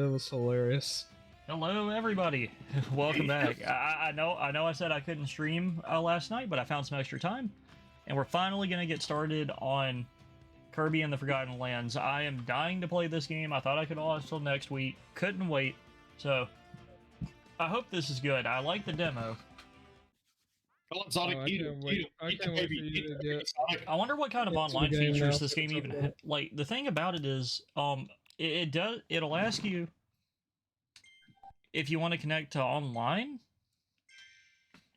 That was hilarious. Hello, everybody. Welcome back. I know I said I couldn't stream last night, but I found some extra time, and we're finally gonna get started on Kirby and the Forgotten Lands. I am dying to play this game. I thought I could watch till next week. Couldn't wait. So I hope this is good. I like the demo. Sonic, I can't wait for you to get. I wonder what kind of online features this game even like. The thing about it is, it'll ask you if you want to connect to online.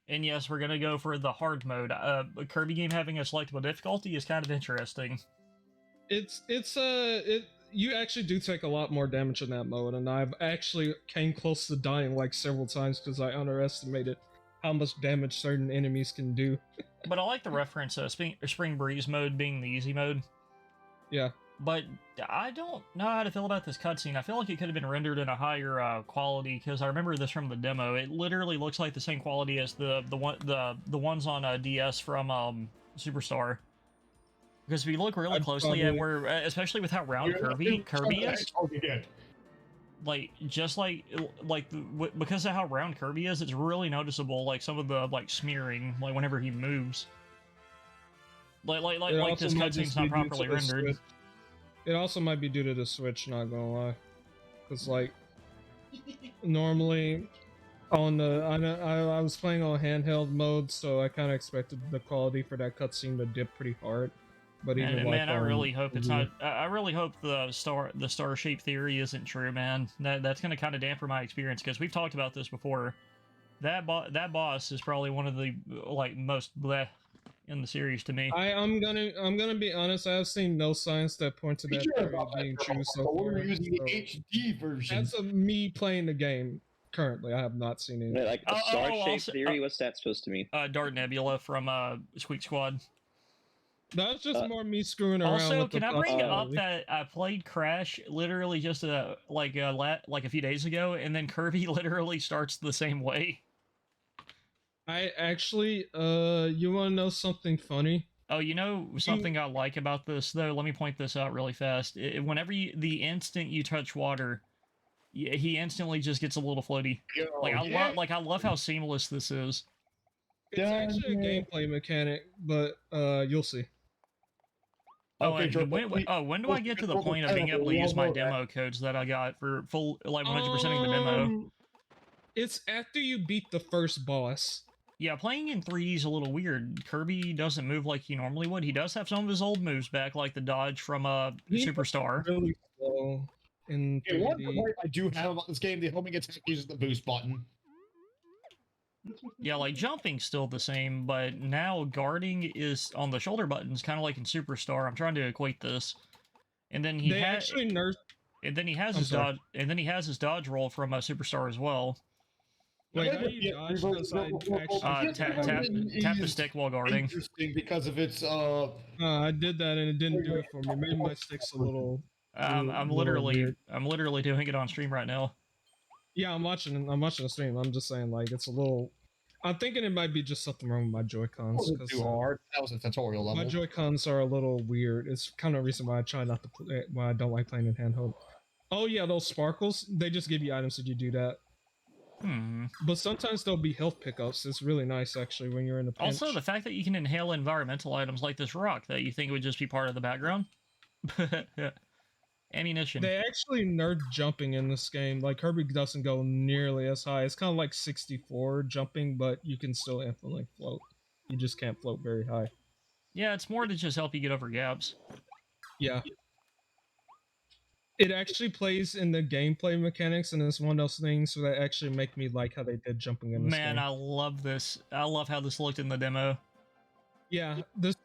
And yes, we're gonna go for the hard mode. A Kirby game having a selectable difficulty is kind of interesting. You actually do take a lot more damage in that mode, and I've actually came close to dying like several times because I underestimated how much damage certain enemies can do. But I like the reference Spring Breeze mode being the easy mode. Yeah. But I don't know how to feel about this cutscene. I feel like it could have been rendered in a higher quality, because I remember this from the demo. It literally looks like the same quality as the ones on DS from Superstar. Because if you look really closely at where, especially with how round Kirby is, like just because of how round Kirby is, it's really noticeable. Like some of the smearing, like whenever he moves, like this cutscene's not properly rendered. It also might be due to the Switch, not gonna lie, because like normally on the I was playing on handheld mode, so I kind of expected the quality for that cutscene to dip pretty hard. But man, I really hope it's not. I really hope the star shape theory isn't true, man. That's gonna kind of dampen my experience, because we've talked about this before. That boss is probably one of the most bleh in the series to me. I'm gonna be honest. I've seen no signs that point to that theory being true so far. We're using the HD version. That's me playing the game currently. I have not seen anything. Wait, like a star-shaped theory. What's that supposed to mean? Dart Nebula from Squeak Squad. That's just more me screwing around. Also, can I bring up that I played Crash literally just like a few days ago, and then Kirby literally starts the same way. I actually, you want to know something funny? Oh, you know something I like about this though? Let me point this out really fast. Whenever the instant you touch water, he instantly just gets a little floaty. I love how seamless this is. It's actually a gameplay mechanic, but you'll see. Oh, when do I get to the point of being able to use my demo codes that I got for full 100%ing the demo? It's after you beat the first boss. Yeah, playing in 3D is a little weird. Kirby doesn't move like he normally would. He does have some of his old moves back, like the dodge from Superstar. Really slow in 3D. One complaint I do have about this game: the homing attack uses the boost button. Yeah, like jumping's still the same, but now guarding is on the shoulder buttons, kind of like in Superstar. I'm trying to equate this. And then he actually nerfed. And then he has his dodge. And then he has his dodge roll from Superstar as well. Wait, how do you dodge? Tap the stick while guarding. Interesting because of its I did that and it didn't do it for me. Maybe my stick's a little. I'm literally doing it on stream right now. Yeah, I'm watching the stream. I'm just saying, like, it's a little. I'm thinking it might be just something wrong with my Joy-Cons. It wasn't too hard. That was a tutorial level. My Joy-Cons are a little weird. It's kind of the reason why I try not to play. Why I don't like playing in handheld. Oh yeah, those sparkles. They just give you items if you do that. But sometimes there'll be health pickups. It's really nice, actually, when you're in the pinch. Also, the fact that you can inhale environmental items like this rock that you think would just be part of the background. Ammunition. They actually nerf jumping in this game. Like, Kirby doesn't go nearly as high. It's kind of like 64 jumping, but you can still infinitely float. You just can't float very high. Yeah, it's more to just help you get over gaps. Yeah. It actually plays in the gameplay mechanics, and it's one of those things that actually make me like how they did jumping in this game. I love this. I love how this looked in the demo. Yeah, this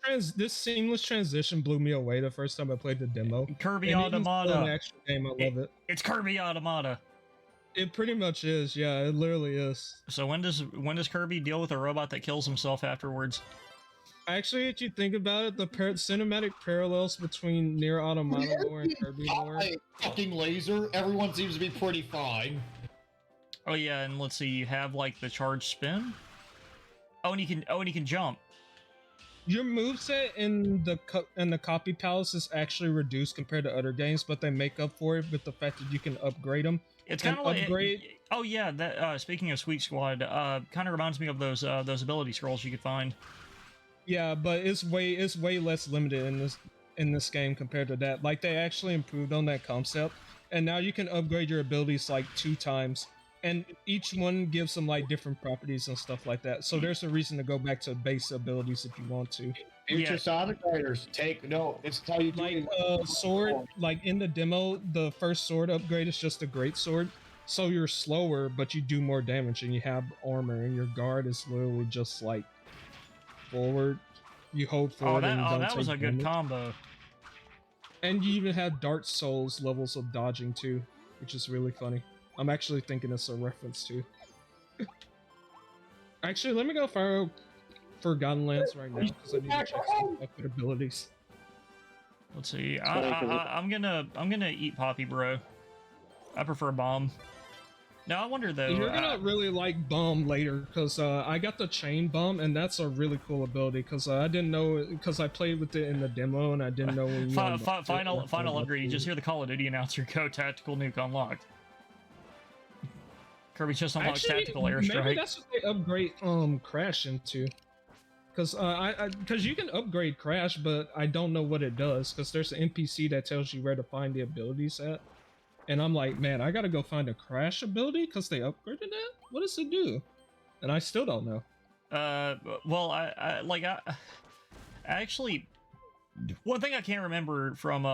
seamless transition blew me away the first time I played the demo. Kirby Automata. In the actual game, I love it. It's Kirby Automata. It pretty much is. Yeah, it literally is. So when does Kirby deal with a robot that kills himself afterwards? Actually, if you think about it, the cinematic parallels between Nier Automata lore and Kirby lore. Fucking laser. Everyone seems to be pretty fine. Oh yeah, and let's see. You have like the charge spin. Oh, and he can jump. Your moveset in the Copy Palace is actually reduced compared to other games, but they make up for it with the fact that you can upgrade them. It's kind of like oh yeah, that speaking of Sweet Squad, kind of reminds me of those ability scrolls you could find. Yeah, but it's way less limited in this game compared to that. Like they actually improved on that concept, and now you can upgrade your abilities like 2 times, and each one gives them like different properties and stuff like that. So there's a reason to go back to base abilities if you want to. Future Sonic Riders, it's how you do like it. Sword, like in the demo, the first sword upgrade is just a great sword. So you're slower, but you do more damage and you have armor, and your guard is literally just like forward. You hold forward and you don't that was a good combo. And you even have Dark Souls levels of dodging too, which is really funny. I'm actually thinking it's a reference to. Actually, let me go for Forgotten Lands right now because I need to check some upgrade abilities. Let's see. I'm gonna eat Poppy, bro. I prefer Bomb. Now I wonder though. You're gonna really like Bomb later because I got the Chain Bomb, and that's a really cool ability because I didn't know because I played with it in the demo and I didn't know when you final upgrade. You just hear the Call of Duty announcer go tactical nuke unlocked. Kirby just unlocks tactical airstrike. Maybe that's what they upgrade Crash into. Because you can upgrade Crash, but I don't know what it does because there's an NPC that tells you where to find the abilities at. And I'm like, man, I gotta go find a Crash ability because they upgraded it? What does it do? And I still don't know. Well, I actually, one thing I can't remember from,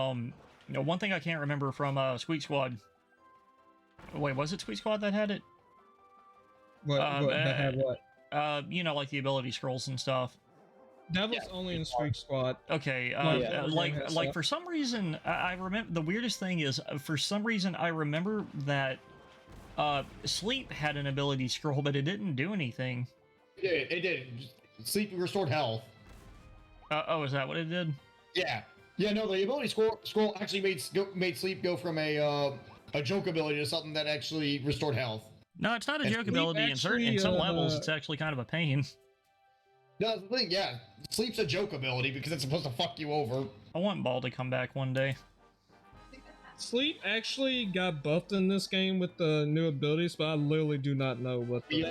Squeak Squad. Wait, was it Squeak Squad that had it? That had what? Like the ability scrolls and stuff. That was only in Squeak Squad. Okay, like for some reason, I remember, the weirdest thing is, for some reason, I remember that Sleep had an ability scroll, but it didn't do anything. It did. Sleep restored health. Oh, is that what it did? Yeah. Yeah, no, the ability scroll actually made Sleep go from a joke ability to something that actually restored health. No, it's not a joke ability. In some levels, it's actually kind of a pain. No, that's the thing, yeah. Sleep's a joke ability because it's supposed to fuck you over. I want Ball to come back one day. Sleep actually got buffed in this game with the new abilities, but I literally do not know what the we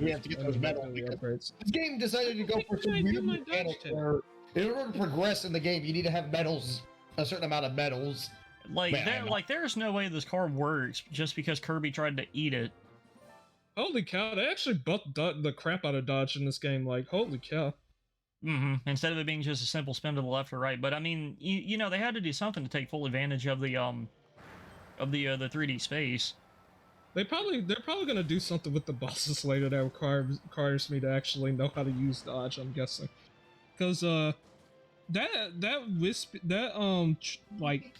have to get those medals. This game decided to go for some weird mechanics where in order to progress in the game, you need to have medals, a certain amount of medals. There's no way this card works just because Kirby tried to eat it. Holy cow, they actually buffed the crap out of dodge in this game, like, holy cow. Instead of it being just a simple spin to the left or right, but I mean, you know, they had to do something to take full advantage of the 3D space. They're probably gonna do something with the bosses later that requires me to actually know how to use dodge, I'm guessing. Because,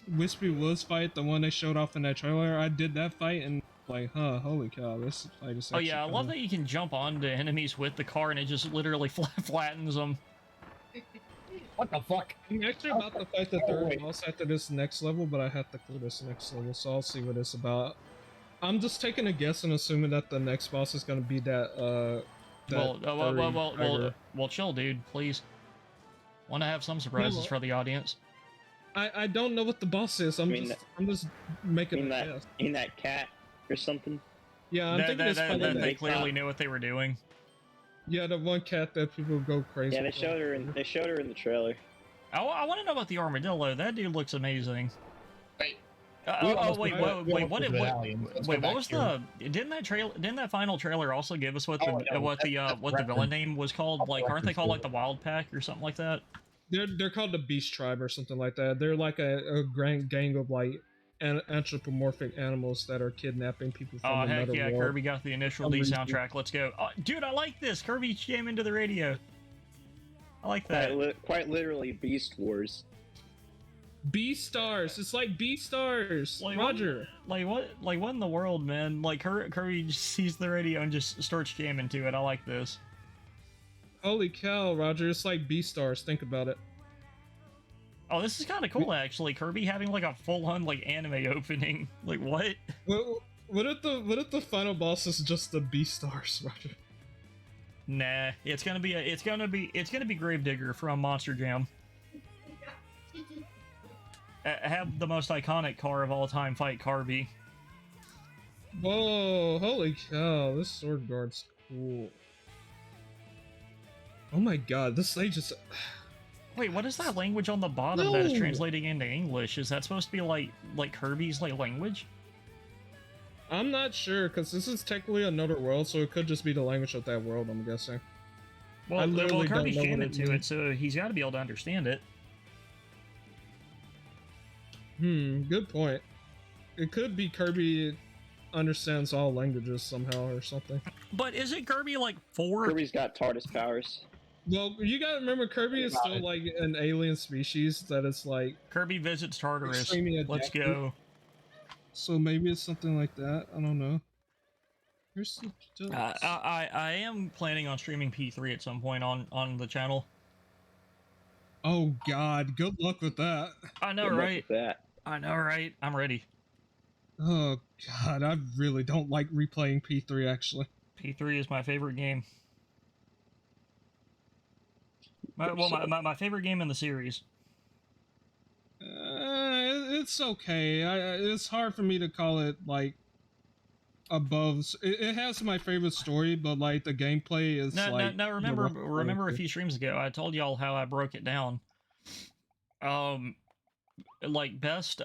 Wispy Woods fight, the one they showed off in that trailer, I did that fight and like, holy cow, this fight is I love that you can jump onto enemies with the car and it just literally flattens them. What the fuck? I'm actually about to fight the third boss after this next level, but I have to clear this next level, so I'll see what it's about. I'm just taking a guess and assuming that the next boss is gonna be that, well, chill, dude, please. Want to have some surprises for the audience. I don't know what the boss is. I'm just making a guess. You mean that cat or something? Yeah, I'm thinking it's probably they clearly knew what they were doing. Yeah, the one cat that people go crazy. Yeah, they showed her in the trailer. I want to know about the armadillo. That dude looks amazing. Wait. What was the? Didn't that final trailer also give us what the villain name was called? Like, aren't they called like the Wild Pack or something like that? They're called the Beast Tribe or something like that. They're like a gang of like anthropomorphic animals that are kidnapping people from another world. Kirby got the initial D soundtrack. Let's go. Oh, dude, I like this. Kirby came into the radio. I like that. Quite literally Beast Wars. Beastars. It's like Beastars. Like, Roger. What in the world, man? Like, Kirby just sees the radio and just starts jamming to it. I like this. Holy cow, Roger. It's like Beastars. Think about it. Oh, this is kind of cool, actually. Kirby having like a full-on like anime opening. Like, what? What if the final boss is just the Beastars, Roger? Nah, it's gonna be Gravedigger from Monster Jam. Have the most iconic car of all time fight KIRBY. Whoa, holy cow, this sword guard's cool. Oh my god, this stage is... Wait, what is that language on the bottom that is translating into English? Is that supposed to be like Kirby's like language? I'm not sure, because this is technically another world, so it could just be the language of that world, I'm guessing. Well, Kirby's jamming to it, so he's got to be able to understand it. Good point. It could be Kirby understands all languages somehow or something. But isn't Kirby like 4? Kirby's got TARDIS powers. Well, you gotta remember, Kirby is still like an alien species that is like... Kirby visits Tartarus. Let's adaptive. go. So maybe it's something like that. I don't know. Here's the I am planning on streaming P3 at some point on the channel. Oh god, good luck with that. I know, right? I know, right? I'm ready. Oh god, I really don't like replaying P3 actually. P3 is my favorite game. My favorite game in the series. It's okay. It's hard for me to call it like above. It has my favorite story, but like the gameplay is no. Remember a few streams ago, I told y'all how I broke it down. Like best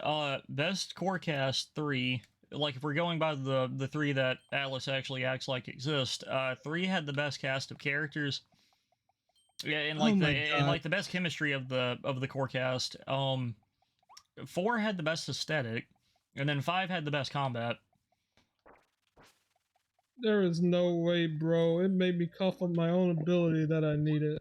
core cast 3. Like if we're going by the 3 that Alice actually acts like exist, 3 had the best cast of characters. Yeah, and like the best chemistry of the core cast. 4 had the best aesthetic, and then 5 had the best combat. There is no way, bro. It made me cough up my own ability that I needed.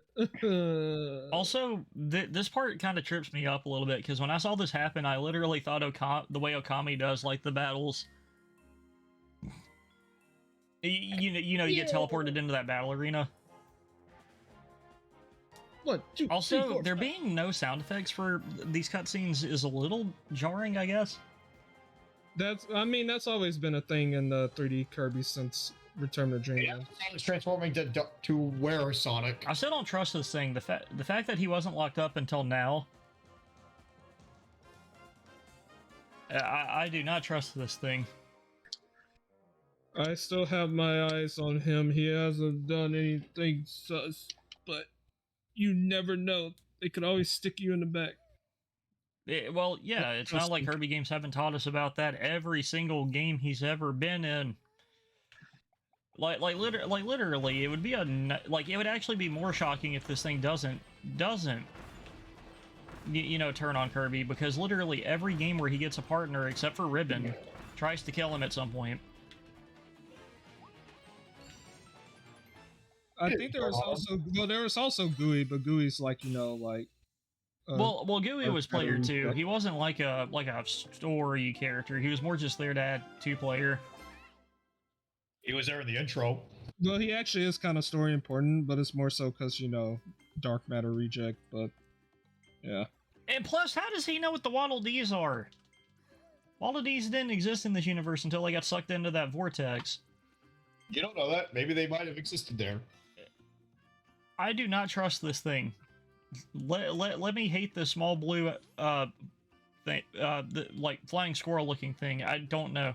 Also, this part kind of trips me up a little bit, because when I saw this happen, I literally thought the way Okami does, like, the battles. You get teleported into that battle arena. What? Also, there being no sound effects for these cutscenes is a little jarring, I guess. That's always been a thing in the 3D Kirby since Return to Dreamland. Yeah, Sonic's transforming to where Sonic. I still don't trust this thing. The fact that he wasn't locked up until now. I do not trust this thing. I still have my eyes on him. He hasn't done anything sus, but you never know. They could always stick you in the back. Well, yeah, it's not like Kirby games haven't taught us about that. Every single game he's ever been in. Literally, it would be it would actually be more shocking if this thing doesn't turn on Kirby, because literally every game where he gets a partner except for Ribbon tries to kill him at some point. I think there was also Gooey, but Gooey's like, well, Gooey was player 2. He wasn't like a story character. He was more just there to add 2-player. He was there in the intro. Well, he actually is kind of story important, but it's more so because, Dark Matter Reject, but yeah. And plus, how does he know what the Waddle Dees are? Waddle Dees didn't exist in this universe until they got sucked into that vortex. You don't know that. Maybe they might have existed there. I do not trust this thing. Let me hate the small blue thing, like flying squirrel looking thing. I don't know.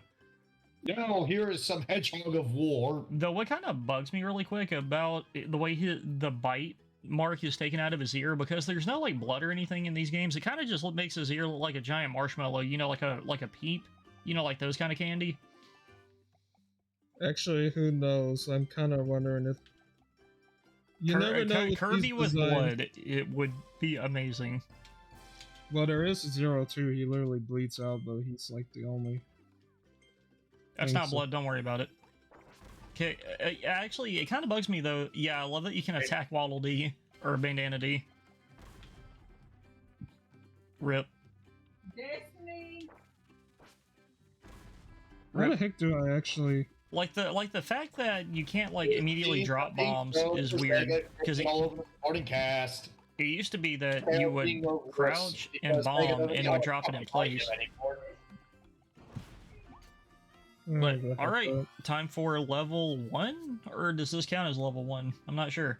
Here is some hedgehog of war. Though what kind of bugs me really quick about the way the bite mark is taken out of his ear, because there's no like blood or anything in these games. It kind of just makes his ear look like a giant marshmallow. Like a peep. Like those kind of candy. Actually, who knows? I'm kind of wondering if never know. Kirby with blood, it would be amazing. Well, there is Zero too. He literally bleeds out, but he's like the only. That's not blood. Don't worry about it. Okay, actually, it kind of bugs me though. Yeah, I love that you can attack Waddle Dee or Bandana D. Rip. Destiny. Where the heck do I actually? Like the fact that you can't like immediately drop bombs is weird, because it used to be that you would crouch and bomb and it would drop it in place. But all right, time for level 1, or does this count as level 1? I'm not sure.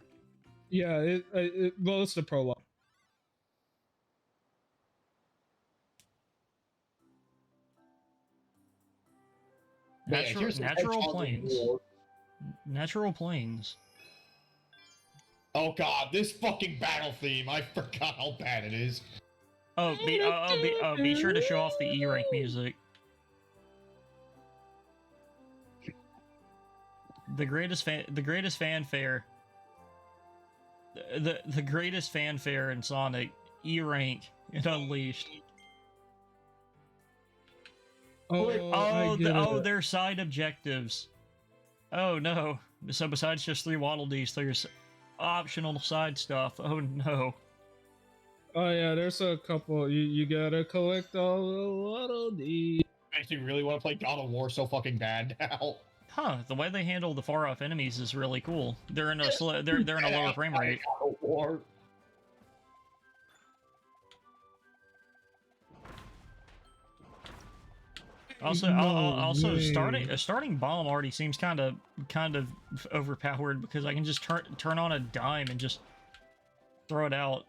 Yeah, well, it's the prologue. Natural plains. Natural plains. Oh god, this fucking battle theme! I forgot how bad it is. Be sure to show off the E rank music. The greatest fanfare. The greatest fanfare in Sonic. E rank and Unleashed. They're side objectives. Oh no. So besides just 3 Waddle Dees, there's optional side stuff. Oh no. Oh yeah, there's a couple. You gotta collect all the Waddle Dees. I actually really want to play God of War so fucking bad now. Huh, the way they handle the far off enemies is really cool. They're in a they're in a lower frame rate. God of War. Also, starting bomb already seems kind of overpowered because I can just turn on a dime and just throw it out.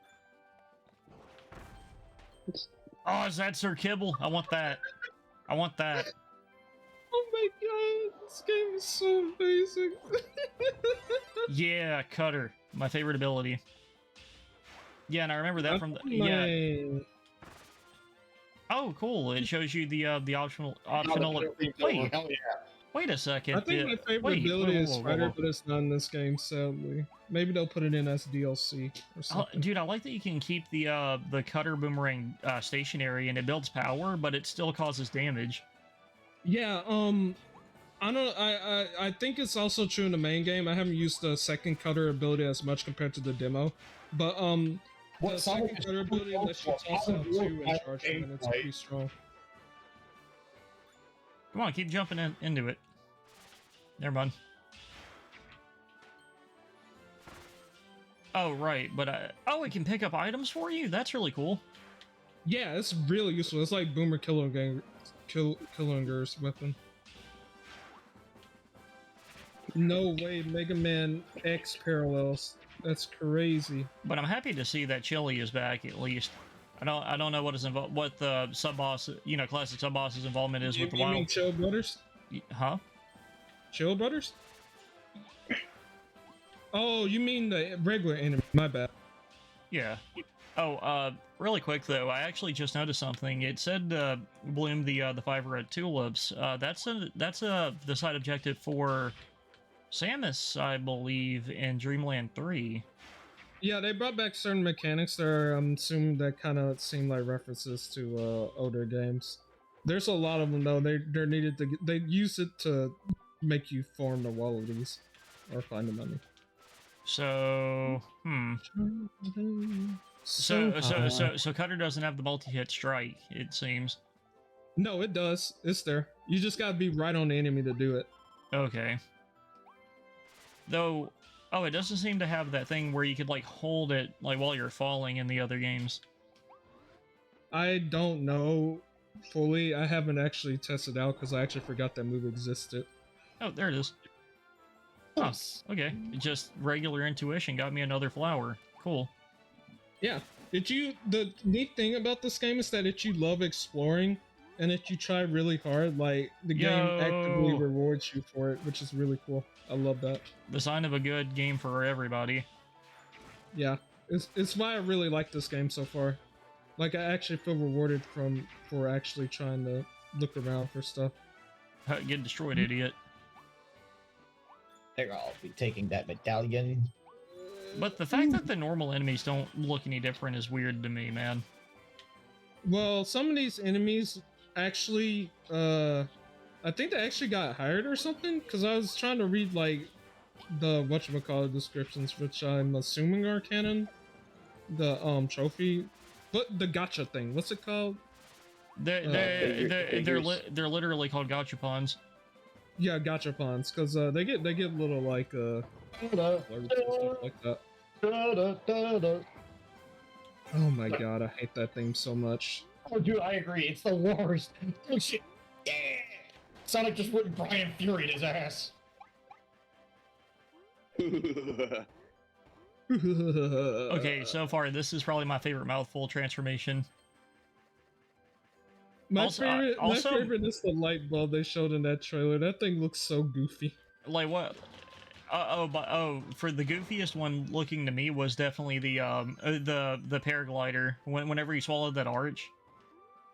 Oh, is that Sir Kibble? I want that. I want that. Oh my god, this game is so basic. Yeah, Cutter, my favorite ability. Yeah, and I remember that from the yeah. Oh, cool! It shows you the optional. Wait, hell yeah. Wait a second. I think my favorite ability is Spider, but it's not in this game, sadly. Maybe they'll put it in as DLC or something. Dude, I like that you can keep the Cutter Boomerang stationary and it builds power, but it still causes damage. Yeah, I think it's also true in the main game. I haven't used the second Cutter ability as much compared to the demo, but what the second Cutter ability lets you toss out 2 and charge them, and it's pretty strong. Come on, keep jumping into it. Never mind. Oh, right, but oh, it can pick up items for you? That's really cool. Yeah, it's really useful. It's like Boomer Killinger's weapon. No way, Mega Man X parallels. That's crazy. But I'm happy to see that Chili is back at least. I don't know what the sub boss, classic sub boss's involvement is with the wild. You mean Chill Brothers? Huh? Chill Brothers? Oh, you mean the regular enemy? My bad. Yeah. Oh, really quick though, I actually just noticed something. It said bloom the 5 red tulips. That's the side objective for Samus, I believe, in Dreamland 3. Yeah, they brought back certain mechanics there. I'm assuming that kind of seem like references to older games. There's a lot of them though. They're needed to they use it to make you form the wallabies or find the money. So, So Cutter doesn't have the multi-hit strike, it seems. No, it does. It's there. You just gotta be right on the enemy to do it. Okay. Though, oh, it doesn't seem to have that thing where you could like hold it like while you're falling in the other games. I don't know fully. I haven't actually tested out because I actually forgot that move existed. Oh, there it is. Oh, okay. Just regular intuition got me another flower. Cool. Yeah. The neat thing about this game is that you love exploring and if you try really hard, like the game actively rewards you for it, which is really cool. I love that. The sign of a good game for everybody. Yeah. It's why I really like this game so far. Like I actually feel rewarded for actually trying to look around for stuff. Get destroyed, idiot. There, I'll be taking that medallion. But the fact that the normal enemies don't look any different is weird to me, man. Well, some of these enemies actually, I think they actually got hired or something, because I was trying to read, like, the whatchamacallit descriptions, which I'm assuming are canon. The, trophy, but the gacha thing, what's it called? They're literally called gachapons. Yeah, gachapons, because they get little like stuff like that. Oh my god, I hate that thing so much. Oh dude, I agree. It's the worst. Oh shit. Yeah. Sonic just wouldn't Brian Fury in his ass. Okay, so far this is probably my favorite mouthful transformation. My favorite is the light bulb they showed in that trailer. That thing looks so goofy. Like what? For the goofiest one looking to me was definitely the paraglider. Whenever he swallowed that arch,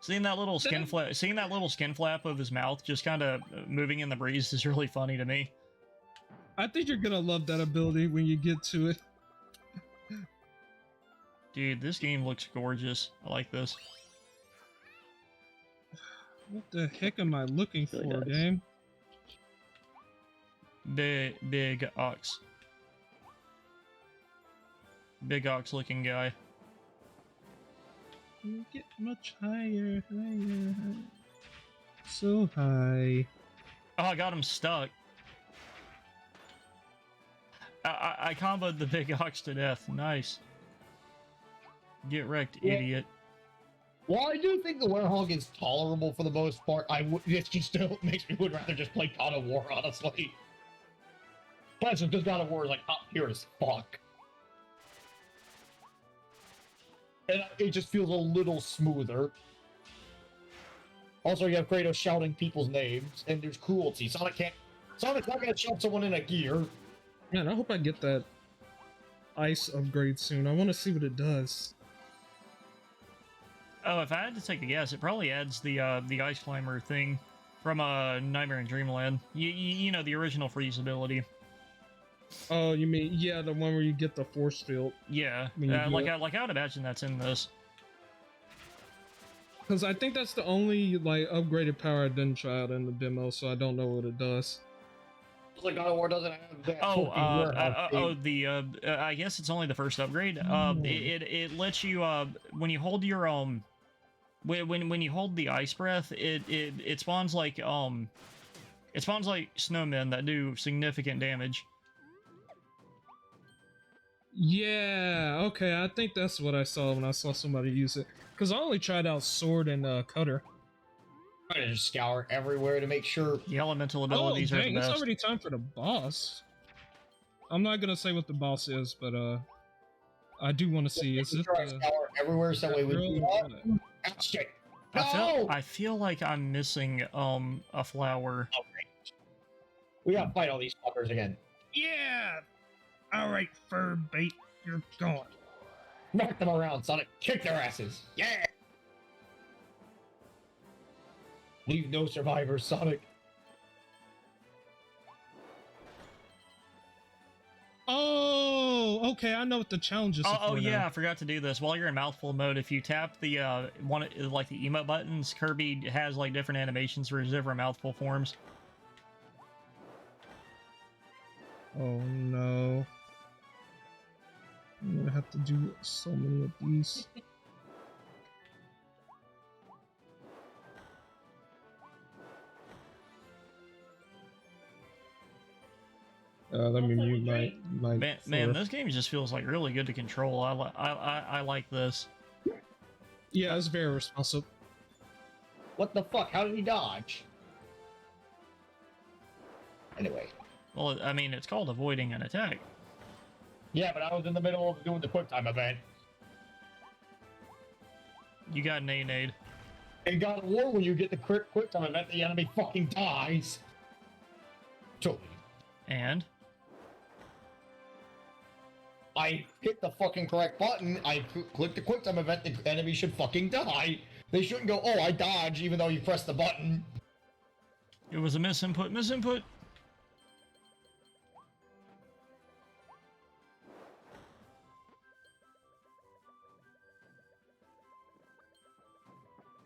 seeing that little skin flap of his mouth just kind of moving in the breeze is really funny to me. I think you're gonna love that ability when you get to it. Dude, this game looks gorgeous. I like this. What the heck am I looking for, game? Big ox. Big ox looking guy. Get much higher, higher. So high. Oh, I got him stuck. I comboed the big ox to death. Nice. Get wrecked, idiot. While I do think the Werehog is tolerable for the most part, it just still makes me would rather just play God of War, honestly. Plus, because God of War is like up here as fuck. And it just feels a little smoother. Also, you have Kratos shouting people's names, and there's cruelty. Sonic's not gonna shove someone in a gear. Man, I hope I get that ice upgrade soon. I want to see what it does. Oh, if I had to take a guess, it probably adds the ice climber thing from Nightmare in Dreamland. You know, the original freeze ability. Oh, you mean, yeah, the one where you get the force field. Yeah, I would imagine that's in this. Because I think that's the only like upgraded power I didn't try out in the demo, so I don't know what it does. Like God of War doesn't have that. I guess it's only the first upgrade. It lets you when you hold your when you hold the ice breath, it spawns like snowmen that do significant damage. Yeah, okay, I think that's what I saw when I saw somebody use it. Because I only tried out sword and cutter. I just scour everywhere to make sure. The elemental abilities are the best. It's already time for the boss. I'm not gonna say what the boss is, but I do want to see. Is it scour everywhere so we would shit. No! I feel like I'm missing a flower. Okay. We gotta fight all these fuckers again. Yeah. All right, fur bait, you're gone. Knock them around, Sonic. Kick their asses. Yeah. Leave no survivors, Sonic. Oh, okay. I know what the challenge is. Oh yeah, I forgot to do this. While you're in mouthful mode, if you tap the one like the emote buttons, Kirby has like different animations for his different mouthful forms. Oh no. I'm gonna have to do so many of these. Let me mute my man, this game just feels like really good to control. I like this. Yeah, it's very responsive. What the fuck? How did he dodge? Anyway. Well, I mean, it's called avoiding an attack. Yeah, but I was in the middle of doing the quick time event. You got an A-nade. In God of War, when you get the quick time event, the enemy fucking dies. Totally. And? I hit the fucking correct button. I clicked the quick time event. The enemy should fucking die. They shouldn't go, oh, I dodge, even though you pressed the button. It was a misinput.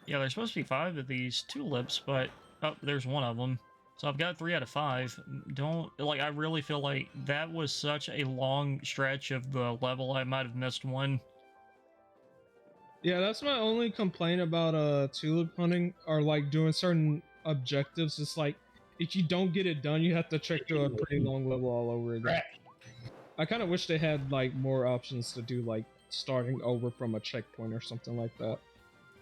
Yeah, there's supposed to be 5 of these tulips, but oh, there's one of them. So I've got 3 out of 5. I really feel like that was such a long stretch of the level. I might have missed one. Yeah, that's my only complaint about tulip hunting, or like doing certain objectives. It's like if you don't get it done, you have to trek through a pretty long level all over again. I kind of wish they had like more options to do, like starting over from a checkpoint or something like that.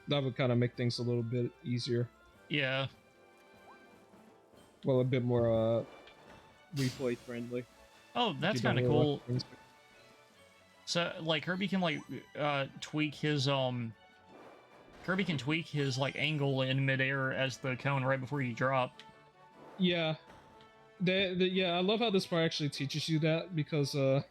That would kind of make things a little bit easier. Yeah. Well, a bit more replay friendly. Oh, that's kind of cool. So, like, Kirby can, like, tweak his, Kirby can tweak his, like, angle in midair as the cone right before you drop. Yeah. Yeah, I love how this part actually teaches you that, because, There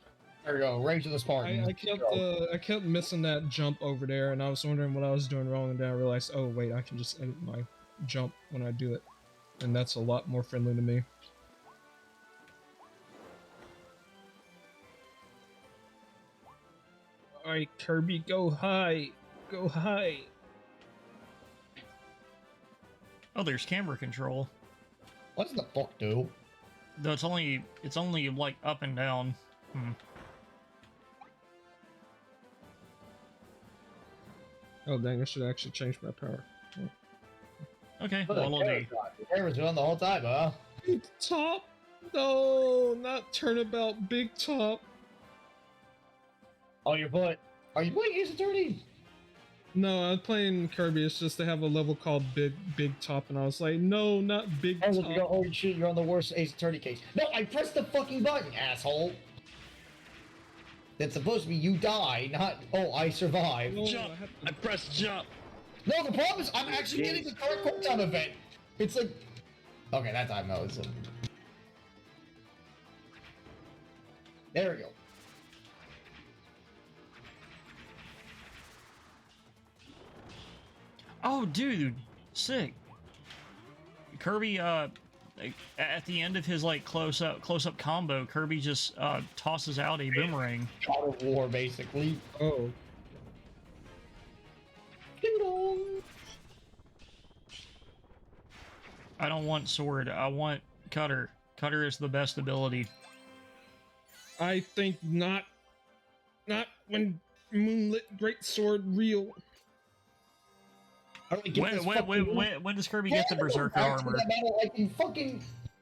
we go, Rage of the Spartans. I kept missing that jump over there, and I was wondering what I was doing wrong, and then I realized, oh, wait, I can just edit my jump when I do it. And that's a lot more friendly to me. Alright, Kirby, go high! Go high! Oh, there's camera control. What does the fuck do? Though it's only like up and down. Oh dang, I should actually change my power. Okay, What well, the camera's on the whole time, huh? Big top! No, not turnabout, big top! Oh, are you playing Ace Attorney? No, I'm playing Kirby, it's just they have a level called Big Top, and I was like, no, not Big Oh, Top. you go, oh shit, you're on the worst Ace Attorney case. No, I pressed the fucking button, asshole! It's supposed to be you die, not, oh, I survived. No, Jump! I pressed jump! No, the problem is I'm actually getting the correct cooldown event. It's like, okay, that time no, it's there we go. Oh, dude, sick. Kirby, at the end of his like close up combo, Kirby just tosses out a boomerang. God of War, basically. Oh. Ding dong. I don't want sword. I want cutter. Cutter is the best ability. I think not. Not when Moonlit Greatsword real. How do we get this When does Kirby get the Berserker armor? Like you fucking.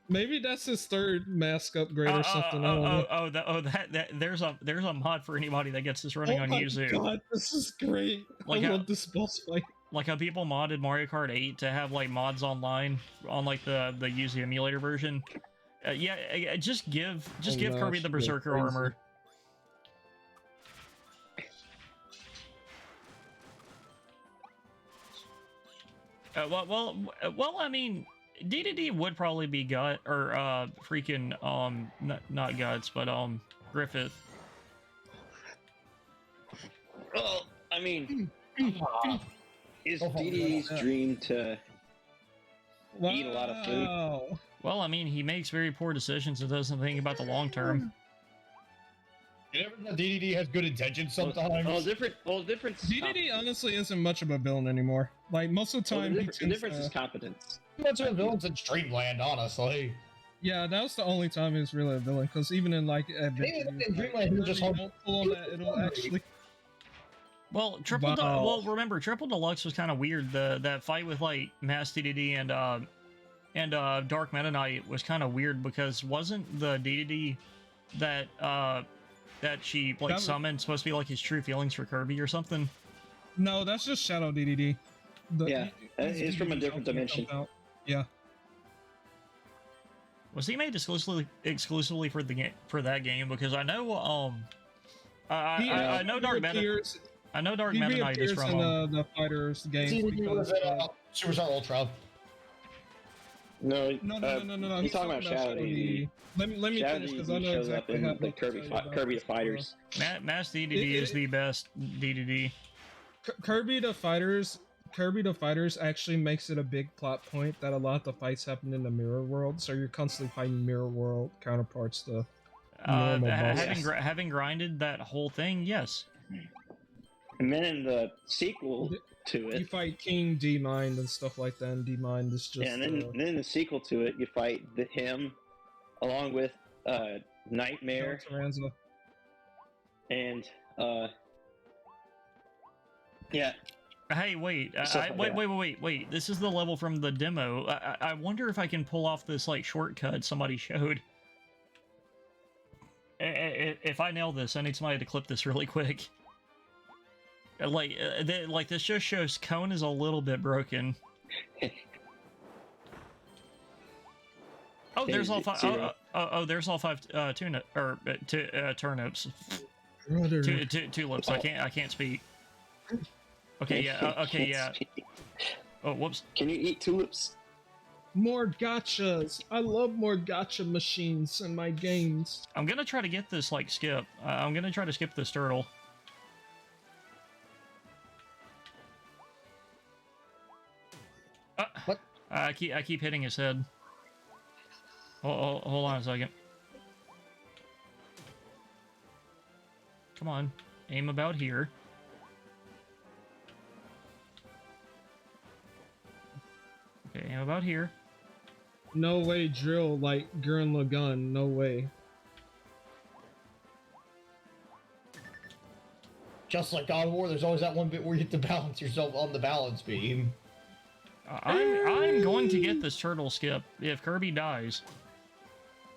Maybe that's his third mask upgrade or something. I don't know. There's a mod for anybody that gets this running on my Yuzu. God, this is great. Like I how- love this boss fight. Like how people modded Mario Kart 8 to have like mods online on like the Yuzu emulator version. Just give no, Kirby the shit, Berserker crazy. armor. Well, I mean, D would probably be Gut or freaking not Guts, but Griffith. Well, I mean, is Oh, DD's yeah. dream to eat a lot of food? Wow. Well, I mean, he makes very poor decisions and doesn't think about the long term. You never know, DDD has good intentions sometimes. Well, difference. DDD honestly isn't much of a villain anymore. Like, most of the time, he the tends difference to... is competence. Much of a villains in Dreamland, honestly. Yeah, that was the only time he was really a villain, because even in, like, Adventure, Maybe in Dreamland, he was just don't pull on that, it'll actually... Well, Wow. remember, Triple Deluxe was kind of weird. That fight with like Mass DDD and Dark Meta Knight was kind of weird because wasn't the DDD that she like summoned supposed to be like his true feelings for Kirby or something? No, that's just Shadow DDD. Yeah, it's from a different dimension. Yeah. Was he made exclusively for the game for that game? Because I know I know Dark Meta. I know Dark He Meta Knight is reappears from in the Fighters games DDD was because... in Superstar Ultra. No, No. He's talking about Shadow DDD. Let me Shadow finish because I DDD know shows up exactly in how the Kirby the Fighters. Mass DDD is the best DDD. Kirby the Fighters actually makes it a big plot point that a lot of the fights happen in the mirror world, so you're constantly fighting mirror world counterparts to normal bosses. Having grinded that whole thing, yes. And then in the sequel to You it, fight King D-Mind and stuff like that, and D-Mind is just... yeah, and then in the sequel to it, you fight him along with Nightmare Taranza. and yeah. Hey, wait, Stuff like that. wait. This is the level from the demo. I wonder if I can pull off this, like, shortcut somebody showed. If I nail this, I need somebody to clip this really quick. Like, this just shows Cone is a little bit broken. Oh, there's all five. Zero. There's all five turnips. Brother. Tulips. I can't speak. Okay, yeah. Okay, yeah. Oh, whoops. Can you eat tulips? More gotchas. I love more gotcha machines in my games. I'm gonna try to get this like skip. I'm gonna try to skip this turtle. What? I keep hitting his head. Hold on a second. Come on, aim about here. Okay, aim about here. No way drill like Gurren Lagann. No way. Just like God of War, there's always that one bit where you have to balance yourself on the balance beam. I'm going to get this turtle skip if Kirby dies.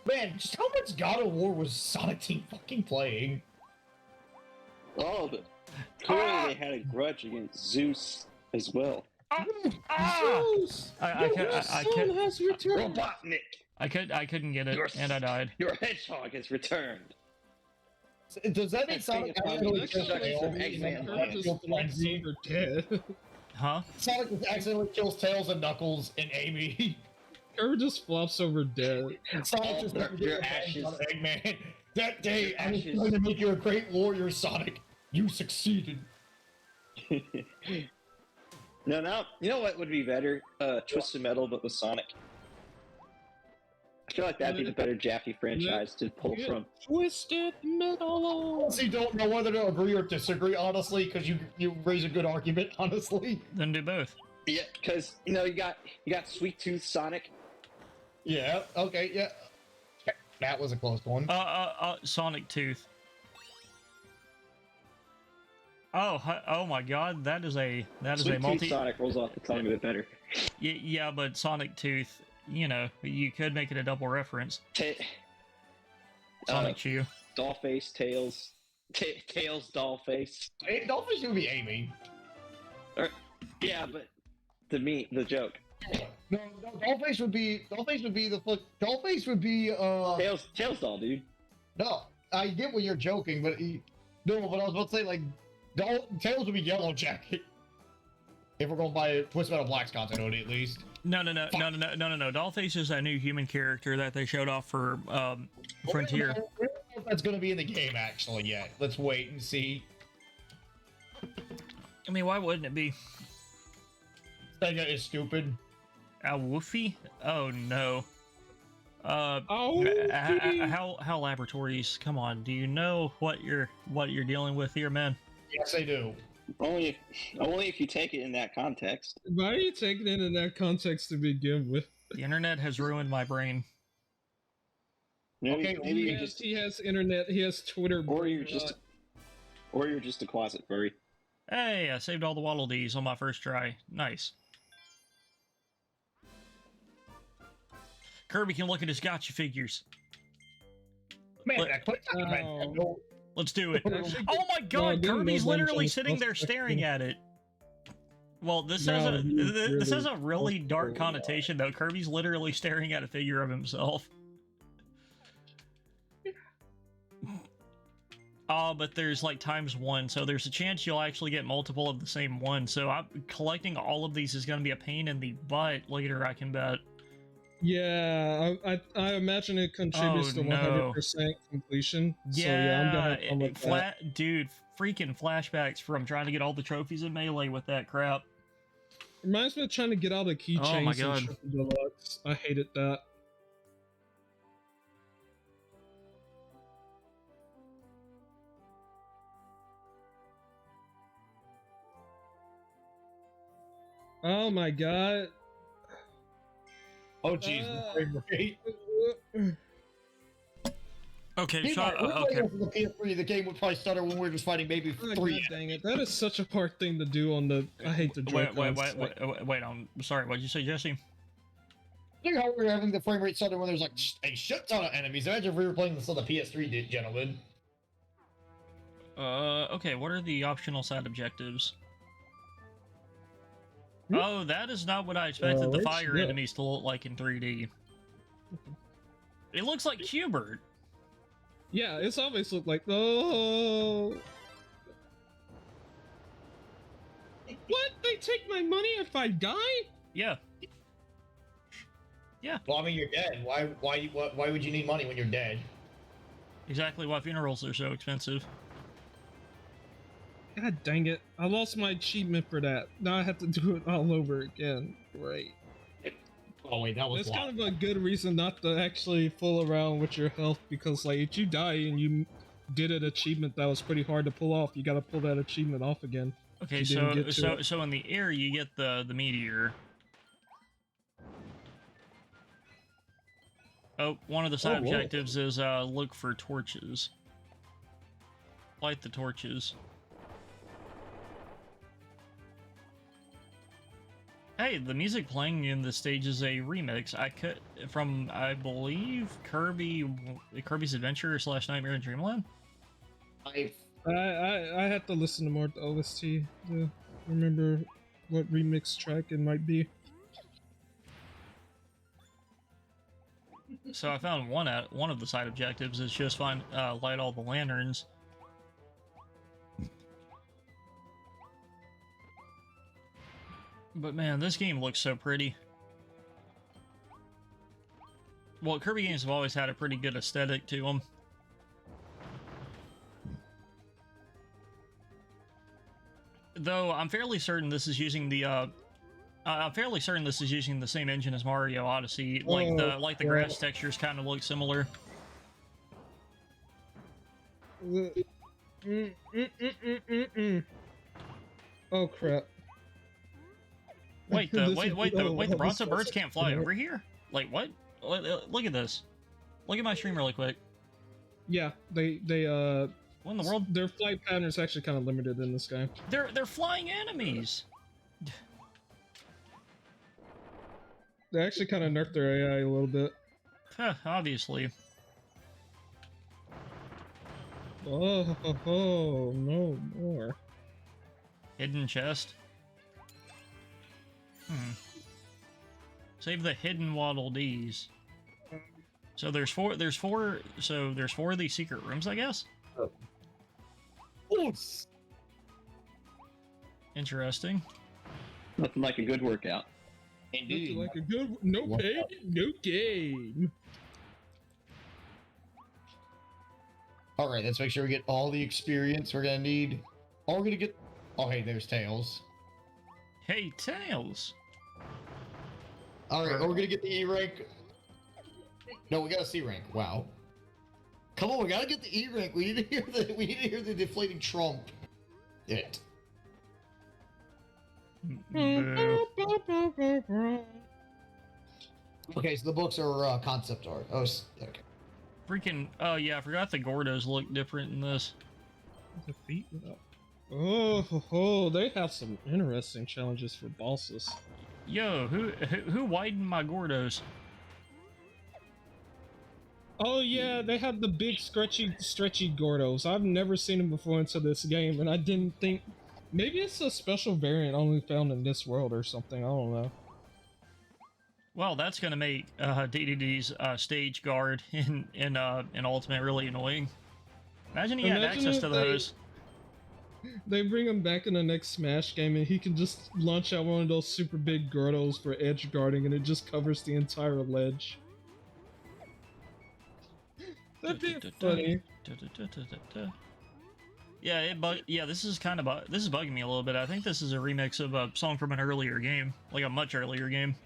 Man, just how much God of War was Sonic Team fucking playing? All of it. Clearly, they had a grudge against Zeus as well. Zeus! Your son has returned. Robotnik, I couldn't get it, and I died. your hedgehog has returned. Does that mean That's Sonic being accidentally a kills funny Tails? from Eggman Kirby just flops over dead. Huh? Sonic accidentally kills Tails and Knuckles and Amy. Kirby just flops over dead. Sonic just your ashes. on Eggman. That day, I was ashes. trying to make you a great warrior, Sonic. You succeeded. No, now you know what would be better? Twisted Metal, but with Sonic. I feel like that'd be the better Jaffe franchise to pull from. Twisted Metal. Honestly, don't know whether to agree or disagree, honestly, because you raise a good argument, honestly. Then do both. Yeah, because you got Sweet Tooth Sonic. Yeah, okay, yeah. That was a close one. Sonic Tooth. Oh my God, that is a Sweet multi. Tooth Sonic rolls off the tongue a bit better. Yeah, but Sonic Tooth, you know, you could make it a double reference. Sonic Chew. Dollface, Tails, Tails, Dollface. Dolphins should be Amy. Yeah, but the joke. No, Dollface would be Dollface would be Tails doll, dude. No, I get what you're joking, but but I was about to say like Tails would be Yellow Jacket. If we're going by Twist Metal Black's continuity, at least. No. Dollface is a new human character that they showed off for Frontier. We don't know if that's going to be in the game actually yet. Let's wait and see. I mean, why wouldn't it be? Sega is stupid. A Woofy? Oh no. Oh, How laboratories? Come on, do you know what you're dealing with here, man? Yes, I do. Only if you take it in that context. why are you taking it in that context to begin with? The internet has ruined my brain. Maybe, Okay, maybe He you're has, just, he has internet. He has Twitter. or you're just a closet furry. Hey, I saved all the Waddle Dees on my first try. Nice. Kirby can look at his gotcha figures. Man, What? that quick Oh. Let's do it. Actually, Oh my God, no, Kirby's no, literally no, sitting there no, staring at it. Well, this No, has he's this has a really really dark connotation, though. Kirby's literally staring at a figure of himself. Oh, but there's like ×1, so there's a chance you'll actually get multiple of the same one. So collecting all of these is going to be a pain in the butt later, I can bet. Yeah, I imagine it contributes to 100% completion. So yeah, I'm gonna have fun with that. Dude, freaking flashbacks from trying to get all the trophies in Melee with that crap. Reminds me of trying to get out of keychains. Oh my in God. Triple Deluxe. I hated that. Oh my God. Oh jeez, the frame rate. Okay, so Meanwhile, we're okay. playing for the PS3. The game would probably stutter when we were just fighting maybe Oh, 3. God dang it. That is such a hard thing to do on the. I hate the Wait, Joy-Cons. I'm sorry. What'd you say, Jesse? Think how we were having the frame rate stutter when there's like a shit ton of enemies. Imagine if we were playing this on the PS3, gentlemen. Okay, what are the optional side objectives? Oh, that is not what I expected the where's fire that? enemies to look like in 3D. It looks like Hubert. Yeah, it's always looked like, oh. What? They take my money if I die? Yeah. Yeah. Well, I mean, you're dead. Why would you need money when you're dead? Exactly why funerals are so expensive. God dang it. I lost my achievement for that. Now I have to do it all over again. Great. Oh wait, that was That's wild. kind of a good reason not to actually fool around with your health, because like if you die and you did an achievement that was pretty hard to pull off, you gotta pull that achievement off again. Okay, You didn't get to it. so in the air you get the meteor. Oh, one of the side whoa. objectives is look for torches. Light the torches. Hey, the music playing in this stage is a remix. From I believe Kirby's Adventure / Nightmare in Dreamland. I had to listen to more of the OST to remember what remix track it might be. So I found one of the side objectives is just light all the lanterns. But man, this game looks so pretty. Well, Kirby games have always had a pretty good aesthetic to them. Though I'm fairly certain this is using the same engine as Mario Odyssey. Like the grass textures kind of look similar. Oh crap. Wait, the Bronto birds can't fly over here? Like, what? Look at this. Look at my stream really quick. Yeah, they what in the world? Their flight pattern is actually kind of limited in this game. They're flying enemies. They actually kind of nerfed their AI a little bit. Obviously. Oh, no more. Hidden chest. Save the hidden Waddle Dees. So there's four of these secret rooms, I guess? Oh. Interesting. Nothing like a good workout. Indeed. Like a good no pain, no gain. All right, let's make sure we get all the experience we're gonna need. All we're gonna get. Oh, hey, there's Tails. Hey, Tails. All right, we're gonna get the E rank. No, we got a C rank. Wow. Come on, we gotta get the E rank. We need to hear the deflating trump. It. Okay, so the books are concept art. Oh, okay. Freaking, oh yeah, I forgot the Gordos look different in this. Defeat without. Oh, they have some interesting challenges for bosses. Yo, who widened my Gordos? Oh yeah, they have the big stretchy Gordos. I've never seen them before into this game, and I didn't think maybe it's a special variant only found in this world or something. I don't know. Well, that's gonna make DDD's stage guard in Ultimate really annoying. Imagine he had access to those. They bring him back in the next Smash game, and he can just launch out one of those super big girdles for edge guarding, and it just covers the entire ledge. That'd be funny. Yeah, this is bugging me a little bit. I think this is a remix of a song from an earlier game, like a much earlier game.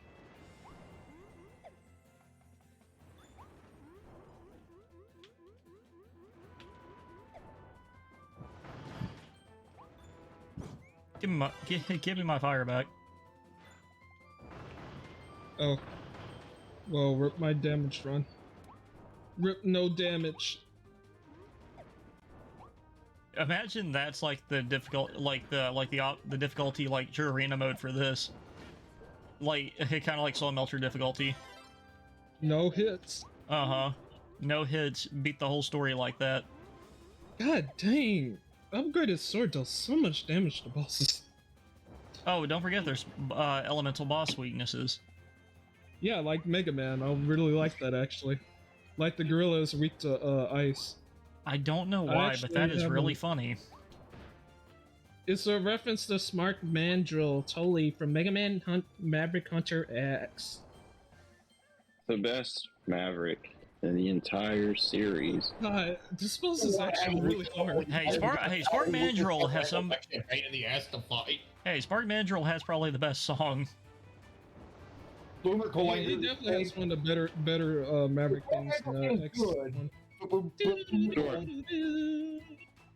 Give me my fire back. Oh. Well, rip my damage run. Rip no damage. Imagine that's like the difficulty like true arena mode for this. Like kind of like Soul Melter difficulty. No hits. Uh-huh. No hits, beat the whole story like that. God dang. Upgraded sword does so much damage to bosses. Oh, don't forget there's elemental boss weaknesses. Yeah, like Mega Man. I really like that actually. Like the gorilla is weak to ice. I don't know why, but that is really funny. It's a reference to Smart Mandrill Tully from Mega Man Maverick Hunter X. The best Maverick in the entire series. God, this boss is actually really hard. Hey, Spark Mandrill has some. Pain in the ass to fight. Hey, Spark Mandrill has probably the best song. Boomer Yeah, coin. he definitely has one of the better Maverick things than X.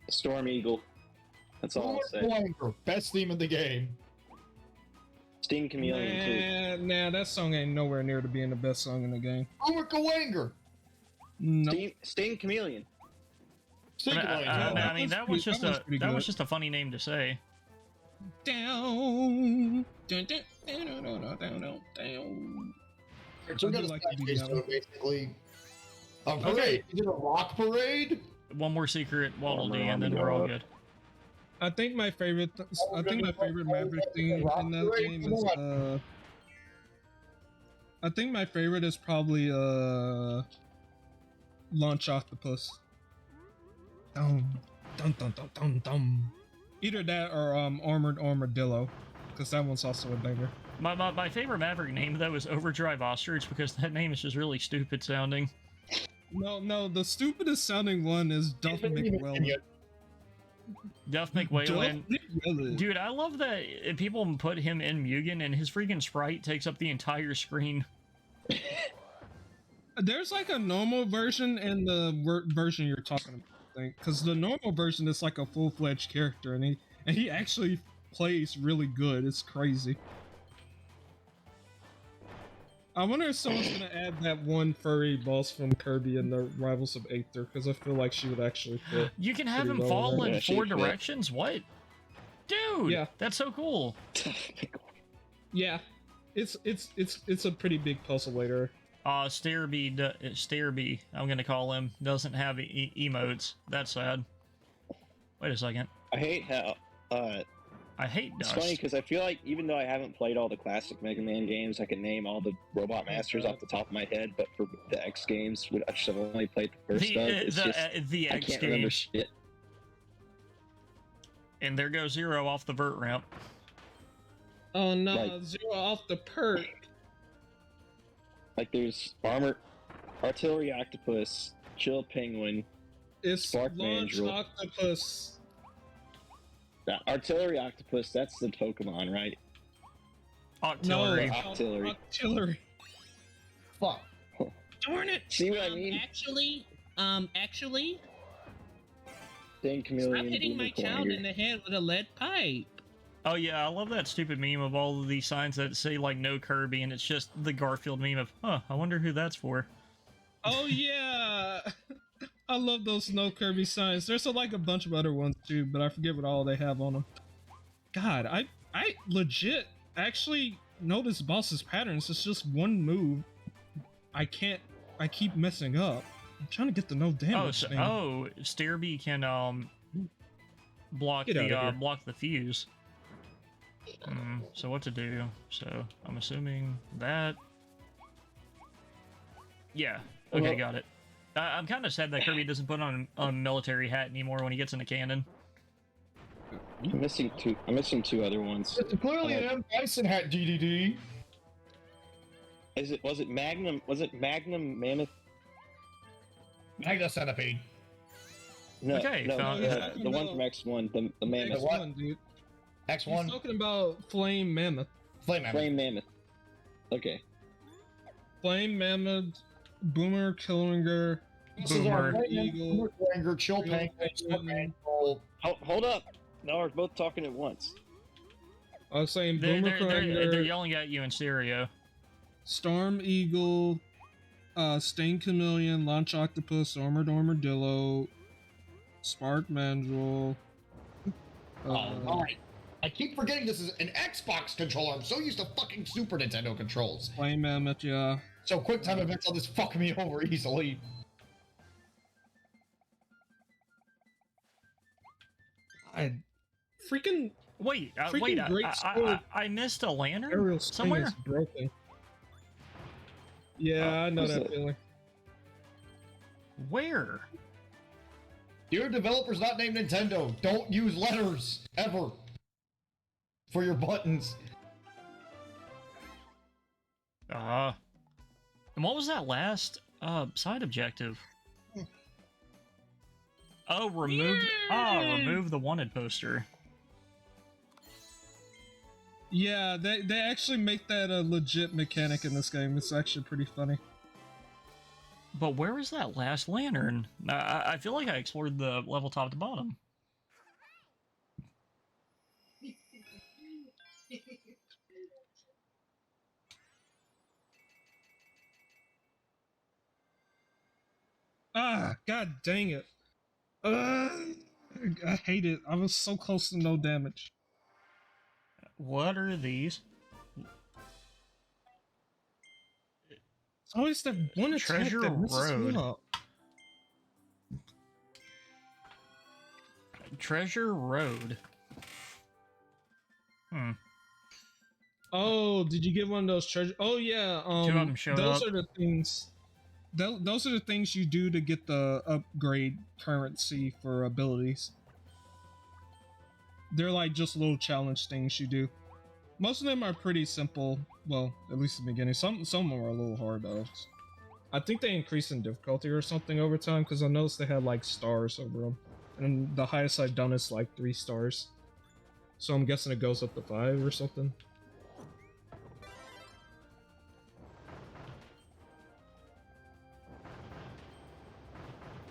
Storm Eagle. That's all I'll say. Best theme in the game. Sting Chameleon too. Nah, that song ain't nowhere near to being the best song in the game. Boomer Kawanger. No. Sting Chameleon. I mean, that was just a funny name to say. Down. Dun, dun, dun, dun, dun, dun, dun, down. So we got a like to do stage that show, one. basically. A parade. Okay. Is it a rock parade? One more secret, Waddle Dee, and then we're all good. I think my favorite Maverick thing in that game is I think my favorite is probably Launch Octopus. Dum dum dum dum dum dum. Either that or Armored Armadillo, because that one's also a banger. My favorite Maverick name though is Overdrive Ostrich because that name is just really stupid sounding. No, the stupidest sounding one is Duff McWellen. Duff McWhalen. Dude, I love that people put him in Mugen and his freaking sprite takes up the entire screen. There's like a normal version and the version you're talking about, I think, because the normal version is like a full-fledged character, and he actually plays really good. It's crazy. I wonder if someone's gonna add that one furry boss from Kirby in the Rivals of Aether, because I feel like she would actually fit. You can have him Pretty fall well, in yeah, 4 directions? What? Dude! Yeah. That's so cool. Yeah, it's a pretty big puzzle later. Stairby, I'm gonna call him, doesn't have emotes. That's sad. Wait a second. I hate how I hate it's Dust. funny because I feel like even though I haven't played all the classic Mega Man games, I can name all the Robot Masters off the top of my head. But for the X games, which I've only played the first stuff, it's the I X can't remember game. shit. And there goes Zero off the vert ramp. Oh no, Like- Zero off the perk. Like there's Artillery Octopus, Chill Penguin. It's Spark Launch Mandrill. Octopus. Artillery Octopus, that's the Pokemon, right? Artillery. No, Artillery. Artillery. Fuck. Darn it! See what I mean? Actually, Sting Chameleon. stop hitting my child in the head with a lead pipe. Oh yeah, I love that stupid meme of all of these signs that say like no Kirby, and it's just the Garfield meme of, huh, I wonder who that's for. Oh yeah, I love those no Kirby signs. There's like a bunch of other ones too, but I forget what all they have on them. God, I legit actually know this boss's patterns. It's just one move. I keep messing up. I'm trying to get the no damage thing. Stairby can block Get outta here. the fuse. So what to do? So I'm assuming that. Yeah. Okay, Well- got it. I'm kind of sad that Kirby doesn't put on a military hat anymore when he gets in a cannon. I'm missing two other ones. It's clearly an M. Bison hat, DDD. Was it Magnum? Was it Magnum Mammoth? Magna Centipede. No, Okay, no, found- the one from X1, the Mammoth. Next what? one, dude. He's X1. talking about Flame Mammoth. Flame Mammoth. Flame Mammoth. Okay. Flame Mammoth, Boomer Killinger, This is our Boomer. Eagle, Ranger, Chill Real Tank, Penguin. Hold up. No, we're both talking at once. I was saying They're Boomer Killinger, yelling at you in stereo. Storm Eagle, Stain Chameleon, Launch Octopus, Armored Armadillo, Spark Mandrill. Alright. I keep forgetting this is an Xbox controller. I'm so used to fucking Super Nintendo controls. Flame Mammoth, yeah. So quick time events on this fucking me over easily. I freaking Wait, Freaking great sword. I missed a lantern aerial sting somewhere. is broken. Yeah, I know what's that that? feeling. Where? Your developer's not named Nintendo. Don't use letters ever for your buttons. And what was that last side objective? Oh, remove the wanted poster. Yeah, they actually make that a legit mechanic in this game. It's actually pretty funny. But where is that last lantern? I feel like I explored the level top to bottom. Ah, god dang it. I hate it. I was so close to no damage. What are these? It's always that one attack Treasure that messes me Road. up. Treasure Road. Oh, did you get one of those treasure? Oh yeah, Two of them showed those up. are the things. Those are the things you do to get the upgrade currency for abilities. They're like just little challenge things you do. Most of them are pretty simple. Well, at least in the beginning. Some of them are a little hard though. I think they increase in difficulty or something over time because I noticed they had like stars over them, and the highest I've done is like 3 stars. So I'm guessing it goes up to 5 or something.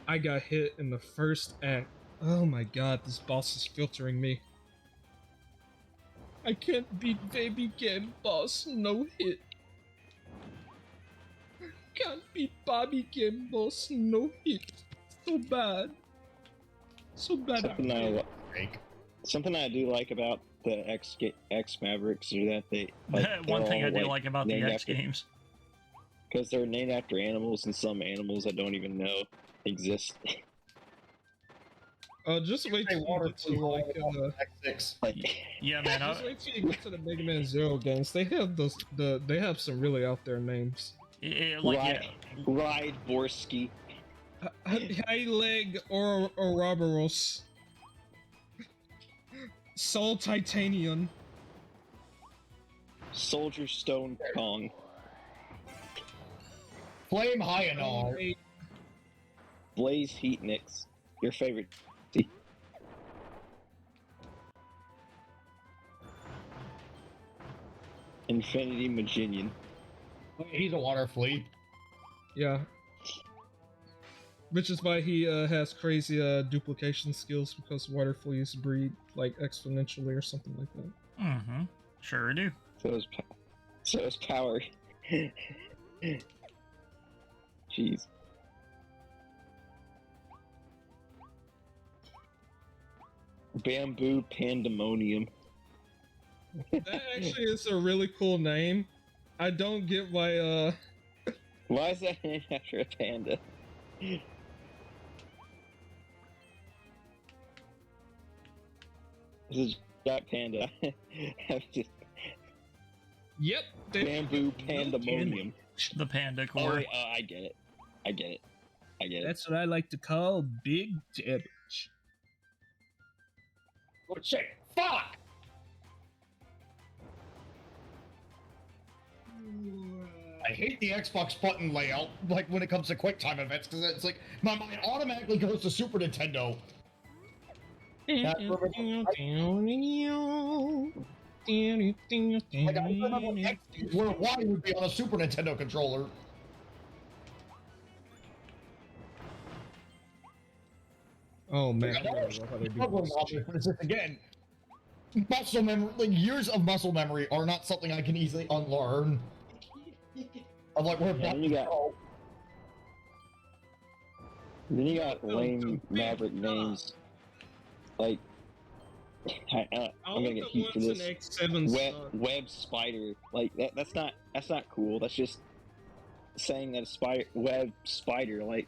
I got hit in the first act. Oh my god, this boss is filtering me. I can't beat Baby Game Boss, no hit. Can't beat Bobby Game Boss, no hit. So bad. So bad. Something I do like about the X Mavericks is that they One thing I do like about the X games. Because they're named after animals, and some animals I don't even know exist. Just wait till you get to like X6. Yeah, man. just wait till you get to the Mega Man Zero games. They have those. They have some really out there names. Ride Borsky. High Leg or Ouroboros. Soul Titanium. Soldier Stone Kong. Flame Hyanol. Blaze Heatnix. Your favorite. Infinity Maginian. He's a water flea. Yeah. Which is why he has crazy duplication skills, because water fleas breed like exponentially or something like that. Mm-hmm. Sure do. So is power. Jeez. Bamboo Pandemonium. That actually is a really cool name. I don't get why Why is that named after a panda? This is Jack Panda. Yep. Bamboo Pandemonium. The Panda Oh, Core. I get it. I get it. I get it. That's what I like to call big damage. Oh shit! Fuck! I hate the Xbox button layout, like when it comes to QuickTime events, because it's like my mind automatically goes to Super Nintendo. Like, I remember X where Y would be on a Super Nintendo controller. Oh man. It's just, again, muscle memory, like years of muscle memory are not something I can easily unlearn. I'm like, where Then you got lame Maverick names. Like, I'm gonna get heat for this. Web Spider. Like that's not cool. That's just saying that a web spider. Like,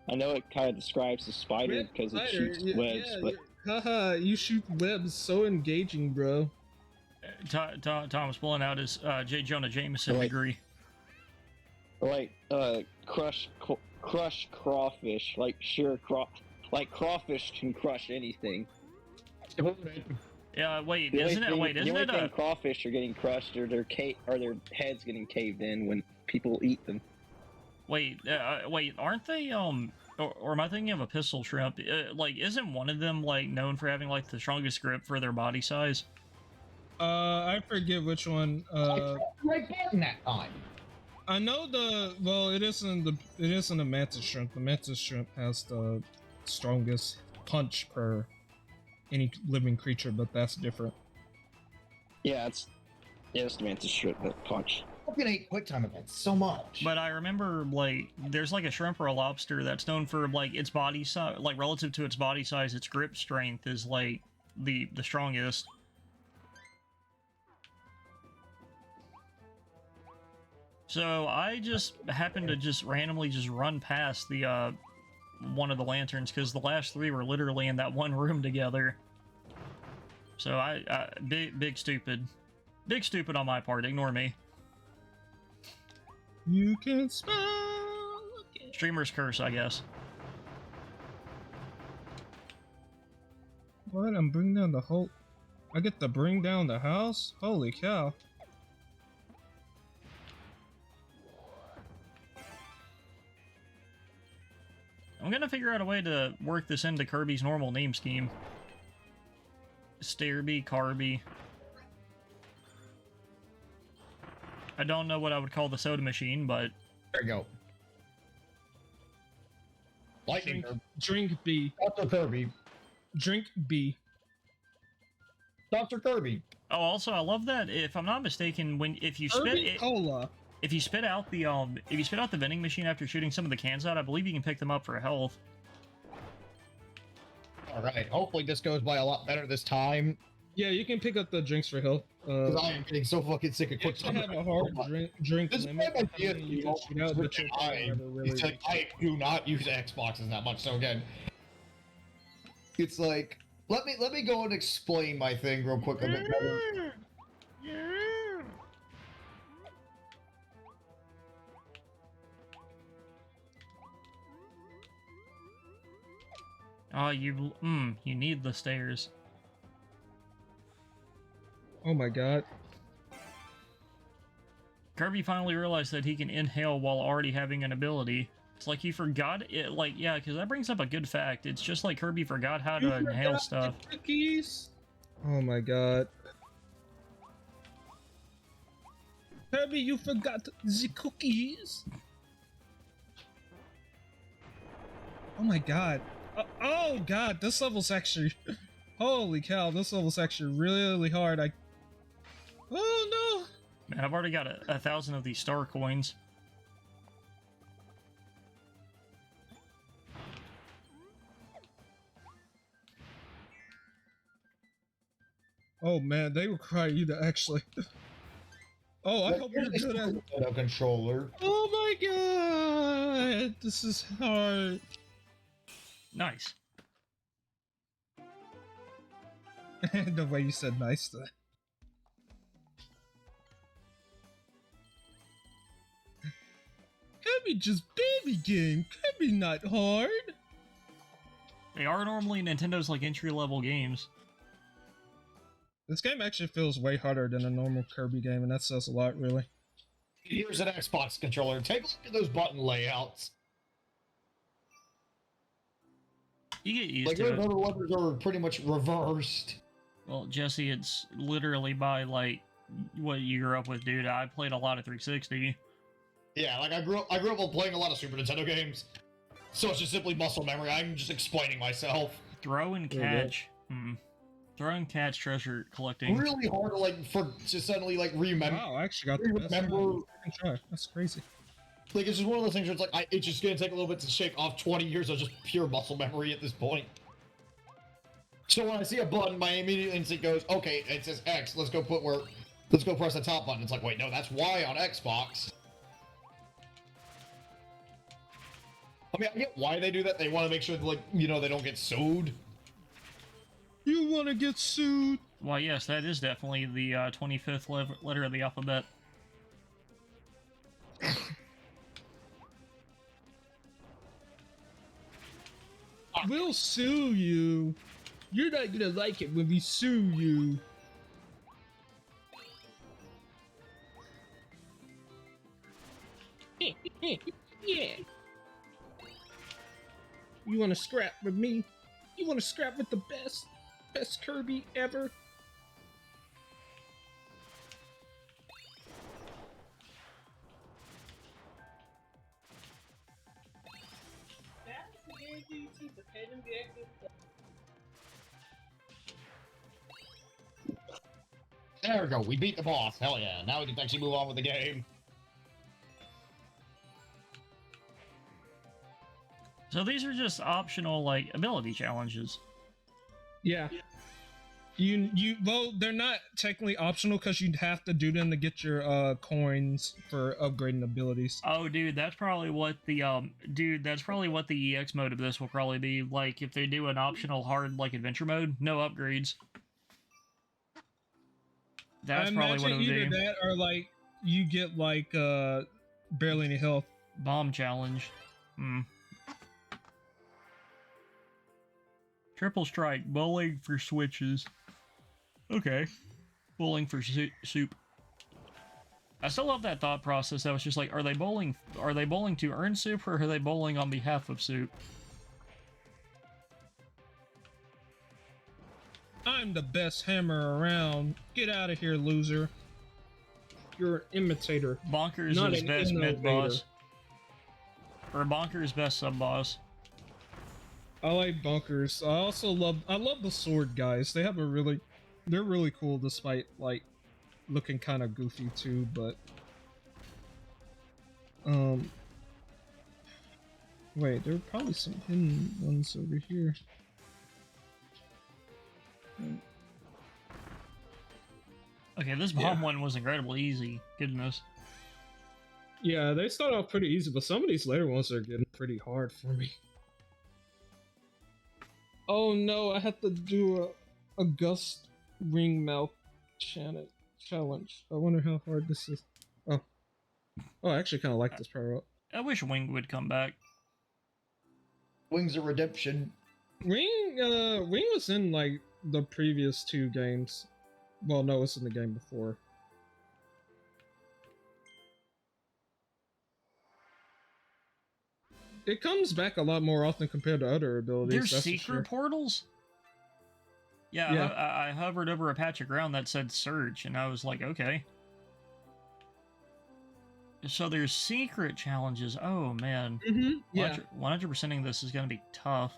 I know it kind of describes the spider because it shoots webs, but haha, you shoot webs, so engaging, bro. Tom's pulling out his J. Jonah Jameson degree. like Crush crush crawfish. Like like crawfish can crush anything. Yeah, wait, The isn't only it thing a... crawfish are getting crushed or their heads getting caved in when people eat them. Wait, aren't they, or am I thinking of a pistol shrimp? Like, isn't one of them, like, known for having, like, the strongest grip for their body size? I forget which one. Right button that time. I know it isn't a mantis shrimp. The mantis shrimp has the strongest punch per any living creature, but that's different. Yeah, it's the mantis shrimp that punch. Fucking ate quick time events so much. But I remember, like, there's, like, a shrimp or a lobster that's known for, like, its body size, like, relative to its body size, its grip strength is, like, the strongest. So I just happened to just randomly just run past the, one of the lanterns, because the last three were literally in that one room together. So big stupid. Big stupid on my part, ignore me. You can smell again. Streamer's curse, I guess. What? I'm bringing down the whole... I get to bring down the house? Holy cow. I'm gonna figure out a way to work this into Kirby's normal name scheme. Stairby, Carby. I don't know what I would call the soda machine, but... There you go. Lightning. Drink B. Dr. Kirby. Drink B. Dr. Kirby. Oh, also, I love that, if I'm not mistaken, if you spit it... Cola. If you spit out the vending machine after shooting some of the cans out, I believe you can pick them up for health. Alright, hopefully this goes by a lot better this time. Yeah, you can pick up the drinks for health. Because I am getting so fucking sick of quick You have a hard drink this limit. is my idea. You can shoot out, but It's like, I do not use Xboxes that much, so again... It's like... Let me go and explain my thing real quick a bit better. Oh, you need the stairs. Oh my god. Kirby finally realized that he can inhale while already having an ability. It's like he forgot it, like, yeah, because that brings up a good fact. It's just like Kirby forgot how to inhale stuff. Cookies? Oh my god. Kirby, you forgot the cookies? Oh my god. Oh god, this level's actually... Holy cow, this level's actually really hard. Oh no! Man, I've already got 1,000 of these star coins. Oh man, they require you to actually... Oh, I hope you're good at... A controller. Oh my god! This is hard. Nice. The way you said nice to that. Kirby just baby game. Kirby not hard. They are normally Nintendo's, like, entry-level games. This game actually feels way harder than a normal Kirby game, and that says a lot, really. Here's an Xbox controller. Take a look at those button layouts. You get used Like, to those it. other levers are pretty much reversed. Well, Jesse, it's literally by, like, what you grew up with, dude. I played a lot of 360. Yeah, like I grew up playing a lot of Super Nintendo games. So it's just simply muscle memory. I'm just explaining myself. Throw and catch. Throw and catch treasure collecting. Really hard to suddenly remember. Wow, I actually got the best remember. one. Try. That's crazy. Like, it's just one of those things where it's like, it's just gonna take a little bit to shake off 20 years of just pure muscle memory at this point. So when I see a button, my immediate instinct goes, okay, it says X, let's go press the top button. It's like, wait, no, that's Y on Xbox. I mean, I get why they do that. They want to make sure that, they don't get sued. You want to get sued? Well, yes, that is definitely the 25th letter of the alphabet. We'll sue you. You're not gonna like it when we sue you. Yeah. You wanna scrap with me? You wanna scrap with the best Kirby ever? There we go. We beat the boss. Hell yeah. Now we can actually move on with the game. So these are just optional, like, ability challenges. Yeah. Well, they're not technically optional because you'd have to do them to get your coins for upgrading abilities. Oh, dude, that's probably what the EX mode of this will probably be. Like, if they do an optional hard, like, adventure mode, no upgrades. That's probably what it would be. Either that or, like, you get, like, barely any health. Bomb challenge. Triple strike, bowling for switches. Okay. Bowling for soup. I still love that thought process. I was just like, are they bowling to earn soup, or are they bowling on behalf of soup? I'm the best hammer around. Get out of here, loser. You're an imitator. Bonkers not is best mid boss. Or Bonkers best sub boss. I like Bonkers. I love the sword guys. They're really cool despite like looking kind of goofy too, but wait, there are probably some hidden ones over here. Okay, this bomb one was incredibly easy. Goodness. Yeah, they start off pretty easy, but some of these later ones are getting pretty hard for me. Oh no, I have to do a gust ring mouth challenge. I wonder how hard this is. Oh, I actually kind of like this power up. I wish Wing would come back. Wings of Redemption. Wing was in like the previous two games. Well, no, it's in the game before. It comes back a lot more often compared to other abilities. There's secret portals? Yeah. I hovered over a patch of ground that said search, and I was like, okay. So there's secret challenges. Oh, man. Yeah. 100%ing this is going to be tough.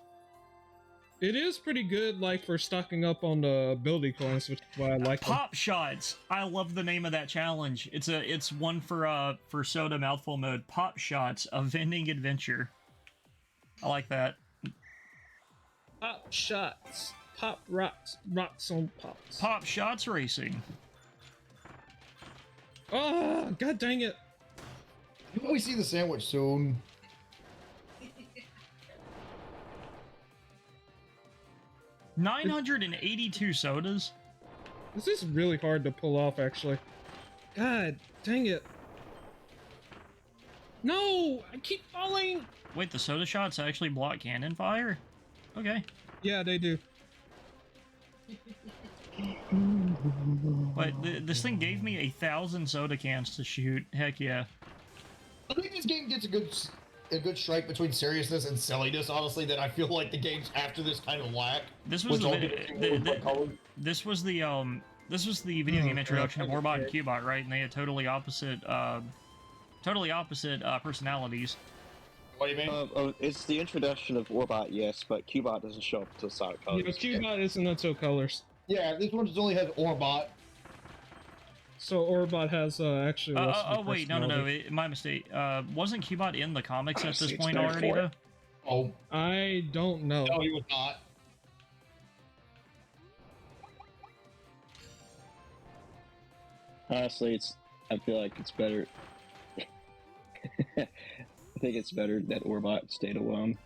It is pretty good, like, for stocking up on the ability coins, which is why I like Pop Shots! I love the name of that challenge. It's one for Soda Mouthful mode. Pop Shots, a vending adventure. I like that. Pop Shots. Pop rocks. Rocks on pops. Pop Shots Racing. Oh, god dang it. Will we see the sandwich soon? $982 sodas? This is really hard to pull off, actually. God dang it. No! I keep falling! Wait, the soda shots actually block cannon fire? Okay. Yeah, they do. Wait, this thing gave me 1,000 soda cans to shoot. Heck yeah. I think this game gets a good strike between seriousness and silliness, honestly, that I feel like the games after this kind of lack. This was this was the video game introduction of Warbot and Qbot, right? And they had totally opposite personalities. What do you mean? It's the introduction of Warbot, yes, but Qbot doesn't show up until Sonic Colors. Yeah, Qbot isn't until Colors. Yeah, this one only has Orbot. So Orbot has actually. Oh wait, no, my mistake. Wasn't Qbot in the comics at this point already, though? Oh, I don't know. No, he was not. Honestly, I feel like it's better. I think it's better that Orbot stayed alone.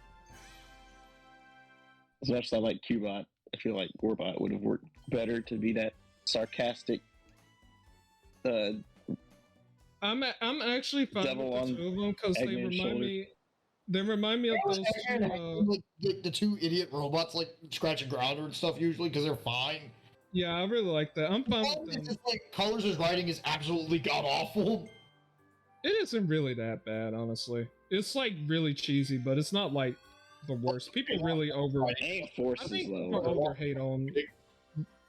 As much as I like Qbot, I feel like Orbot would have worked better to be that sarcastic. I'm actually fine with the two of them because they remind me. They remind me of those the two idiot robots like scratching ground and stuff usually because they're fine. Yeah, I really like that. I'm fine with them. It's just like Colors' writing is absolutely god awful. It isn't really that bad, honestly. It's like really cheesy, but it's not like the worst. People really hate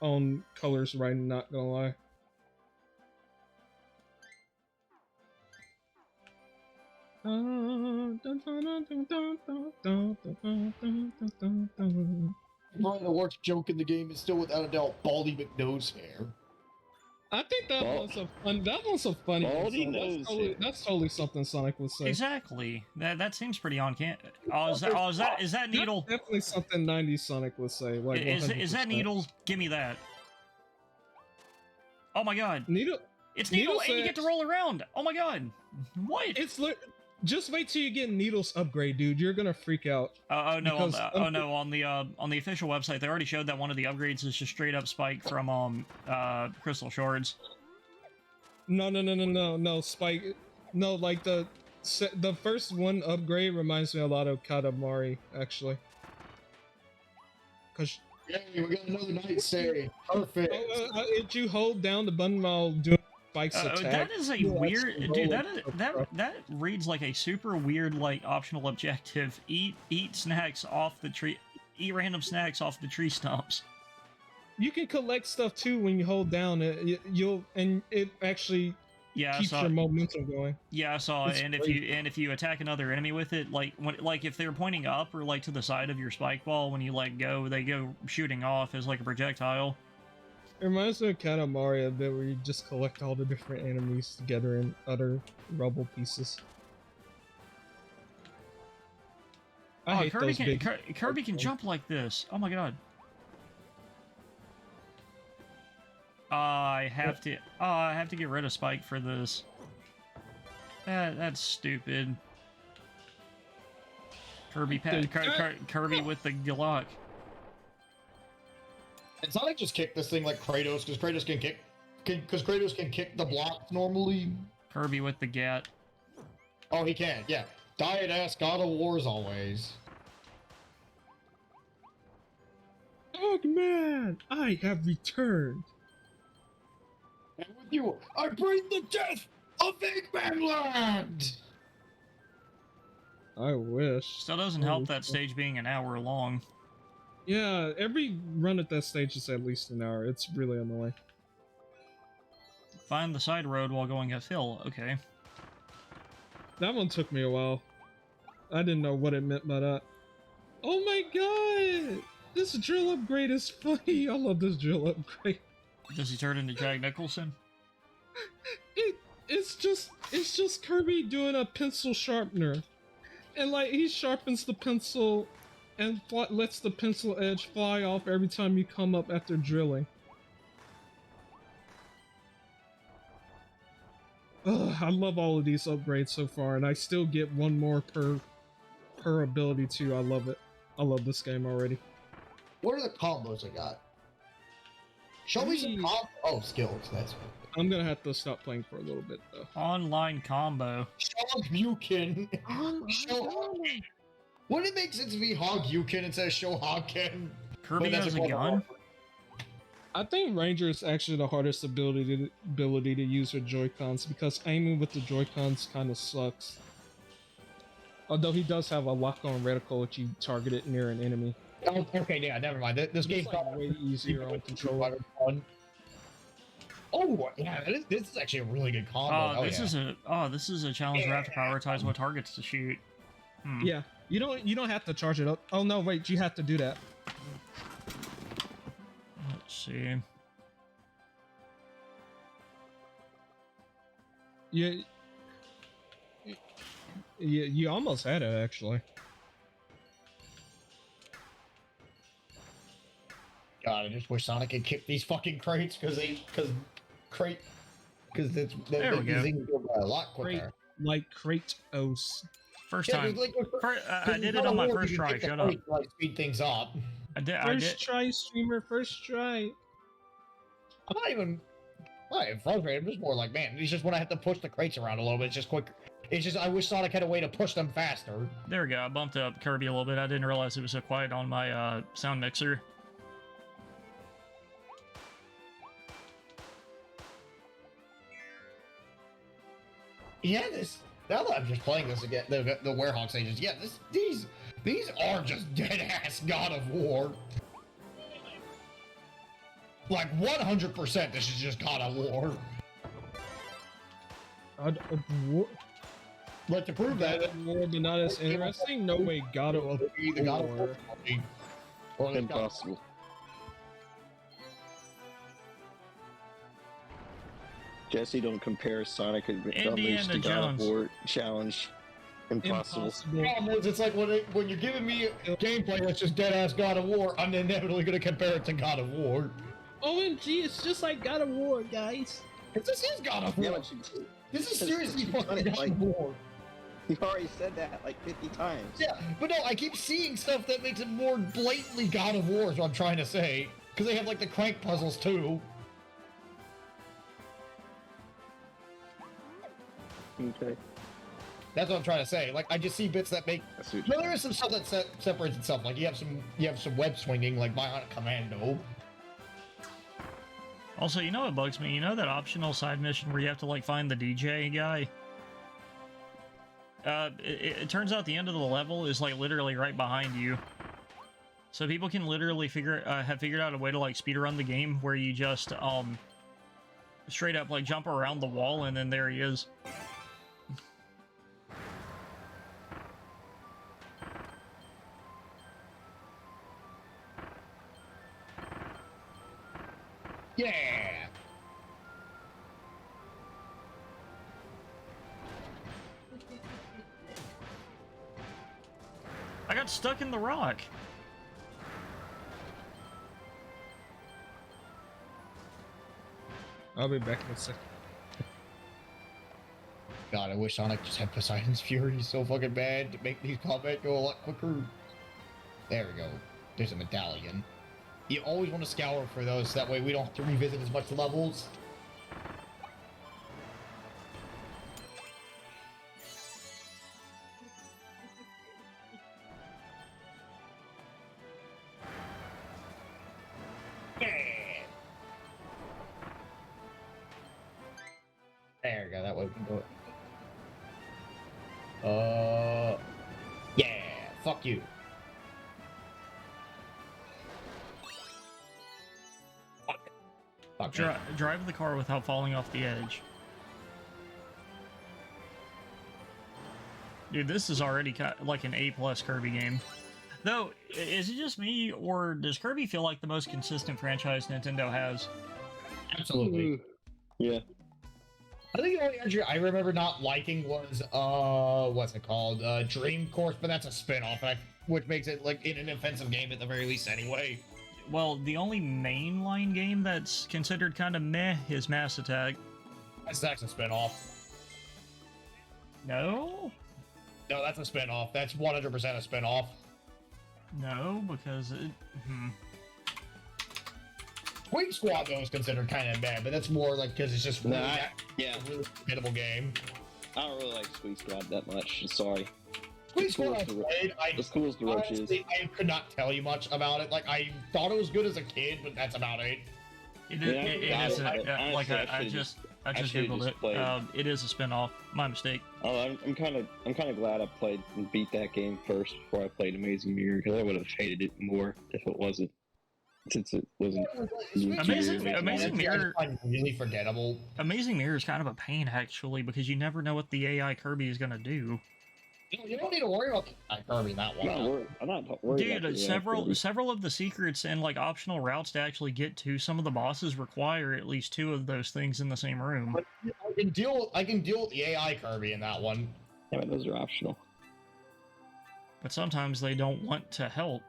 on Colors writing. Not gonna lie. Probably the worst joke in the game is still without a doubt Baldy McNose hair. I think that one's a funny one. That's totally something Sonic would say. Exactly. That seems pretty on can. Is that Needle? That's definitely something 90s Sonic would say. Like is that Needle? Give me that. Oh my god. Needle. It's Needle, and you get to roll around. Oh my god. What? Just wait till you get Needle's upgrade, dude. You're gonna freak out. On the official website, they already showed that one of the upgrades is just straight up Spike from Crystal Shards. No, Spike. No, like the first one upgrade reminds me a lot of Katamari, actually. Cause yeah, we got another night say. Perfect. If you hold down the button while doing Spike's attack. That is a weird, dude. That reads like a super weird, like optional objective. Eat snacks off the tree. Eat random snacks off the tree stumps. You can collect stuff too when you hold down. It actually keeps your momentum going. Yeah, I saw it. And if you attack another enemy with it, like if they're pointing up or like to the side of your spike ball, when you let go, they go shooting off as like a projectile. It reminds me of Katamari a bit, where you just collect all the different enemies together in utter rubble pieces. I hate those big... Kirby can jump like this. Oh my god. I have to get rid of Spike for this. That's stupid. Kirby with the Glock. And Sonic just kicked this thing like Kratos, because Kratos can kick the blocks normally. Kirby with the Gat. Oh, he can, yeah. Diet ass God of Wars always. Eggman, I have returned. And with you, I bring the death of Eggman Land! I wish. Still doesn't help that stage being an hour long. Yeah, every run at that stage is at least an hour. It's really annoying. Find the side road while going uphill. Okay. That one took me a while. I didn't know what it meant by that. Oh my god! This drill upgrade is funny. I love this drill upgrade. Does he turn into Jack Nicholson? It's just Kirby doing a pencil sharpener. And like he sharpens the pencil and lets the pencil edge fly off every time you come up after drilling. Ugh, I love all of these upgrades so far, and I still get one more per ability too. I love it. I love this game already. What are the combos I got? Show me some combos. Oh, skills. That's good. I'm gonna have to stop playing for a little bit though. Online combo. Shoryuken. Wouldn't it make sense to be Hogyuken instead of Shoryuken? Kirby has a gun? I think Ranger is actually the hardest ability to use with Joy-Cons, because aiming with the Joy-Cons kind of sucks. Although he does have a lock-on reticle if you target it near an enemy. Oh, okay, yeah, never mind. This game's like way easier on controller. Oh, yeah, this is actually a really good combo. This is a challenge where I have to prioritize what targets to shoot. Yeah, you don't have to charge it up. Oh no, wait, you have to do that. Let's see. Yeah, you almost had it actually. God, I just wish Sonic could kick these fucking crates because these things go by a lot quicker. Like Kratos. First time. I did it on my first try. Shut up. Like speed things up. First try, streamer. First try. I'm not even frustrated. I'm just more like, man, it's just when I have to push the crates around a little bit. It's just quick. It's just I wish Sonic had a way to push them faster. There we go. I bumped up Kirby a little bit. I didn't realize it was so quiet on my sound mixer. Yeah, this. Now that I'm just playing this again, the Werehog stages. Yeah, these are just dead ass God of War. Like 100%, this is just God of War. But to prove that, War, but not as interesting. No way, God of War. Impossible. Jesse, don't compare Sonic Unleashed to God of War challenge. Impossible. It's like when you're giving me gameplay that's just dead ass God of War, I'm inevitably gonna compare it to God of War. OMG, it's just like God of War, guys. This is God of War. Yeah, this is seriously fucking God of War. You've already said that like 50 times. Yeah, but no, I keep seeing stuff that makes it more blatantly God of War is what I'm trying to say. Because they have like the crank puzzles too. Okay. That's what I'm trying to say. Like, I just see bits that make. No, there is some stuff that separates itself. Like, you have some web swinging, like Bionic Commando. Also, you know what bugs me? You know that optional side mission where you have to like find the DJ guy? It turns out the end of the level is like literally right behind you. So people can literally have figured out a way to like speedrun the game where you just straight up like jump around the wall and then there he is. Yeah. I got stuck in the rock. I'll be back in a second. God, I wish Sonic just had Poseidon's Fury so fucking bad to make these combat go a lot quicker. There we go. There's a medallion. You always want to scour for those, so that way we don't have to revisit as much levels. There we go, that way we can do it. Yeah, fuck you. Fuck. Drive the car without falling off the edge. Dude, this is already like an A+ Kirby game. Though, is it just me, or does Kirby feel like the most consistent franchise Nintendo has? Absolutely. Yeah. I think the only entry I remember not liking was, what's it called? Dream Course, but that's a spin-off, which makes it, like, an inoffensive game at the very least anyway. Well, the only mainline game that's considered kind of meh is Mass Attack. Mass Attack's a spin-off. No? No, that's a spin-off. That's 100% a spin-off. No, because it... Quake Squad, though, is considered kind of bad, but that's more like because it's just really, a really forgettable game. I don't really like Squeak Squad that much. Sorry. Squeak Squad I played. As cool as the roaches. I could not tell you much about it. Like, I thought it was good as a kid, but that's about it. It is I just googled it. It is a spin-off. My mistake. Oh, I'm kind of glad I played and beat that game first before I played Amazing Mirror, because I would have hated it more if it wasn't. Since it wasn't Amazing Mirror, really forgettable. Amazing Mirror is kind of a pain actually, because you never know what the AI Kirby is gonna do. You don't need to worry about the Kirby in that one. I'm not worried. Dude, several of the secrets and like optional routes to actually get to some of the bosses require at least 2 of those things in the same room. But I can deal with the AI Kirby in that one. Yeah, but those are optional. But sometimes they don't want to help.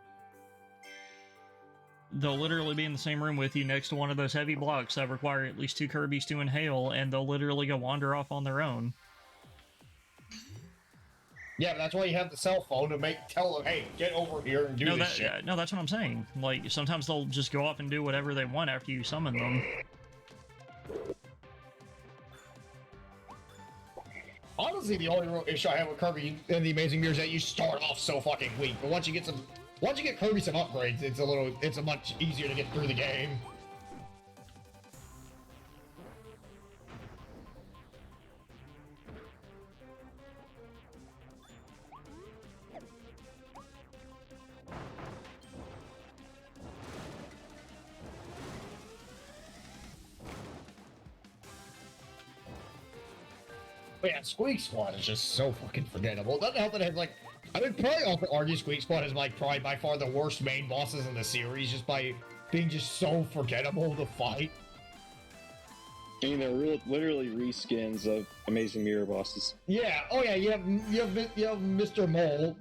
They'll literally be in the same room with you next to one of those heavy blocks that require at least 2 Kirbys to inhale, and they'll literally go wander off on their own. Yeah, but that's why you have the cell phone to tell them, hey, get over here and do this shit. No, that's what I'm saying. Like, sometimes they'll just go off and do whatever they want after you summon them. Honestly, the only real issue I have with Kirby and the Amazing Mirror is that you start off so fucking weak, but once you get Kirby some upgrades, it's a much easier to get through the game. But yeah, Squeak Squad is just so fucking forgettable. It doesn't help that it has like, I would probably also argue Squeak Squad is like probably by far the worst main bosses in the series, just by being just so forgettable to fight. I mean, they're literally reskins of Amazing Mirror bosses. Yeah. Oh yeah. You have Mr. Mole.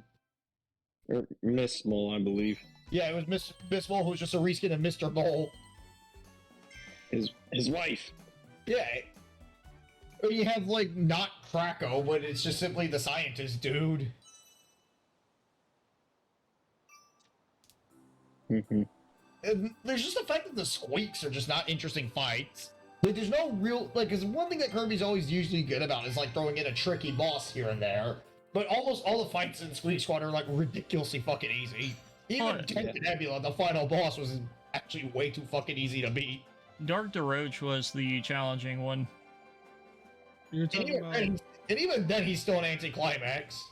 Or Miss Mole, I believe. Yeah, it was Miss Mole, who's just a reskin of Mr. Mole. His wife. Yeah. Or you have like not Kracko, but it's just simply the scientist dude. And there's just the fact that the squeaks are just not interesting fights. Like, there's no real, like, because one thing that Kirby's always usually good about is, like, throwing in a tricky boss here and there. But almost all the fights in Squeak Squad are, like, ridiculously fucking easy. Even Tank Nebula, the final boss, was actually way too fucking easy to beat. Dark DeRoach was the challenging one. You're talking about... And even then, he's still an anticlimax.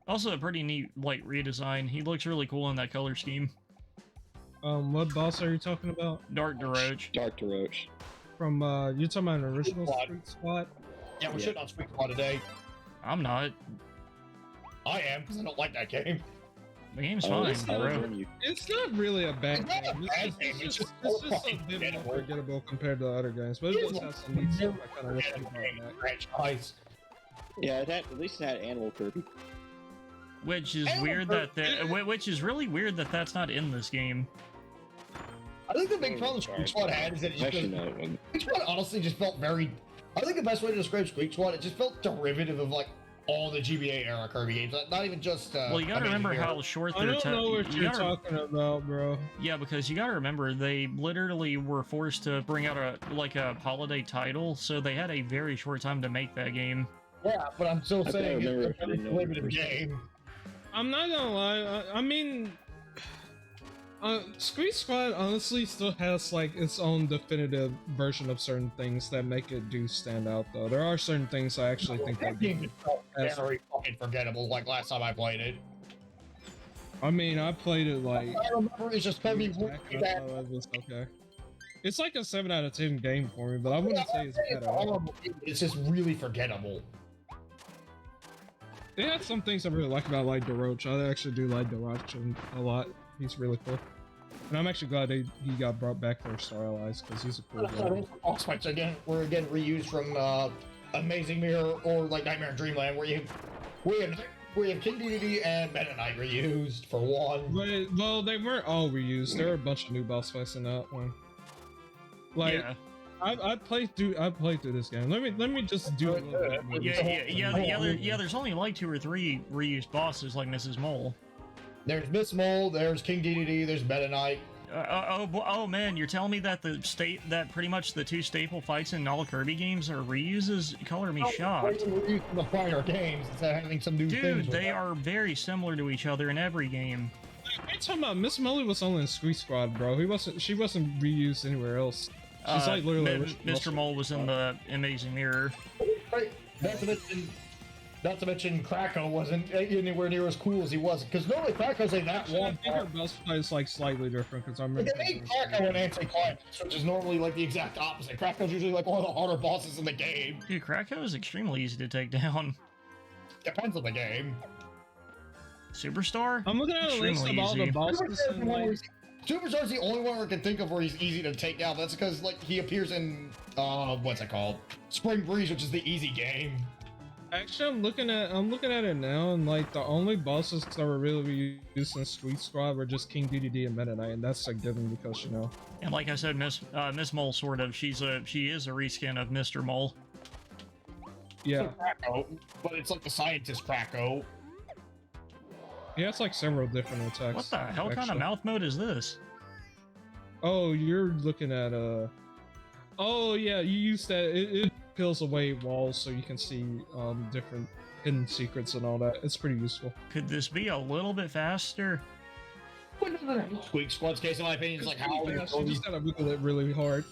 Also a pretty neat, like, redesign. He looks really cool in that color scheme. What boss are you talking about? Dark DeRoach. Dark DeRoach. From, you're talking about an original Squeak Squad? Yeah, we're shitting on Squeak Squad today. I'm not. I am, because I don't like that game. The game's fine. It's not really a bad game. It's just a bit more forgettable compared to the other games, but it does have some neat stuff I kind of wish it franchise. Yeah, at least it had Animal Kirby. Which is weird which is really weird that that's not in this game. I think the big problem Squeak Squad had is that it just Squeak Squad honestly just felt very. I think the best way to describe Squeak Squad, it just felt derivative of like all the GBA era Kirby games, not even just. Well, you gotta remember how short their. I don't know what you're talking about, bro. Yeah, because you gotta remember they literally were forced to bring out a holiday title, so they had a very short time to make that game. Yeah, but I'm still saying it's a limited game. I'm not gonna lie. I mean, Squeak Squad honestly still has like its own definitive version of certain things that make it do stand out. Though there are certain things I actually think that game is very fucking forgettable. Like last time I played it. I mean, I played it like. I remember it's just Kirby. It was okay. It's like a 7 out of 10 game for me, but I wouldn't say it's bad at all. It's just really forgettable. It had some things I really like about like DeRoach. I actually do like DeRoach a lot. He's really cool. And I'm actually glad he got brought back for Star Allies because he's a cool guy. Boss fights were again reused from Amazing Mirror or like Nightmare in Dreamland, where you have King Dedede and Meta Knight reused for one. Well, they weren't all reused. There were a bunch of new boss fights in that one. Like, yeah. I played through this game. Let me just do a little bit more. Yeah. There's only like 2 or 3 reused bosses like Mrs. Mole. There's Miss Mole. There's King Dedede. There's Meta Knight. Oh man, you're telling me that that pretty much the 2 staple fights in all Kirby games are reuses? Color me shocked. The prior games instead of having some new things. Dude, they are very similar to each other in every game. What are you talking about? Miss Molly was only in Squeak Squad, bro. She wasn't reused anywhere else. She's like literally Mr. Mole was in the Amazing Mirror. Right. Not to mention Kracko wasn't anywhere near as cool as he was, because normally Kracko's in that one. I think her boss fight is like slightly different, because I remember. They made Kracko an anti-climax, which is normally like the exact opposite. Kracko's usually like one of the harder bosses in the game. Dude, Kracko is extremely easy to take down. Depends on the game. Superstar? I'm looking at a list of all the bosses. Superstar's the only one I can think of where he's easy to take down. That's because like he appears in what's it called? Spring Breeze, which is the easy game. Actually, I'm looking at it now, and like the only bosses that were really used in Squeak Squad were just King Dedede and Meta Knight, and that's a given because you know. And like I said, Miss Mole sort of she is a reskin of Mr. Mole. Yeah. Kracko, but it's like the scientist Kracko. Yeah, it's like several different attacks. What the hell kind of mouth mode is this? Oh, you're looking at Oh yeah, you use that. It peels away walls so you can see different hidden secrets and all that. It's pretty useful. Could this be a little bit faster? Squeak Squad's case, in my opinion, is like how you just gotta wiggle it really hard.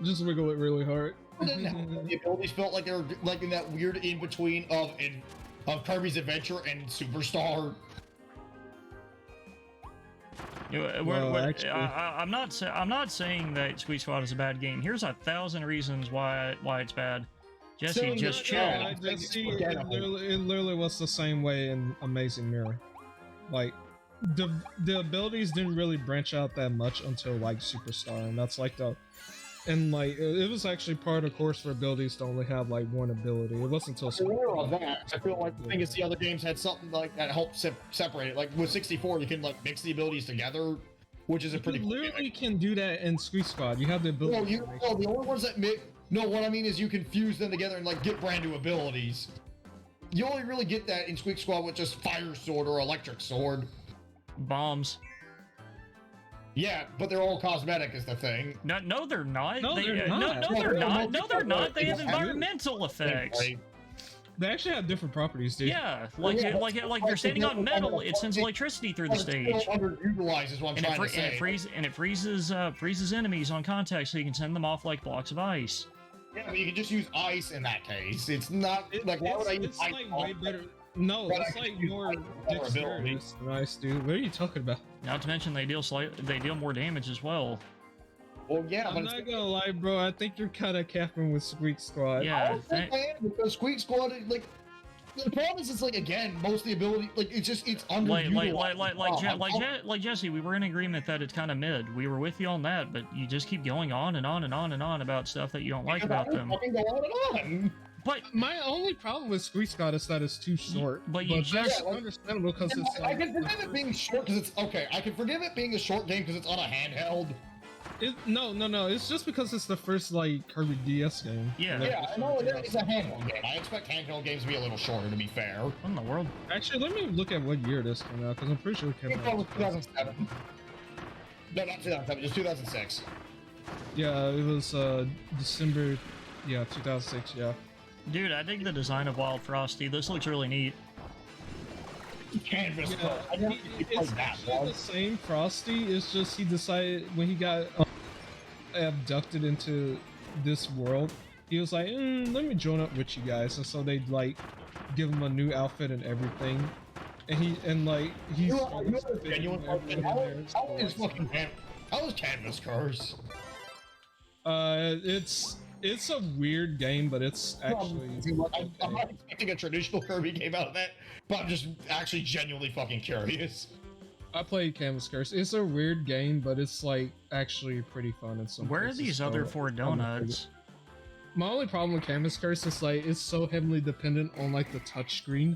Just wiggle it really hard. The abilities felt like they were like in that weird in between of Kirby's Adventure and Superstar. I'm not saying that Squeak Squad is a bad game. Here's 1,000 reasons why it's bad. Jesse, just chill. It literally was the same way in Amazing Mirror. Like, the abilities didn't really branch out that much until like Superstar, and that's like it was actually part of the course for abilities to only have like one ability. It wasn't until Superstar. That. I feel like the thing is the other games had something like that helped separate it. Like with 64, you can like mix the abilities together, which is a pretty. You literally can do that in Squeak Squad. You have the ability. No, the only ones that mix. No, what I mean is you can fuse them together and like get brand new abilities. You only really get that in Squeak Squad with just Fire Sword or Electric Sword. Bombs. Yeah, but they're all cosmetic is the thing. No, they're not. No, they're not. No, they're not. They have environmental effects. They actually have different properties, dude. Yeah, like you're standing on metal, it sends electricity through the stage. Underutilized is what I'm trying to say. And it freezes enemies on contact, so you can send them off like blocks of ice. Yeah, but you can just use ice in that case. It's not like why would I use ice? Like way better. No, it's like more dexterity than ice, dude. What are you talking about? Not to mention they deal more damage as well. Well, yeah, I'm not gonna lie, bro. I think you're kind of capping with Squeak Squad. Yeah, I don't think I am because Squeak Squad, like, the problem is it's like again, most of the ability, like it's underutilized. Like Jesse, we were in agreement that it's kind of mid. We were with you on that, but you just keep going on and on and on and on about stuff that you don't like about them. Fucking go on and on. But my only problem with Squeak Squad is that it's too short. But that's understandable because it's. I can forgive it being short because it's okay. I can forgive it being a short game because it's on a handheld. No. It's just because it's the first like Kirby DS game. Yeah, I know it's a handheld game. I expect handheld games to be a little shorter, to be fair. What in the world? Actually, let me look at what year this came out because I'm pretty sure it came out. 2007. No, not 2007. Just 2006. Yeah, it was December. Yeah, 2006. Yeah. Dude, I dig the design of Wild Frosty. This looks really neat. Canvas. Yeah, it's actually the same Frosty. It's just he decided when he got abducted into this world, he was like, "Let me join up with you guys," and so they like give him a new outfit and everything. And he's How is Canvas Curse? It's a weird game, but it's actually. I'm not expecting a traditional Kirby game out of that, but I'm just actually genuinely fucking curious. I played Canvas Curse. It's a weird game, but it's like actually pretty fun in some. Where are these other 4 donuts? My only problem with Canvas Curse is like it's so heavily dependent on like the touch screen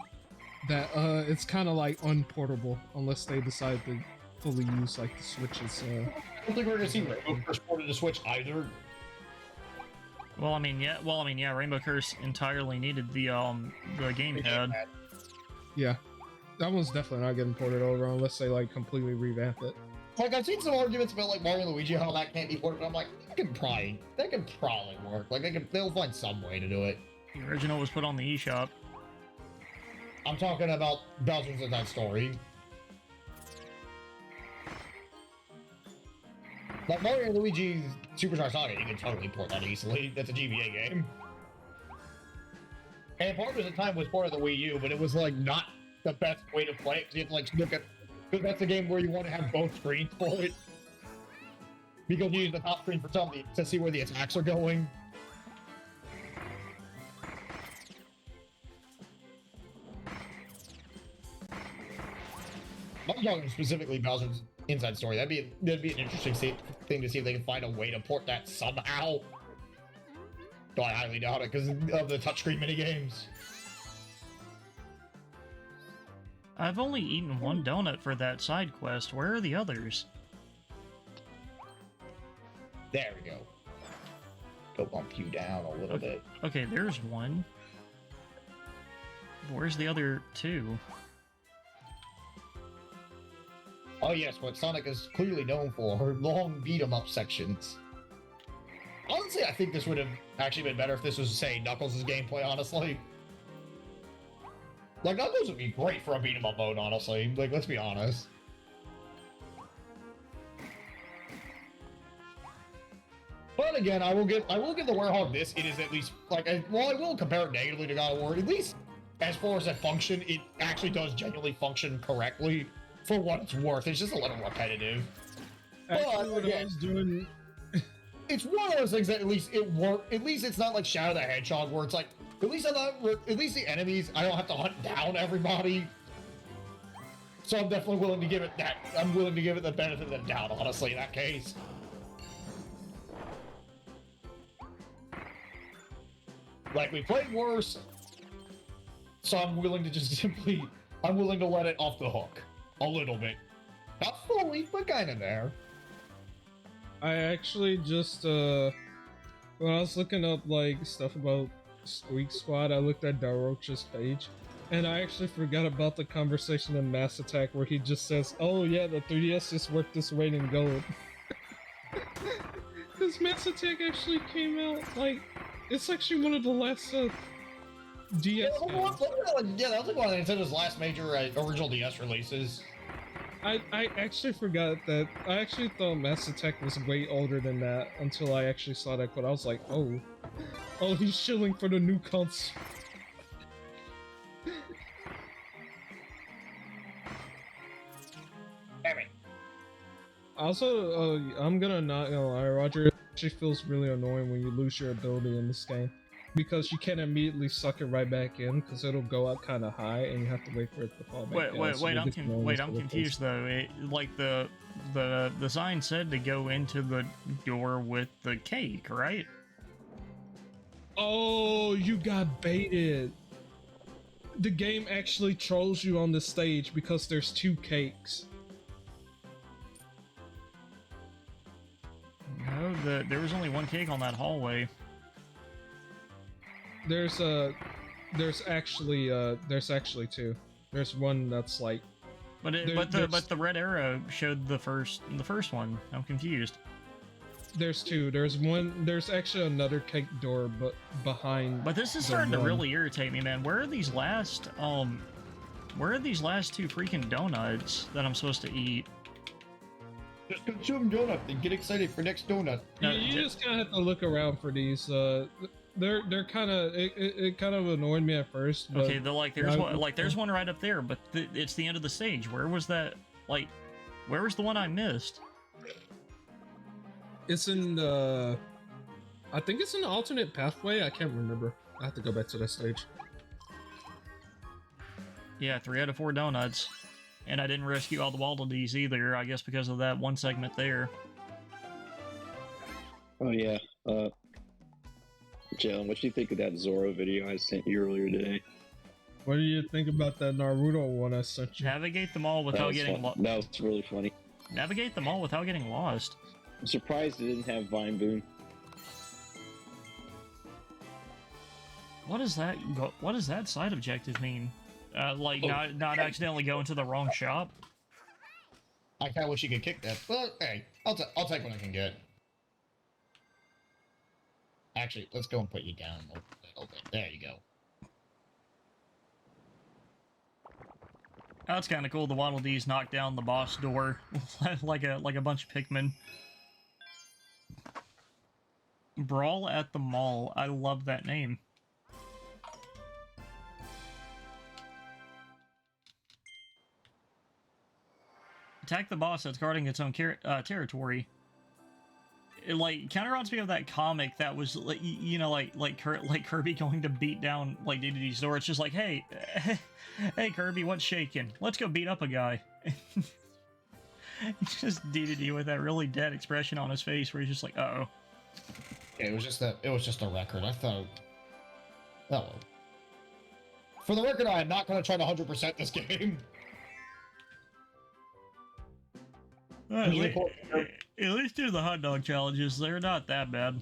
that it's kind of like unportable unless they decide to fully use like the Switches. I don't think we're gonna see Rainbow Curse ported to Switch either. Well, I mean, yeah. Rainbow Curse entirely needed the gamepad. Yeah, that one's definitely not getting ported over unless they like completely revamp it. Like I've seen some arguments about like Mario and Luigi how that can't be ported. But I'm like, that can probably work. Like they'll find some way to do it. The original was put on the eShop. I'm talking about Bowser's Inside Story. Like Mario and Luigi's Superstar Saga, you can totally port that easily. That's a GBA game. And part of the time was part of the Wii U, but it was like not the best way to play it because you have to like look at. Because that's a game where you want to have both screens for it. Because you use the top screen for something to see where the attacks are going. I'm talking specifically Bowser's Inside Story. That'd be an interesting thing to see if they can find a way to port that somehow. Though I highly doubt it because of the touchscreen minigames. I've only eaten 1 donut for that side quest. Where are the others? There we go. Go bump you down a little bit. Okay, there's 1. Where's the other 2? Oh yes, what Sonic is clearly known for, her long beat-em-up sections. Honestly, I think this would have actually been better if this was, say, Knuckles' gameplay, honestly. Like, Knuckles would be great for a beat-em-up mode, honestly. Like, let's be honest. But again, I will give the Werehog this. It is at least, like, while I will compare it negatively to God of War, at least as far as a function, it actually does genuinely function correctly for what it's worth. It's just a little repetitive. Actually, what I was doing... It's one of those things that at least it worked. At least it's not like Shadow the Hedgehog, where it's like, at least the enemies, I don't have to hunt down everybody. So I'm definitely willing to give it that. I'm willing to give it the benefit of the doubt, honestly, in that case. Like, we played worse, so I'm willing to just simply, I'm willing to let it off the hook. A little bit. Not fully, but kind of there. I actually just, when I was looking up, like, stuff about Squeak Squad, I looked at Darocha's page, and I actually forgot about the conversation in Mass Attack where he just says, oh yeah, the 3DS just worked its weight in gold. Because Mass Attack actually came out, like, it's actually one of the last, DS yeah, that was like one of Nintendo's last major original DS releases. I actually forgot that. I actually thought Mass Attack was way older than that until I actually saw that quote. I was like, oh, he's shilling for the new console. Also, I'm not gonna lie, Roger. It actually feels really annoying when you lose your ability in this game, because you can't immediately suck it right back in, because it'll go up kind of high, and you have to wait for it to fall back down. I'm confused though. Like the design said to go into the door with the cake, right? Oh, you got baited. The game actually trolls you on the stage because there's 2 cakes. No, there was only 1 cake on that hallway. There's actually 2. There's one that's like. But the red arrow showed the first one. I'm confused. There's 2. There's actually another cake door, but behind. But this is starting to really irritate me, man. Where are these last 2 freaking donuts that I'm supposed to eat? Just consume donut and get excited for next donut. You just kind of have to look around for these. They're kind of it kind of annoyed me at first. But okay, there's one right up there, but it's the end of the stage. Where was that? Like, where was the one I missed? It's in the. I think it's an alternate pathway. I can't remember. I have to go back to that stage. Yeah, 3 out of 4 donuts. And I didn't rescue all the Waddle Dees either, I guess because of that one segment there. Oh yeah, Jalen, what do you think of that Zoro video I sent you earlier today? What do you think about that Naruto one I sent you? Navigate them all without getting lost. That was really funny. Navigate them all without getting lost. I'm surprised it didn't have Vine Boon. What does that side objective mean? Not accidentally go into the wrong shop? I kinda wish you could kick that, but hey, I'll take what I can get. Actually, let's go and put you down a little bit. There you go. That's kind of cool. The Waddle Dees knocked down the boss door like a bunch of Pikmin. Brawl at the Mall. I love that name. Attack the boss that's guarding its own territory. It, like, kind of reminds me of that comic that was, like, you know, like Kirby going to beat down, like, Dedede's door. It's just like, hey, hey, Kirby, what's shaking? Let's go beat up a guy. Just Dedede with that really dead expression on his face where he's just like, uh-oh. Yeah, it was just a record. I thought... Oh. For the record, I am not going to try to 100% this game. At least do the hot dog challenges. They're not that bad.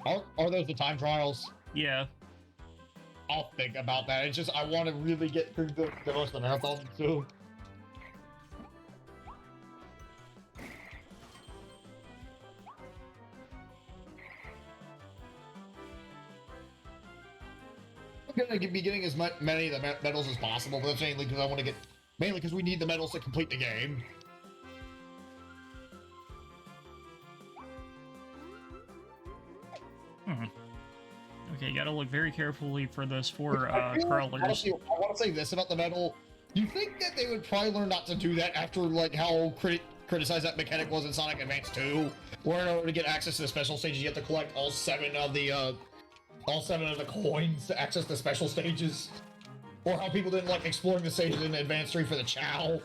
Are those the time trials? Yeah. I'll think about that. It's just I want to really get through the most of the marathon too. gonna be getting as many of the medals as possible, but that's mainly because I want to get, mainly because we need the medals to complete the game. Okay, you gotta look very carefully for those 4 crawlers. Honestly, I want to say this about the medal. You think that they would probably learn not to do that after, like, how criticized that mechanic was in Sonic Advance 2, where in order to get access to the special stages, you have to collect all 7 of the coins to access the special stages? Or how people didn't like exploring the stages in Advance 3 for the Chow?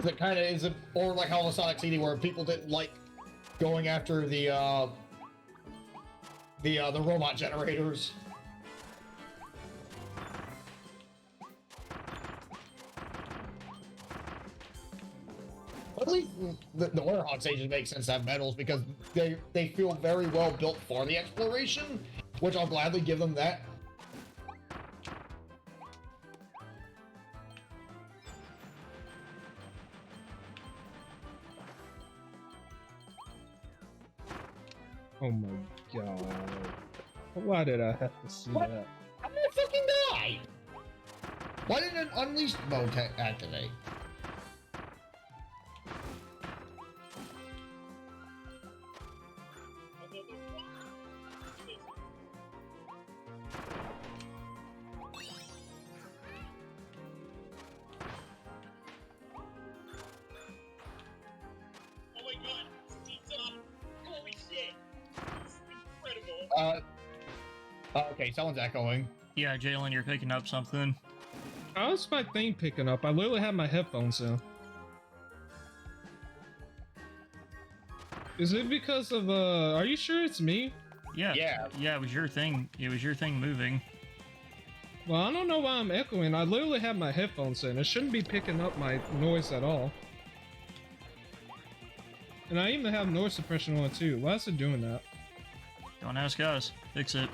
It kind of is, or like how in Sonic CD, where people didn't like going after the robot generators. At least the Warhawk stages make sense to have medals because they feel very well built for the exploration, which I'll gladly give them that. Oh my god. Why did I have to see that? How did I fucking die? Why didn't an Unleashed mode activate? Okay, someone's echoing. Yeah, Jalen, you're picking up something. How's my thing picking up? I literally have my headphones in. Is it because of, are you sure it's me? Yeah. Yeah, it was your thing. It was your thing moving. Well, I don't know why I'm echoing. I literally have my headphones in. It shouldn't be picking up my noise at all. And I even have noise suppression on too. Why is it doing that? Don't ask us. Fix it.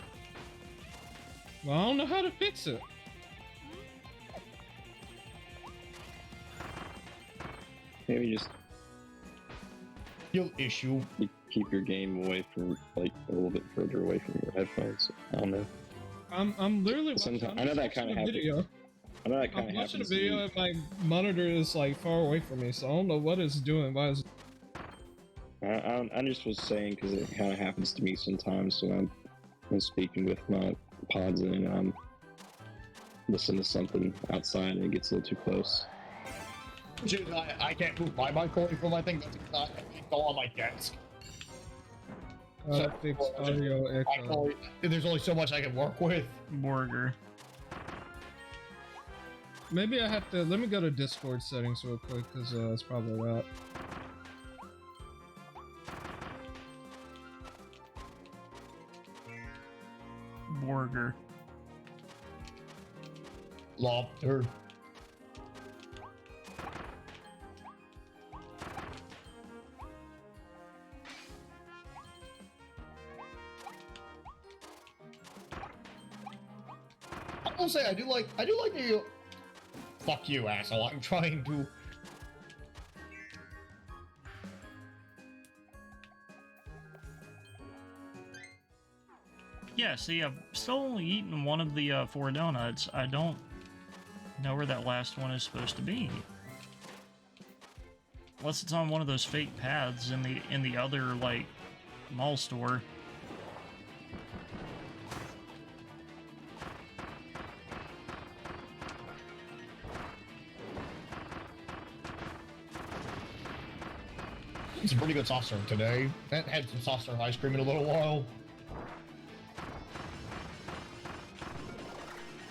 Well, I don't know how to fix it. Maybe just You'll issue. keep your game away from, like, a little bit further away from your headphones. I don't know. I'm literally watching, I know that kind of happens. video. I know that kind I'm of watching a happens. video and my monitor is like far away from me, so I don't know what it's doing. Why is I just was saying because it kind of happens to me sometimes when I'm speaking with my pods and listen to something outside and it gets a little too close. I can't move my mic away from my thing. That's not all on my desk. to fix audio echo? There's only so much I can work with. Burger. Maybe I have to, let me go to Discord settings real quick, because it's probably that. Burger. Lobster. I will say I do like the. Fuck you, asshole! I'm trying to. Yeah, see, I've still only eaten one of the 4 donuts. I don't know where that last one is supposed to be. Unless it's on one of those fake paths in the other, like, mall store. It's a pretty good soft serve today. I haven't had some soft serve ice cream in a little while.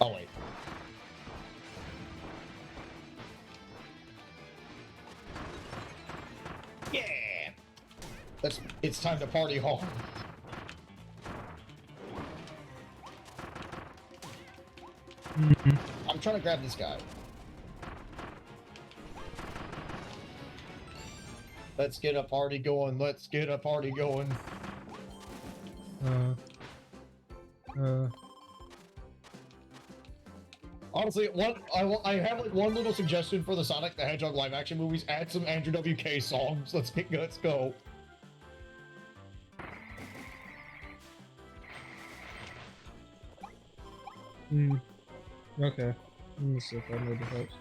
Oh wait. Yeah. It's time to party hard. I'm trying to grab this guy. Let's get a party going. Let's get a party going. Honestly, I have like one little suggestion for the Sonic the Hedgehog live action movies. Add some Andrew WK songs. Let's go. Okay. Let me see if I know the helps.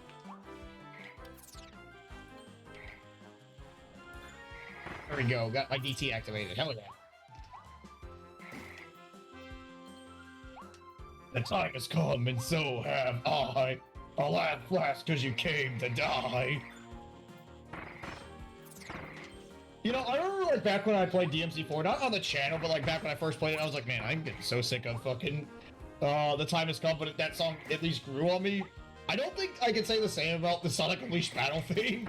There we go. Got my DT activated. Hell yeah. The time has come, and so have I. Alas, last, because you came to die. You know, I remember like back when I played DMC4, not on the channel, but like back when I first played it, I was like, man, I'm getting so sick of fucking The Time Has Come, but that song at least grew on me. I don't think I can say the same about the Sonic Unleashed battle theme.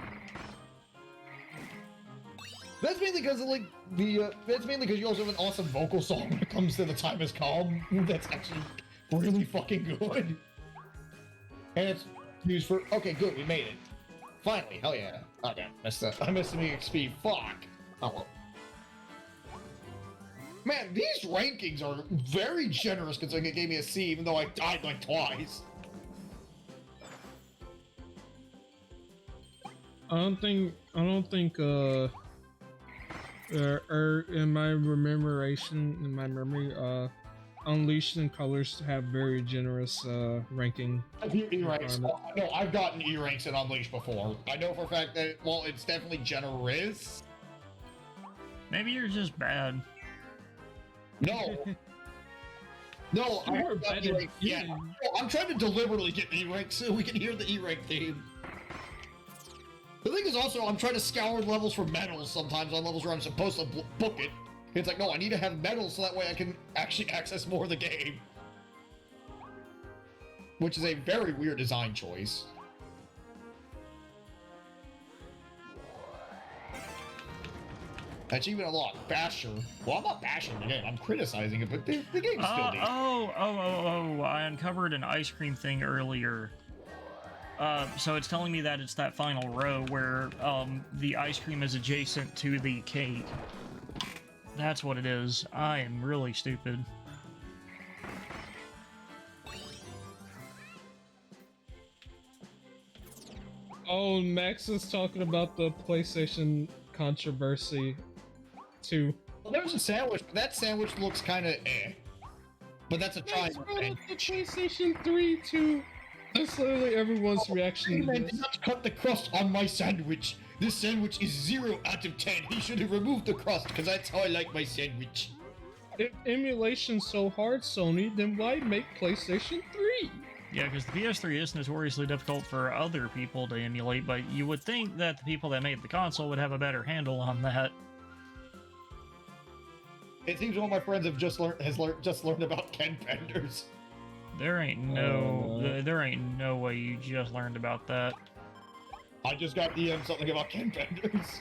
That's mainly because of like that's mainly because you also have an awesome vocal song when it comes to The Time Has Come. That's actually really fucking good. And it's used for okay, good, we made it. Finally, hell yeah. Oh damn, messed up. I missed the XP. Fuck. Oh well. Man, these rankings are very generous considering it gave me a C, even though I died like twice. I don't think in my memory, Unleashed and Colors have very generous ranking. E-ranks. No, I've gotten E-ranks in Unleashed before. I know for a fact that, well, it's definitely generous. Maybe you're just bad. No. No, I You're haven't gotten bad at E-ranks yet. No, I'm trying to deliberately get E-ranks so we can hear the E-rank theme. The thing is also, I'm trying to scour levels for medals sometimes on levels where I'm supposed to book it. It's like, no, I need to have medals so that way I can actually access more of the game. Which is a very weird design choice. Achievement unlocked. Basher. Well, I'm not bashing the game. I'm criticizing it, but the game's still decent. I uncovered an ice cream thing earlier. So it's telling me that it's that final row where the ice cream is adjacent to the cake. That's what it is. I am really stupid. Oh, Max is talking about the PlayStation controversy, too. Well, there's a sandwich, but that sandwich looks kind of eh. But that's a try. Max brought up the PlayStation 3, too. That's literally everyone's reaction to this. Did not cut the crust on my sandwich. This sandwich is 0 out of 10. He should have removed the crust, because that's how I like my sandwich. If emulation's so hard, Sony, then why make PlayStation 3? Yeah, because the PS3 is notoriously difficult for other people to emulate, but you would think that the people that made the console would have a better handle on that. It seems one of my friends have just learned about Ken Penders. There ain't no way you just learned about that. I just got DM'd something about Ken Penders.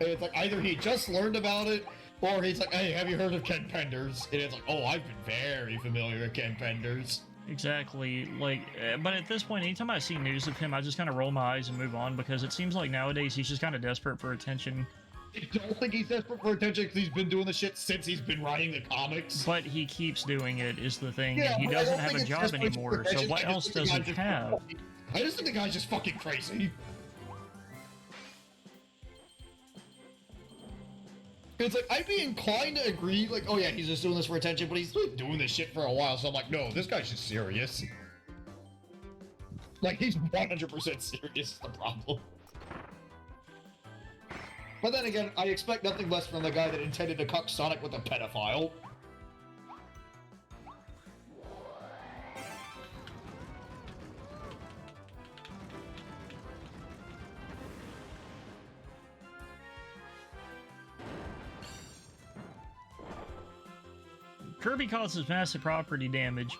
And it's like either he just learned about it, or he's like, hey, have you heard of Ken Penders? And it's like, oh, I've been very familiar with Ken Penders. Exactly, like, but at this point, anytime I see news of him, I just kind of roll my eyes and move on, because it seems like nowadays he's just kind of desperate for attention. I don't think he's desperate for attention because he's been doing the shit since he's been writing the comics. But he keeps doing it, is the thing, yeah, and he doesn't have a job anymore, so what else does he have? I just think the guy's just fucking crazy. It's like, I'd be inclined to agree, like, oh yeah, he's just doing this for attention, but he's been doing this shit for a while, so I'm like, no, this guy's just serious. Like, he's 100% serious is the problem. But then again, I expect nothing less from the guy that intended to cuck Sonic with a pedophile. Kirby causes massive property damage.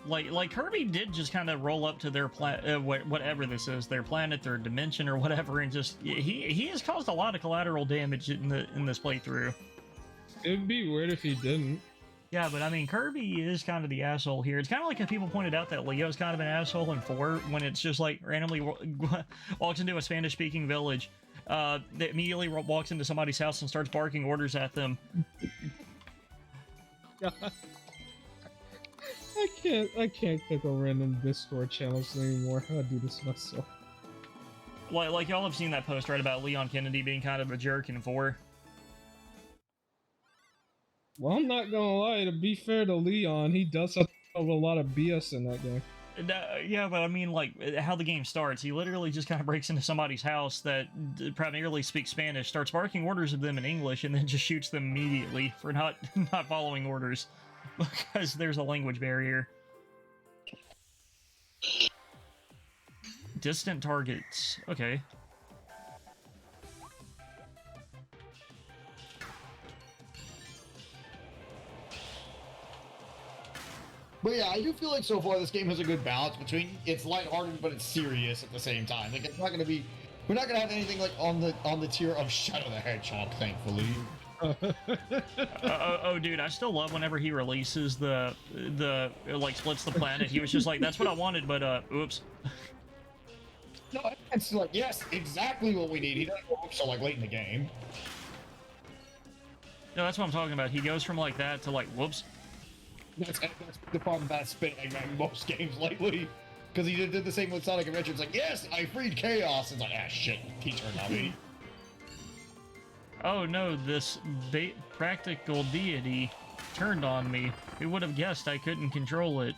Like Kirby did just kind of roll up to their whatever this is, their planet, their dimension, or whatever, and just he has caused a lot of collateral damage in this playthrough. It'd be weird if he didn't. Yeah, but I mean, Kirby is kind of the asshole here. It's kind of like if people pointed out that Leo's kind of an asshole in 4 when it's just like randomly walks into a Spanish-speaking village, that immediately walks into somebody's house and starts barking orders at them. I can't click on random Discord channels anymore. I do this myself. Like y'all have seen that post, right, about Leon Kennedy being kind of a jerk in 4? Well, I'm not gonna lie. To be fair to Leon, he does have a lot of BS in that game. Yeah, but I mean, like, how the game starts, he literally just kind of breaks into somebody's house that primarily speaks Spanish, starts barking orders of them in English, and then just shoots them immediately for not following orders, because there's a language barrier. Distant targets. Okay. But yeah, I do feel like so far this game has a good balance between it's lighthearted but it's serious at the same time. Like it's not gonna be, we're not gonna have anything like on the tier of Shadow the Hedgehog, thankfully. Oh, dude, I still love whenever he releases the like splits the planet. He was just like, that's what I wanted, but oops. No, it's like yes, exactly what we need. He doesn't go so like late in the game. No, that's what I'm talking about. He goes from like that to like whoops. That's the problem about spinning in most games lately. Because he did the same with Sonic Adventure. It's like, yes, I freed Chaos. It's like, ah, shit, he turned on me. Oh no, this practical deity turned on me. Who would have guessed I couldn't control it?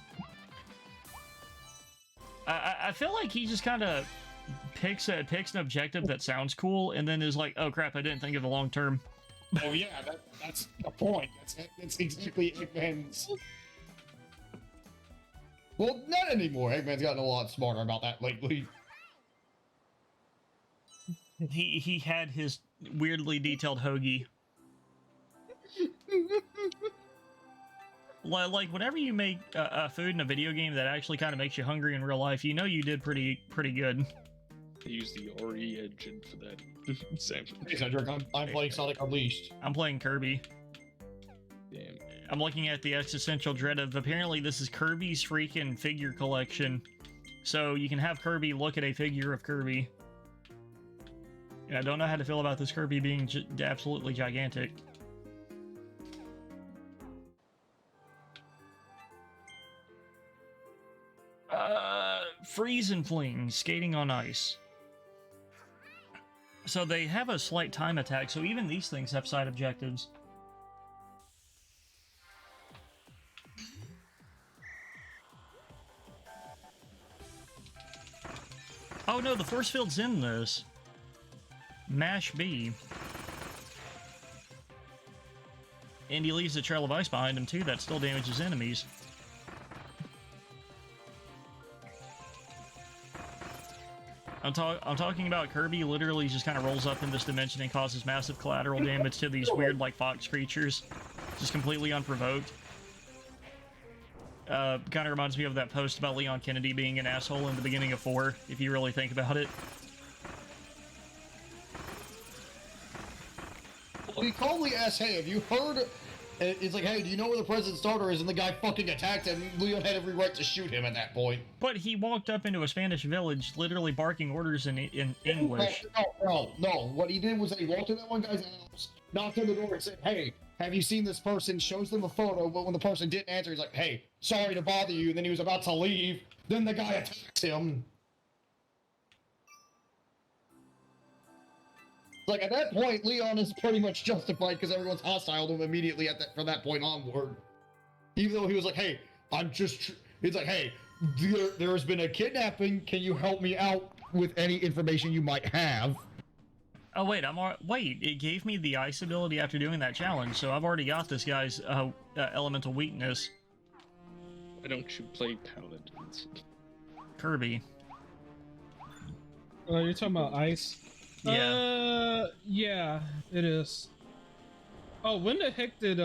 I feel like he just kind of picks an objective that sounds cool and then is like, oh crap, I didn't think of the long term. Oh yeah, that's the point. That's exactly Eggman's. Well, not anymore. Eggman's gotten a lot smarter about that lately. He had his weirdly detailed hoagie. Like whenever you make food in a video game that actually kind of makes you hungry in real life, you know you did pretty good. I use the RE engine for that. Hey Cedric, I'm playing Sonic Unleashed. I'm playing Kirby. Damn. I'm looking at the existential dread of, apparently this is Kirby's freaking figure collection. So you can have Kirby look at a figure of Kirby. And I don't know how to feel about this Kirby being absolutely gigantic. Freeze and Fling, skating on ice. So they have a slight time attack, so even these things have side objectives. Oh no, the force field's in this. Mash B. And he leaves a trail of ice behind him too that still damages enemies. I'm talking about Kirby literally just kind of rolls up in this dimension and causes massive collateral damage to these weird, like, fox creatures. Just completely unprovoked. Kind of reminds me of that post about Leon Kennedy being an asshole in the beginning of 4, if you really think about it. Well, he calmly asks, hey, have you heard? It's like, hey, do you know where the president's daughter is? And the guy fucking attacked him. Leon had every right to shoot him at that point. But he walked up into a Spanish village, literally barking orders in English. No. What he did was that he walked in that one guy's house, knocked on the door and said, hey, have you seen this person? Shows them a photo, but when the person didn't answer, he's like, hey, sorry to bother you. And then he was about to leave. Then the guy attacks him. Like, at that point, Leon is pretty much justified because everyone's hostile to him immediately from that point onward. Even though he was like, hey, he's like, hey, there has been a kidnapping. Can you help me out with any information you might have? Oh, wait, wait, it gave me the ice ability after doing that challenge, so I've already got this guy's elemental weakness. Why don't you play Paladins? Kirby. You're talking about ice? Yeah. Yeah, it is. Oh, when the heck did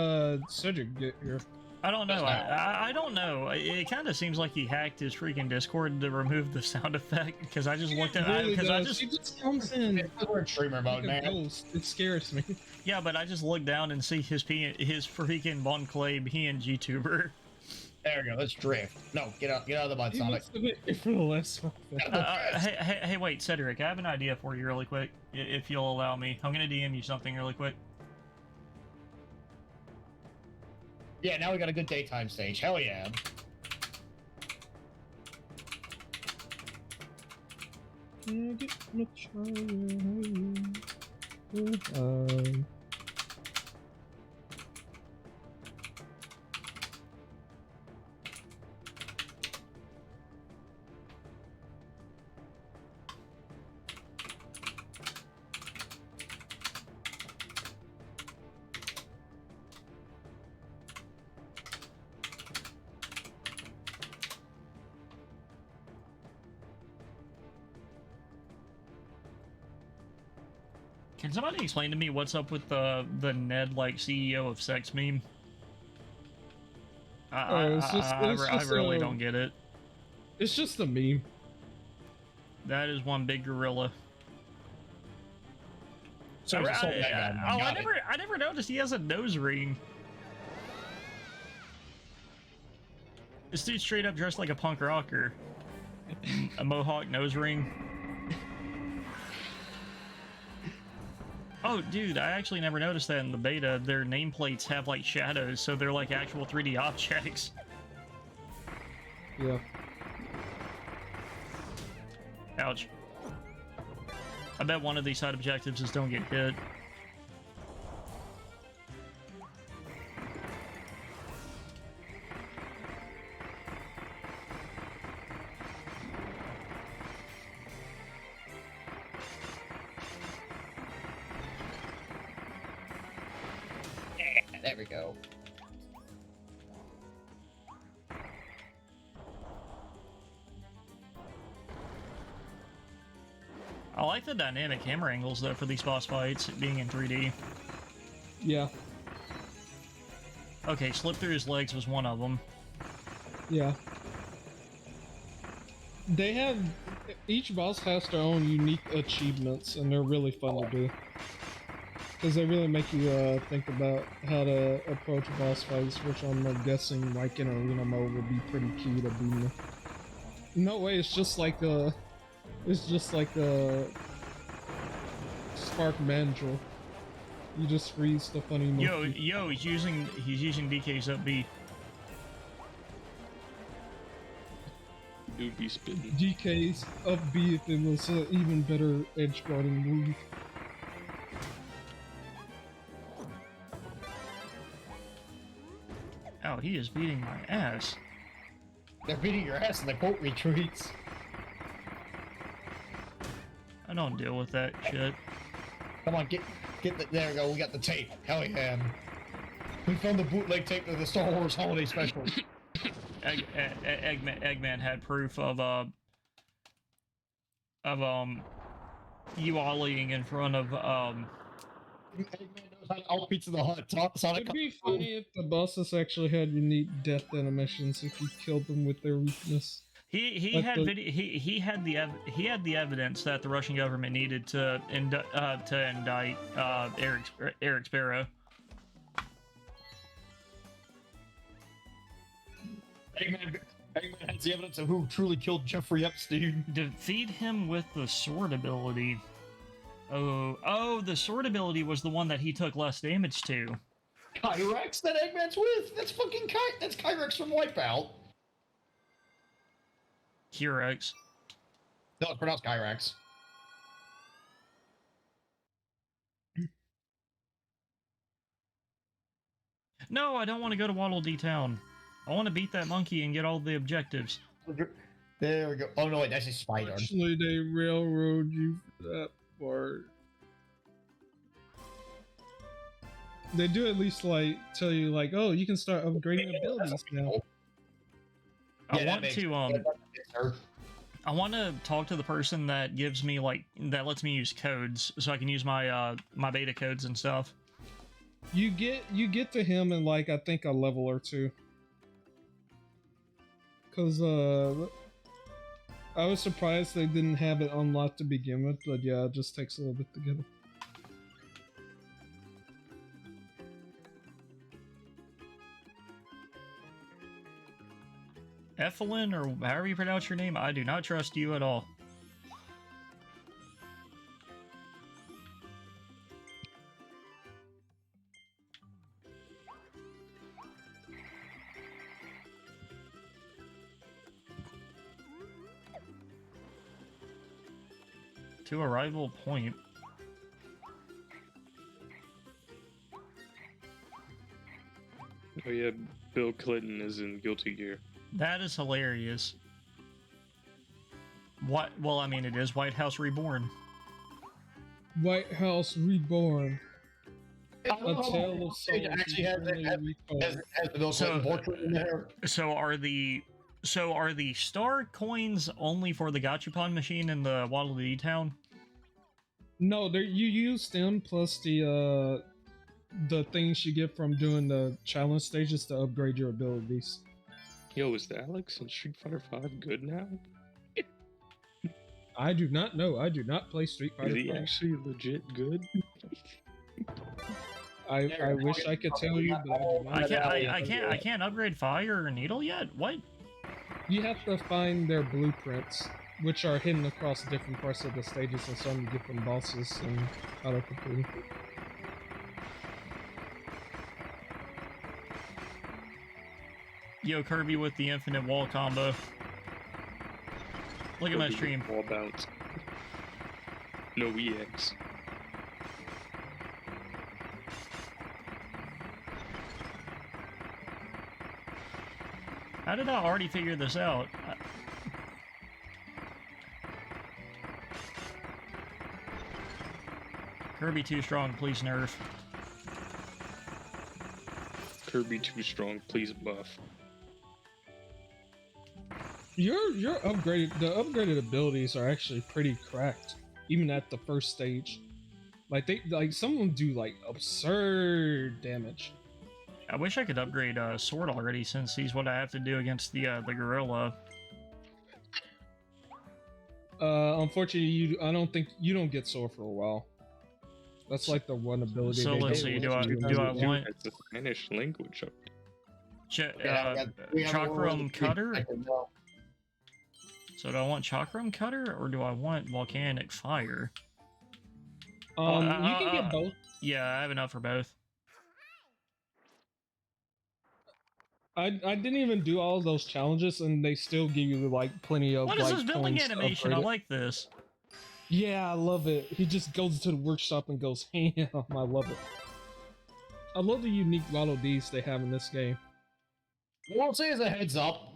Cedric get here? I don't know. I don't know. It kind of seems like he hacked his freaking Discord to remove the sound effect because I just looked at it. He just comes in. We're in streamer mode, man. It scares me. Yeah, but I just looked down and see his freaking Bon Clay PNGtuber. There we go. Let's drift. No, get out of the mud, Sonic. For the last one. Hey, wait, Cedric. I have an idea for you, really quick, if you'll allow me. I'm gonna DM you something really quick. Yeah, now we got a good daytime stage. Hell yeah. Can somebody explain to me what's up with the Ned like CEO of sex meme? I really don't get it. It's just a meme. That is one big gorilla. So I never noticed he has a nose ring. This dude straight up dressed like a punk rocker. A mohawk nose ring. Oh, dude, I actually never noticed that in the beta. Their nameplates have, like, shadows, so they're, like, actual 3D objects. Yeah. Ouch. I bet one of these side objectives is don't get hit. There we go. I like the dynamic camera angles, though, for these boss fights, being in 3D. Yeah. Okay, slip through his legs was one of them. Yeah. They have... Each boss has their own unique achievements, and they're really fun to do. Because they really make you think about how to approach boss fights, which I'm guessing, like in arena mode, would be pretty key to beating them. No way, it's just like a Spark Mandrill. You just freeze the funny monkey. Yo, he's using DK's up B. You'd be spitting. DK's up B if it was an even better edge guarding move. Oh, he is beating my ass. They're beating your ass in the quote retreats. I don't deal with that shit. Come on, get the, there we go, we got the tape. Hell yeah. We found the bootleg tape of the Star Wars Holiday Special. Eggman had proof of you ollieing in front of Eggman knows how to out-pizza the Hut. Sonic. It'd be funny if the bosses actually had unique death animations if you killed them with their weakness. He had the evidence that the Russian government needed to indict Eric Sparrow. Eggman has the evidence of who truly killed Jeffrey Epstein. Defeat him with the sword ability. Oh, the sword ability was the one that he took less damage to. Kyrex that Eggman's with? That's fucking that's Kyrex from Wipeout. Kyrex. No, it's pronounced Kyrex. No, I don't want to go to Waddle Dee Town. I want to beat that monkey and get all the objectives. There we go. Oh no, wait, that's a spider. Actually, they railroad you for that part. They do at least like tell you like, oh, you can start upgrading abilities now. I want to talk to the person that gives me that lets me use codes, so I can use my my beta codes and stuff. You get to him in like I think a level or two. Cause I was surprised they didn't have it unlocked to begin with, but yeah, it just takes a little bit to get it. Ethelyn, or however you pronounce your name, I do not trust you at all. To arrival point. Oh yeah, Bill Clinton is in Guilty Gear. That is hilarious. What? Well, I mean, it is White House Reborn. White House Reborn. A tale of It actually has the Bill Clinton portrait in there. So are the star coins only for the Gachapon machine in the Waddle Dee Town? No, there you use them plus the things you get from doing the challenge stages to upgrade your abilities. Yo, is the Alex in Street Fighter 5 good now? I do not know. I do not play Street Fighter Is he 5. actually legit good? I wish I could tell you, but I do not. I can't upgrade Fire or Needle yet. What? You have to find their blueprints, which are hidden across different parts of the stages, and some you get from bosses and auto completing. Yo, Kirby with the infinite wall combo. Look at my stream. Wall bounce. No EX. How did I already figure this out? Kirby too strong, please nerf. Kirby too strong, please buff. The upgraded abilities are actually pretty cracked, even at the first stage. Like some of them do like absurd damage. I wish I could upgrade Sword already, since he's what I have to do against the gorilla. Unfortunately, I don't think you don't get Sword for a while. That's like the one ability. So let's see. Do I want? It's the Spanish language. Chakram Cutter? So do I want Chakram Cutter or do I want Volcanic Fire? You can get both. Yeah, I have enough for both. I didn't even do all of those challenges, and they still give you like plenty of. What is this building animation? I it. like this. Yeah, I love it. He just goes to the workshop and goes ham. I love it. I love the unique Waddle Dees they have in this game. We'll say as a heads up,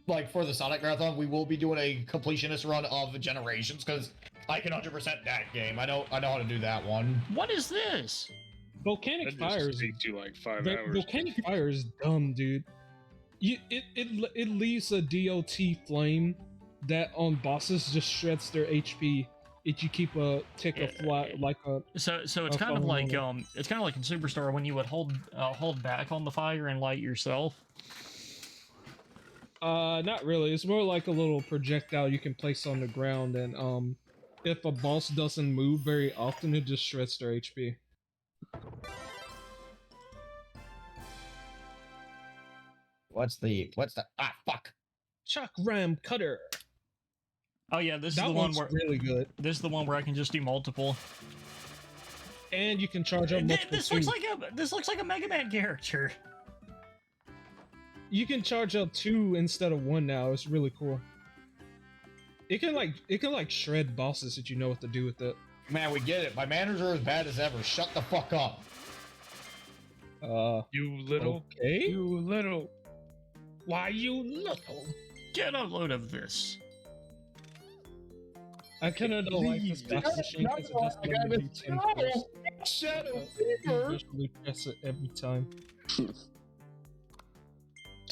like for the Sonic Marathon, we will be doing a completionist run of Generations because I can 100% that game. I know how to do that one. What is this? Volcanic Fire is takes you like 5 hours. Volcanic Fire is dumb, dude. It leaves a DOT flame that on bosses just shreds their HP if you keep a flat like a. So it's kind of like in Superstar when you would hold back on the fire and light yourself. Not really. It's more like a little projectile you can place on the ground, and if a boss doesn't move very often, it just shreds their HP. What's the fuck? Chakram Cutter. Oh yeah, this that is the one where really good. This is the one where I can just do multiple. And you can charge up multiple. This looks like a Mega Man character. You can charge up 2 instead of 1 now. It's really cool. It can like shred bosses if you know what to do with it. Man, we get it. My manners are as bad as ever. Shut the fuck up. You little. Okay. You little. Why you little? Get a load of this. I kind of don't like this box machine because it just let me do 10 first. Shadow Fever. You press it every time.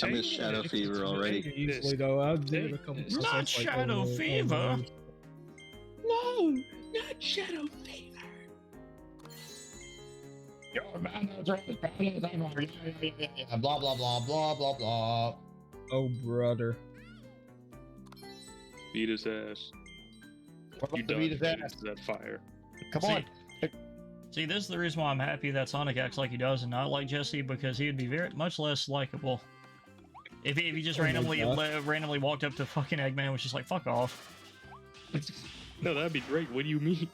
I miss Shadow Fever already. Easily though, I'll give it a couple. Not Shadow Fever. No, not Shadow Fever. Blah blah blah blah blah blah. Oh brother. Beat his ass. You beat his ass. That fire. Come on. See, this is the reason why I'm happy that Sonic acts like he does and not like Jesse, because he would be much less likable. If he just randomly walked up to fucking Eggman and was just like, fuck off. No, that'd be great. What do you mean?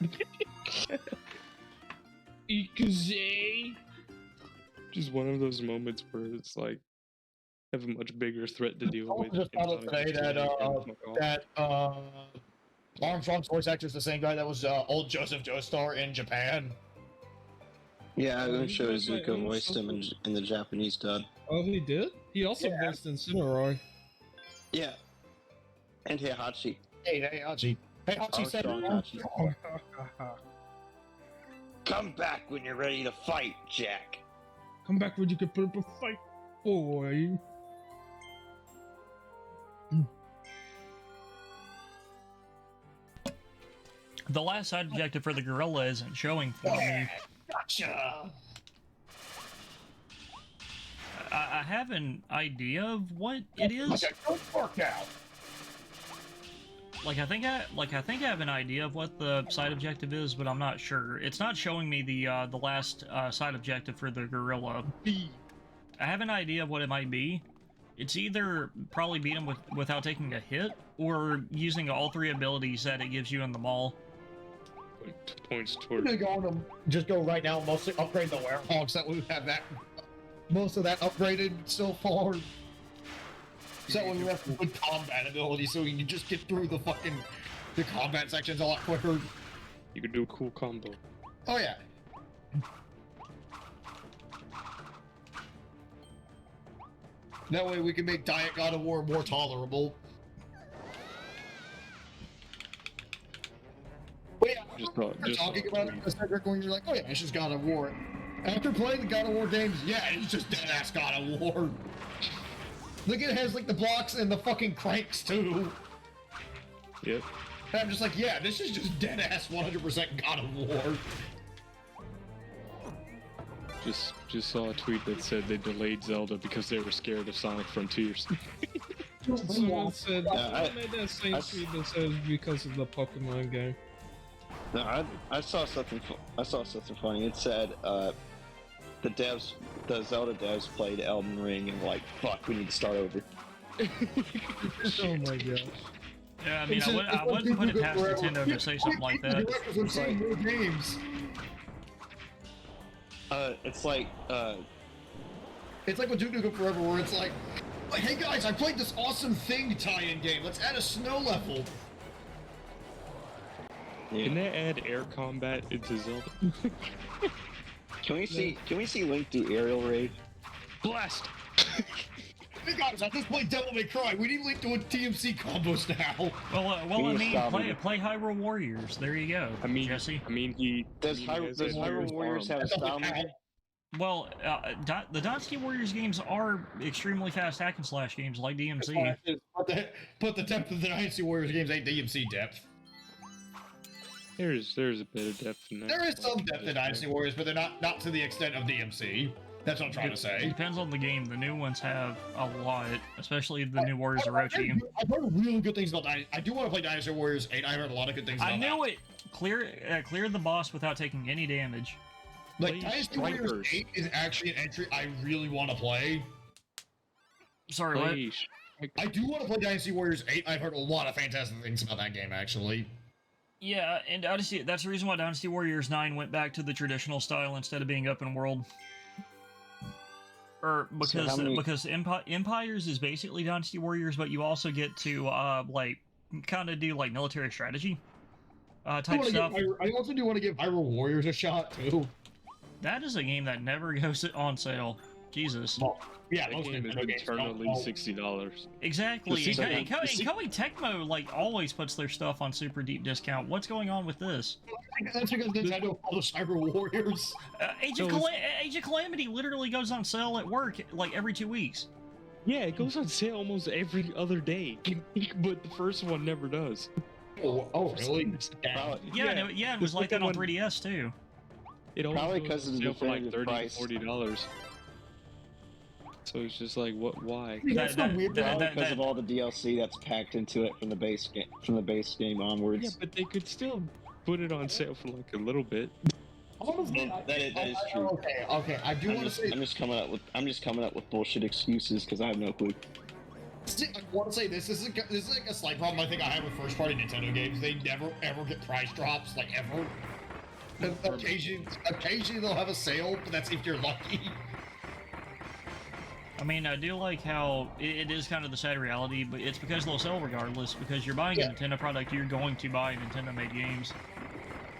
Ikuze. Just one of those moments where it's like, have a much bigger threat to deal with. I just found out today that Armstrong's voice actor is the same guy that was old Joseph Joestar in Japan. Yeah, I'm gonna show Zuko voiced him in the Japanese dub. Oh, he did? He also voiced in Cineroy. Yeah. And Heihachi. Hey, Heihachi. Heihachi said, "Come back when you're ready to fight, Jack." Come back when you can put up a fight, boy. The last side objective for the gorilla isn't showing for me. Gotcha. I have an idea of what it is. Like a good workout. I think I have an idea of what the side objective is, but I'm not sure. It's not showing me the last side objective for the gorilla. I have an idea of what it might be. It's either probably beat him without taking a hit, or using all 3 abilities that it gives you in the mall. Points We're towards. gonna go on them. Just go right now. Mostly upgrade the werewolves that we have that. Most of that upgraded so far. So we have good combat ability, so we can just get through the combat sections a lot quicker. You could do a cool combo. Oh yeah. That way we can make Diet God of War more tolerable. But yeah, Just talking about it, Cedric, when you're like, oh yeah, it's just God of War. After playing the God of War games, yeah, it's just dead-ass God of War. Look, it has like the blocks and the fucking cranks too. Yep. And I'm just like, yeah, this is just dead-ass 100% God of War. Just saw a tweet that said they delayed Zelda because they were scared of Sonic Frontiers. Someone said I made that same tweet that says because of the Pokemon game. No, I saw something. I saw something funny. It said the Zelda devs played Elden Ring and like, fuck, we need to start over. Oh my gosh. Yeah, I mean, I wouldn't put it past Nintendo to say something like that. We're seeing more games. It's like with Duke Nukem Forever, where it's like, hey guys, I played this awesome Thing tie-in game. Let's add a snow level. Can they add air combat into Zelda? Can we see Link do aerial raid? Blast! Hey guys, I just played Devil May Cry. We need Link doing TMC combos now. Well, I mean, play Hyrule Warriors. There you go. I mean, Jesse. Does Hyrule Warriors have a stamina? Well, the Dynasty Warriors games are extremely fast hack and slash games like DMC. But the depth of the Dynasty Warriors games ain't DMC depth. There's a bit of depth in that. There is some depth in Dynasty Warriors, but they're not to the extent of DMC. That's what I'm trying to It say. depends on the game. The new ones have a lot, especially the new Warriors Orochi. I've heard really good things about Dynasty. I do want to play Dynasty Warriors 8. I heard a lot of good things about I knew it. Cleared the boss without taking any damage. Like, Dynasty Warriors 8 is actually an entry I really want to play. Sorry, what? I do want to play Dynasty Warriors 8. I've heard a lot of fantastic things about that game, actually. Yeah, and that's the reason why Dynasty Warriors 9 went back to the traditional style instead of being open world. Or because Empires is basically Dynasty Warriors, but you also get to like kind of do like military strategy type stuff. I also do want to give Hyrule Warriors a shot too. That is a game that never goes on sale. Jesus. Well, yeah, that game is eternally $60. Exactly. And Koei Tecmo like always puts their stuff on super deep discount. What's going on with this? That's because Nintendo published Hyrule Warriors. Age of Calamity literally goes on sale at work like every 2 weeks. Yeah, it goes on sale almost every other day, but the first one never does. Oh really? Yeah, it was like that on 3DS too. It probably because it's for like $30 price. $40. So it's just like, what? Why? Because of all the DLC that's packed into it from the base game onwards. Yeah, but they could still put it on sale for like a little bit. That is true. Okay. I do want to say I'm just coming up with bullshit excuses because I have no clue. I want to say this is like a slight problem I think I have with first-party Nintendo games. They never ever get price drops, like ever. Occasionally they'll have a sale, but that's if you're lucky. I mean, I do like how it is kind of the sad reality, but it's because they'll sell regardless. Because you're buying a Nintendo product, you're going to buy Nintendo-made games.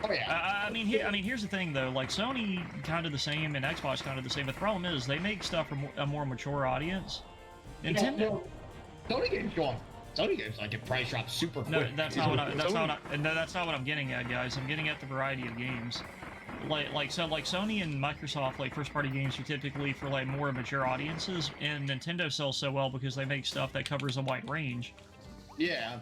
Oh yeah. I mean, here's the thing though. Like Sony, kind of the same, and Xbox, kind of the same. But the problem is they make stuff for a more mature audience. Nintendo. Sony games go on. Sony games like get price drops super quick. No, that's not what I'm getting at, guys. I'm getting at the variety of games. Like Sony and Microsoft, like first-party games are typically for like more mature audiences, and Nintendo sells so well because they make stuff that covers a wide range. Yeah.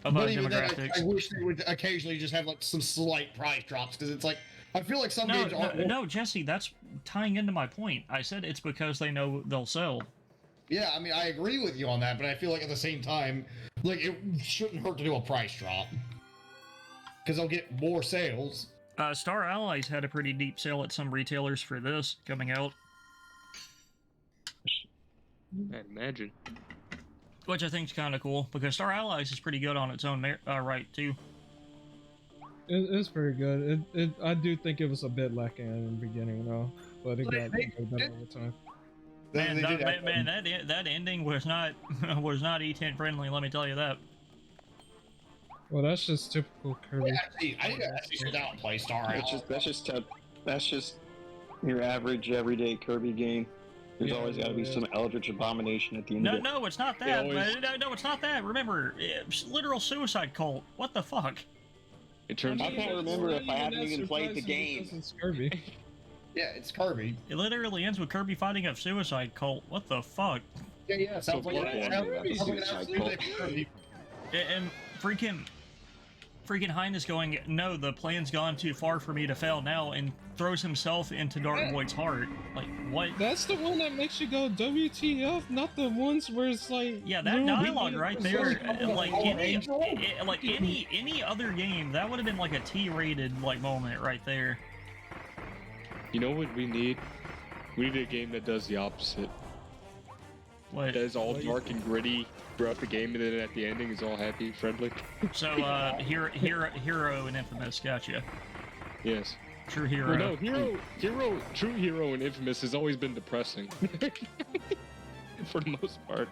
But even then, I wish they would occasionally just have like some slight price drops because it's like I feel like some games aren't. No, Jesse, that's tying into my point. I said it's because they know they'll sell. Yeah, I mean, I agree with you on that, but I feel like at the same time, like it shouldn't hurt to do a price drop because they'll get more sales. Star Allies had a pretty deep sale at some retailers for this coming out. I'd imagine. Which I think is kind of cool, because Star Allies is pretty good on its own right, too. It's pretty good. I do think it was a bit lacking in the beginning, though, but it got better over time. Man, that ending was not E10 friendly. Let me tell you that. Well, that's just typical Kirby. Yeah, I need to sit down and play Star Allies. That's just your average everyday Kirby game. There's always got to be some eldritch abomination at the end of it. No, it's not that. No, it's not that. Remember, it's literal suicide cult. What the fuck? I can't remember if I haven't even played the game. It's Kirby. Yeah, it's Kirby. It literally ends with Kirby fighting a suicide cult. What the fuck? Yeah, sounds like Kirby. And freaking Highness going, no, the plan's gone too far for me to fail now, and throws himself into Dark Void's heart. Like, what? That's the one that makes you go WTF, not the ones where it's like... Yeah, that dialogue right there, like any other game, that would have been like a T-rated like moment right there. You know what we need? We need a game that does the opposite. What? That is all dark and gritty throughout the game, and then at the ending is all happy, friendly. So, hero and Infamous, gotcha. Yes. True hero. Well, no, true hero and Infamous has always been depressing. For the most part.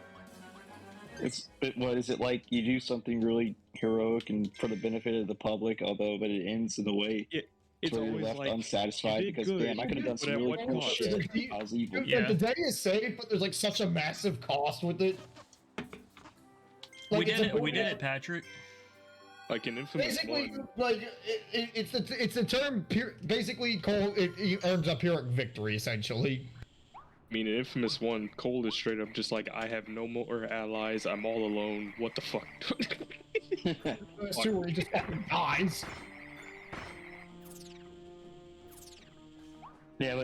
What is it like? You do something really heroic and for the benefit of the public, but it ends in a way. It's where you're always left like, unsatisfied because damn, I could have done some really cool shit. I was evil. Dude, like, the day is saved, but there's like such a massive cost with it. Like, we did it, Patrick. Like an Infamous basically, one. like it's the term. Basically, Cole it earns a Pyrrhic victory essentially. I mean, in Infamous 1, Cole is straight up just like, I have no more allies, I'm all alone, what the fuck? That's true, where he just fucking dies. Yeah,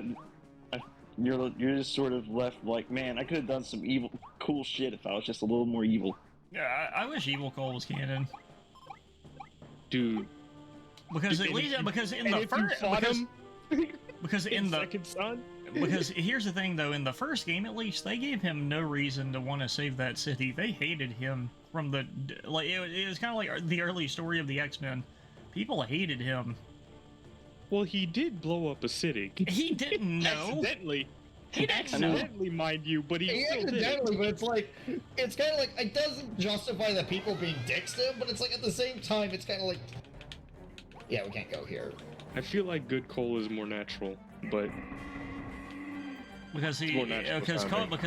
but you're just sort of left like, man, I could have done some cool shit if I was just a little more evil. Yeah, I wish Evil Cole was canon. Dude. Because at least, because in the first, because in the second son. Because here's the thing, though, in the first game, at least, they gave him no reason to want to save that city. They hated him from the, like, it was kind of like the early story of the X-Men. People hated him. Well, he did blow up a city. He didn't know. Accidentally. He didn't know. Accidentally, mind you, but he still accidentally, did. but it's like, it's kind of like, it doesn't justify the people being dicks to him, but it's like, at the same time, it's kind of like, yeah, we can't go here. I feel like good Cole is more natural, but... Because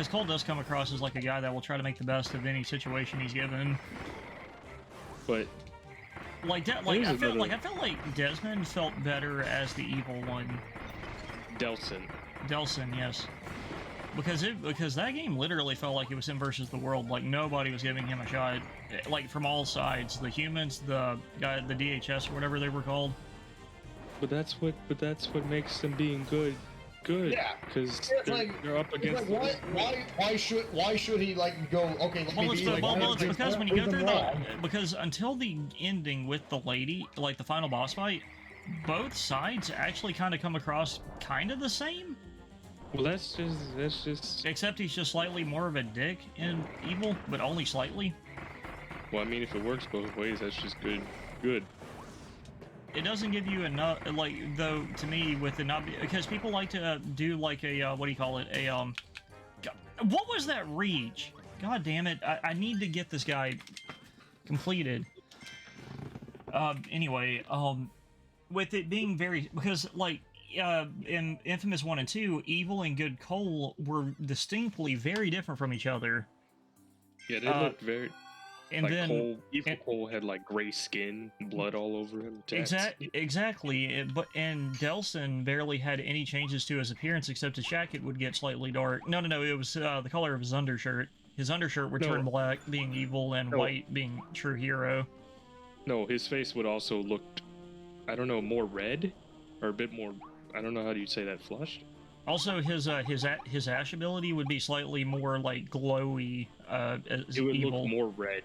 Cole does come across as like a guy that will try to make the best of any situation he's given. But I felt like Desmond felt better as the evil one. Delson, yes. Because that game literally felt like it was him versus the world. Like nobody was giving him a shot, like from all sides. The humans, the guy, the DHS, or whatever they were called. But that's what makes them being good. Yeah, because they're up against. Like, why should he like go? Okay, let me be like. Well, it's because when you go through because until the ending with the lady, like the final boss fight, both sides actually kind of come across kind of the same. Well, that's just. Except he's just slightly more of a dick and evil, but only slightly. Well, I mean, if it works both ways, that's just good. It doesn't give you enough, like, though, to me, with it not because people like to do, like, a, what do you call it, what was that reach? God damn it, I need to get this guy completed. Anyway, with it being very, because, like, in Infamous 1 and 2, Evil and Good Cole were distinctly very different from each other. Yeah, they looked very... And like then Cole had like gray skin, blood all over him. Exactly. And Delson barely had any changes to his appearance except his jacket would get slightly dark. No, it was the color of his undershirt. His undershirt would turn black, being evil, and white, being true hero. No, his face would also look, I don't know, more red, or a bit more. I don't know how do you say that, flushed. Also, his ash ability would be slightly more like glowy. As it would evil, look more red.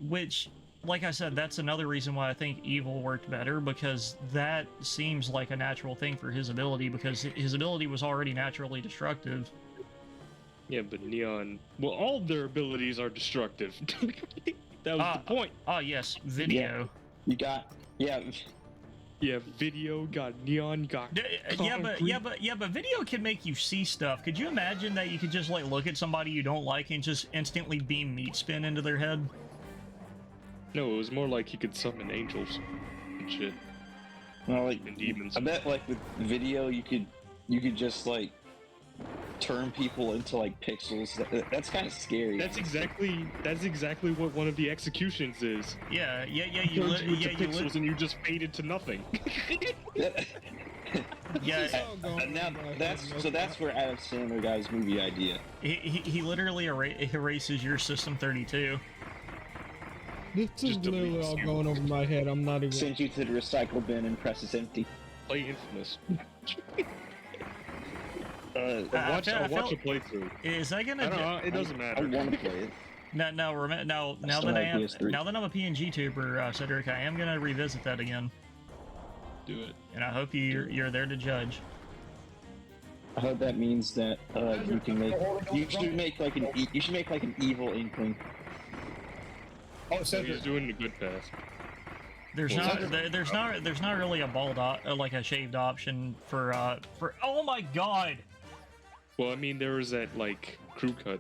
Which, like I said, that's another reason why I think evil worked better, because that seems like a natural thing for his ability, because his ability was already naturally destructive. Yeah, but Neon... Well, all their abilities are destructive. That was the point. Yes, video. Yeah. You got... Yeah. Yeah, video, got Neon, got Yeah, but video can make you see stuff. Could you imagine that you could just, like, look at somebody you don't like and just instantly beam meat spin into their head? No, it was more like he could summon angels and shit. Well, like, and demons. I bet, like, with video, you could just, like, turn people into, like, pixels. That's kind of scary. That's exactly what one of the executions is. Yeah, you pixels and you just fade into nothing. Yeah, and now that's where Adam Sandler got his movie idea. He literally erases your System 32. This is literally all going over my head. I'm not even. Sends you to the recycle bin and presses empty. Play Infamous. I'll watch a playthrough. Is that gonna? I don't know, it doesn't matter. I want to play it. Now that I'm a PNGtuber, Cedric, I am gonna revisit that again. Do it. And I hope you're there to judge. I hope that means that you should make like an evil inkling. Oh, so he's doing the good path. There's not really a bald like a shaved option for oh my god. Well, I mean, there was that like crew cut.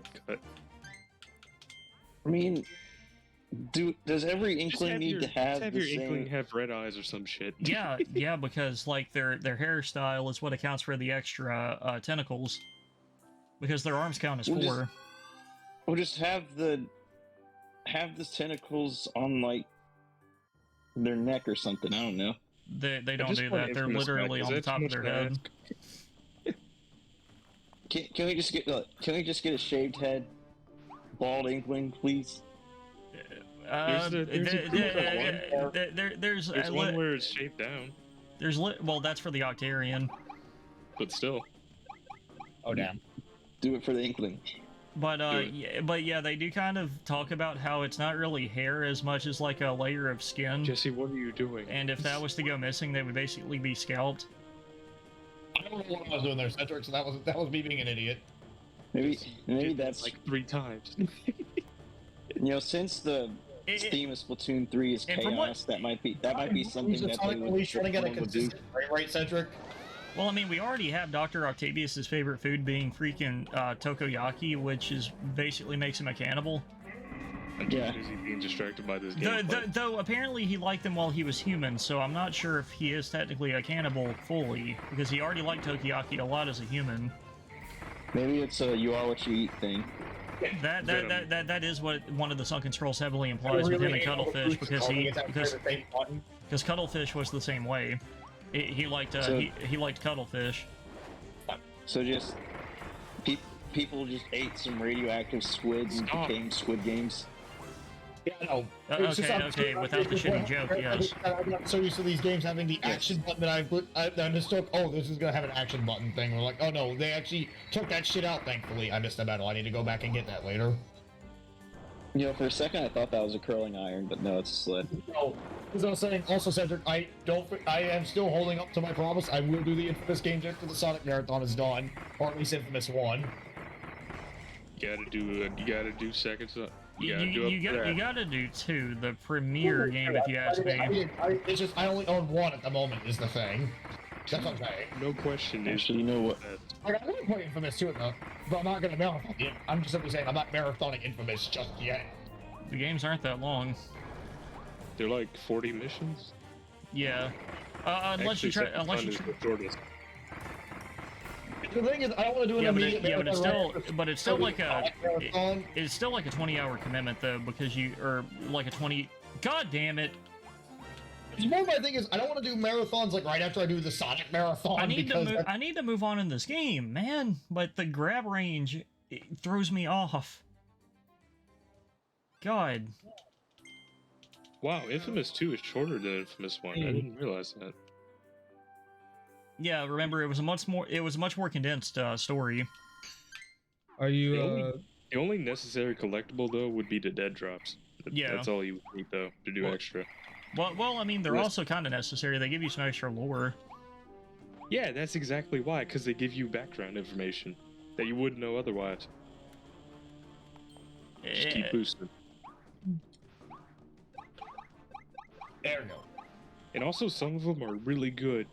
I mean, does every inkling need to have your inkling have red eyes or some shit? Yeah, because like their hairstyle is what accounts for the extra tentacles. Because their arms count as 4. We'll just have the tentacles on like their neck or something. I don't know. They don't do that. They're literally on the top of their head. Can we just get a shaved head, bald inkling, please? There's one where it's shaved down. Well, that's for the Octarian. But still. Oh damn. Do it for the inkling. But yeah, they do kind of talk about how it's not really hair as much as like a layer of skin. Jesse, what are you doing? And if that was to go missing, they would basically be scalped. I don't know what I was doing there, Cedric, so that was me being an idiot. Maybe that's like 3 times. Since the theme of Splatoon 3 is chaos, that might be something that they would do. Right, Cedric? Well, I mean, we already have Dr. Octavius's favorite food being freaking takoyaki, which basically makes him a cannibal. I'm too busy being distracted by this game. Though apparently he liked them while he was human, so I'm not sure if he is technically a cannibal fully, because he already liked takoyaki a lot as a human. Maybe it's a you are what you eat thing. That is what one of the Sunken Scrolls heavily implies with him and Cuttlefish, because Cuttlefish was the same way. He liked Cuttlefish. So just people just ate some radioactive squids and became Squid Games. Yeah, no. Okay, without the shitty joke, yes. I'm so used to these games having the action button that I mistook. Oh, this is gonna have an action button thing. We're like, oh no, they actually took that shit out. Thankfully, I missed the battle. I need to go back and get that later. For a second I thought that was a curling iron, but no, it's a sled. No, as I was saying, also Cedric, I am still holding up to my promise. I will do the Infamous games after the Sonic Marathon is done, or at least Infamous 1. You gotta do seconds. You gotta do 2, the premiere game, if you ask me. It's just I only own 1 at the moment. Is the thing. That's what I'm saying. No question. Actually, you know what? I'm gonna play Infamous 2 though, but I'm not gonna marathon it. I'm just simply saying I'm not marathoning Infamous just yet. The games aren't that long. They're like 40 missions. Yeah. Unless you try. The thing is, I don't want to do an immediate marathon. It's still like a 20-hour commitment though, because like a 20. God damn it! It's more my thing is I don't want to do marathons like right after I do the Sonic Marathon. I need to move on in this game, man. But the grab range throws me off. God. Wow, Infamous 2 is shorter than Infamous 1. I didn't realize that. Yeah, remember it was a much more condensed story. Are you The only necessary collectible though would be the dead drops. Yeah. That's all you would need though to do extra. Well, I mean, they're also kind of necessary. They give you some extra lore. Yeah, that's exactly why, because they give you background information that you wouldn't know otherwise. Just keep boosting. There we go. And also, some of them are really good.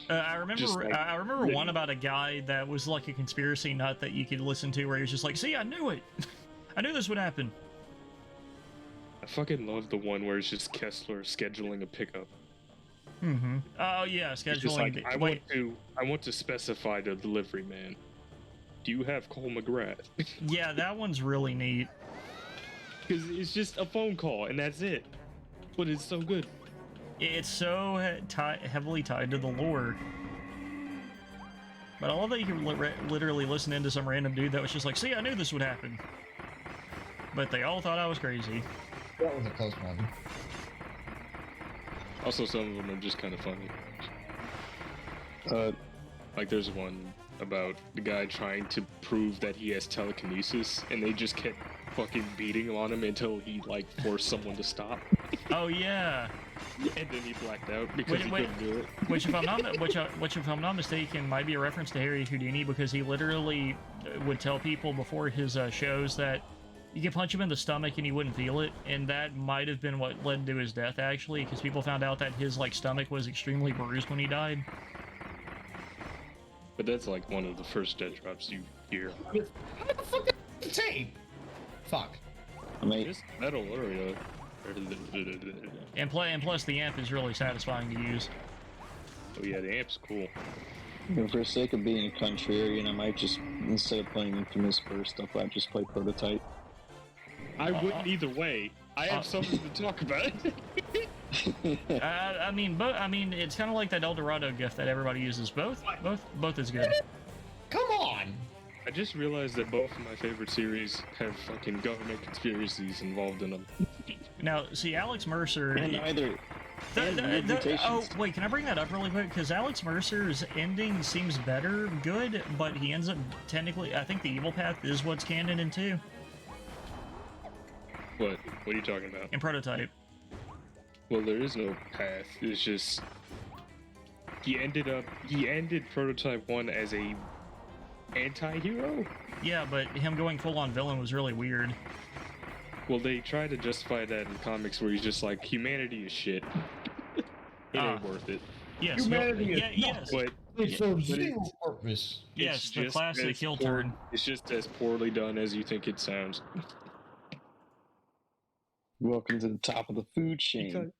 I remember one about a guy that was like a conspiracy nut that you could listen to, where he was just like, "See, I knew it. I knew this would happen." I fucking love the one where it's just Kessler scheduling a pickup. Mm-hmm. Oh yeah, scheduling. Like, I want to specify the delivery man. Do you have Cole McGrath? Yeah, that one's really neat. Because it's just a phone call and that's it. But it's so good. It's so heavily tied to the lore. But I love that you can literally listen into some random dude that was just like, "See, I knew this would happen." But they all thought I was crazy. That was a close one. Also, some of them are just kind of funny. Like there's one about the guy trying to prove that he has telekinesis, and they just kept fucking beating on him until he like forced someone to stop. Oh yeah. And then he blacked out because he couldn't do it. Which, if I'm not mistaken, might be a reference to Harry Houdini, because he literally would tell people before his shows that you could punch him in the stomach and he wouldn't feel it, and that might have been what led to his death, actually, because people found out that his stomach was extremely bruised when he died. But that's like one of the first dead drops you hear. What the fuck is the tape? Fuck. I mean, just metal area. And plus the amp is really satisfying to use. Oh yeah, the amp's cool. for the sake of being a contrarian, I might just, instead of playing Infamous first up, I'd just play Prototype. I wouldn't either way. I have something to talk about. I mean, it's kind of like that El Dorado gift that everybody uses. Both is good. Come on! I just realized that both of my favorite series have fucking government conspiracies involved in them. Now, see, Alex Mercer... And either... oh, wait, can I bring that up really quick? Because Alex Mercer's ending seems good, but he ends up technically... I think the Evil Path is what's canon in 2. What? What are you talking about? In Prototype. Well, there is no path. It's just... He ended Prototype 1 as a anti-hero? Yeah, but him going full-on villain was really weird. Well, they try to justify that in comics where he's just like, humanity is shit. It ain't worth it. Yes, humanity is yes. But it serves zero purpose. Yes, the classic heel turn. It's just as poorly done as you think it sounds. Welcome to the top of the food chain.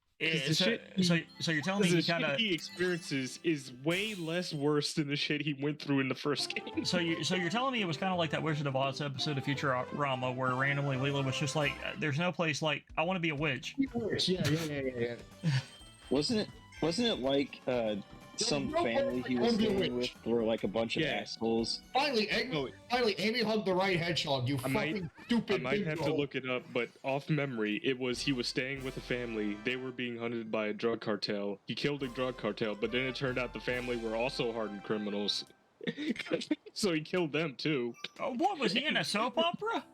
So you're telling me he kind of... he experiences is way less worse than the shit he went through in the first game. So you're telling me it was kind of like that Wizard of Oz episode of Futurama where randomly Leela was just like, there's no place like, I want to be a witch. Yeah. Wasn't it like some family he was dealing with were like a bunch of assholes? Finally, Amy hugged the right hedgehog, you fucking stupid. I might have to look it up, but off memory, he was staying with a family. They were being hunted by a drug cartel. He killed a drug cartel, but then it turned out the family were also hardened criminals. So he killed them too. What, was he in a soap opera?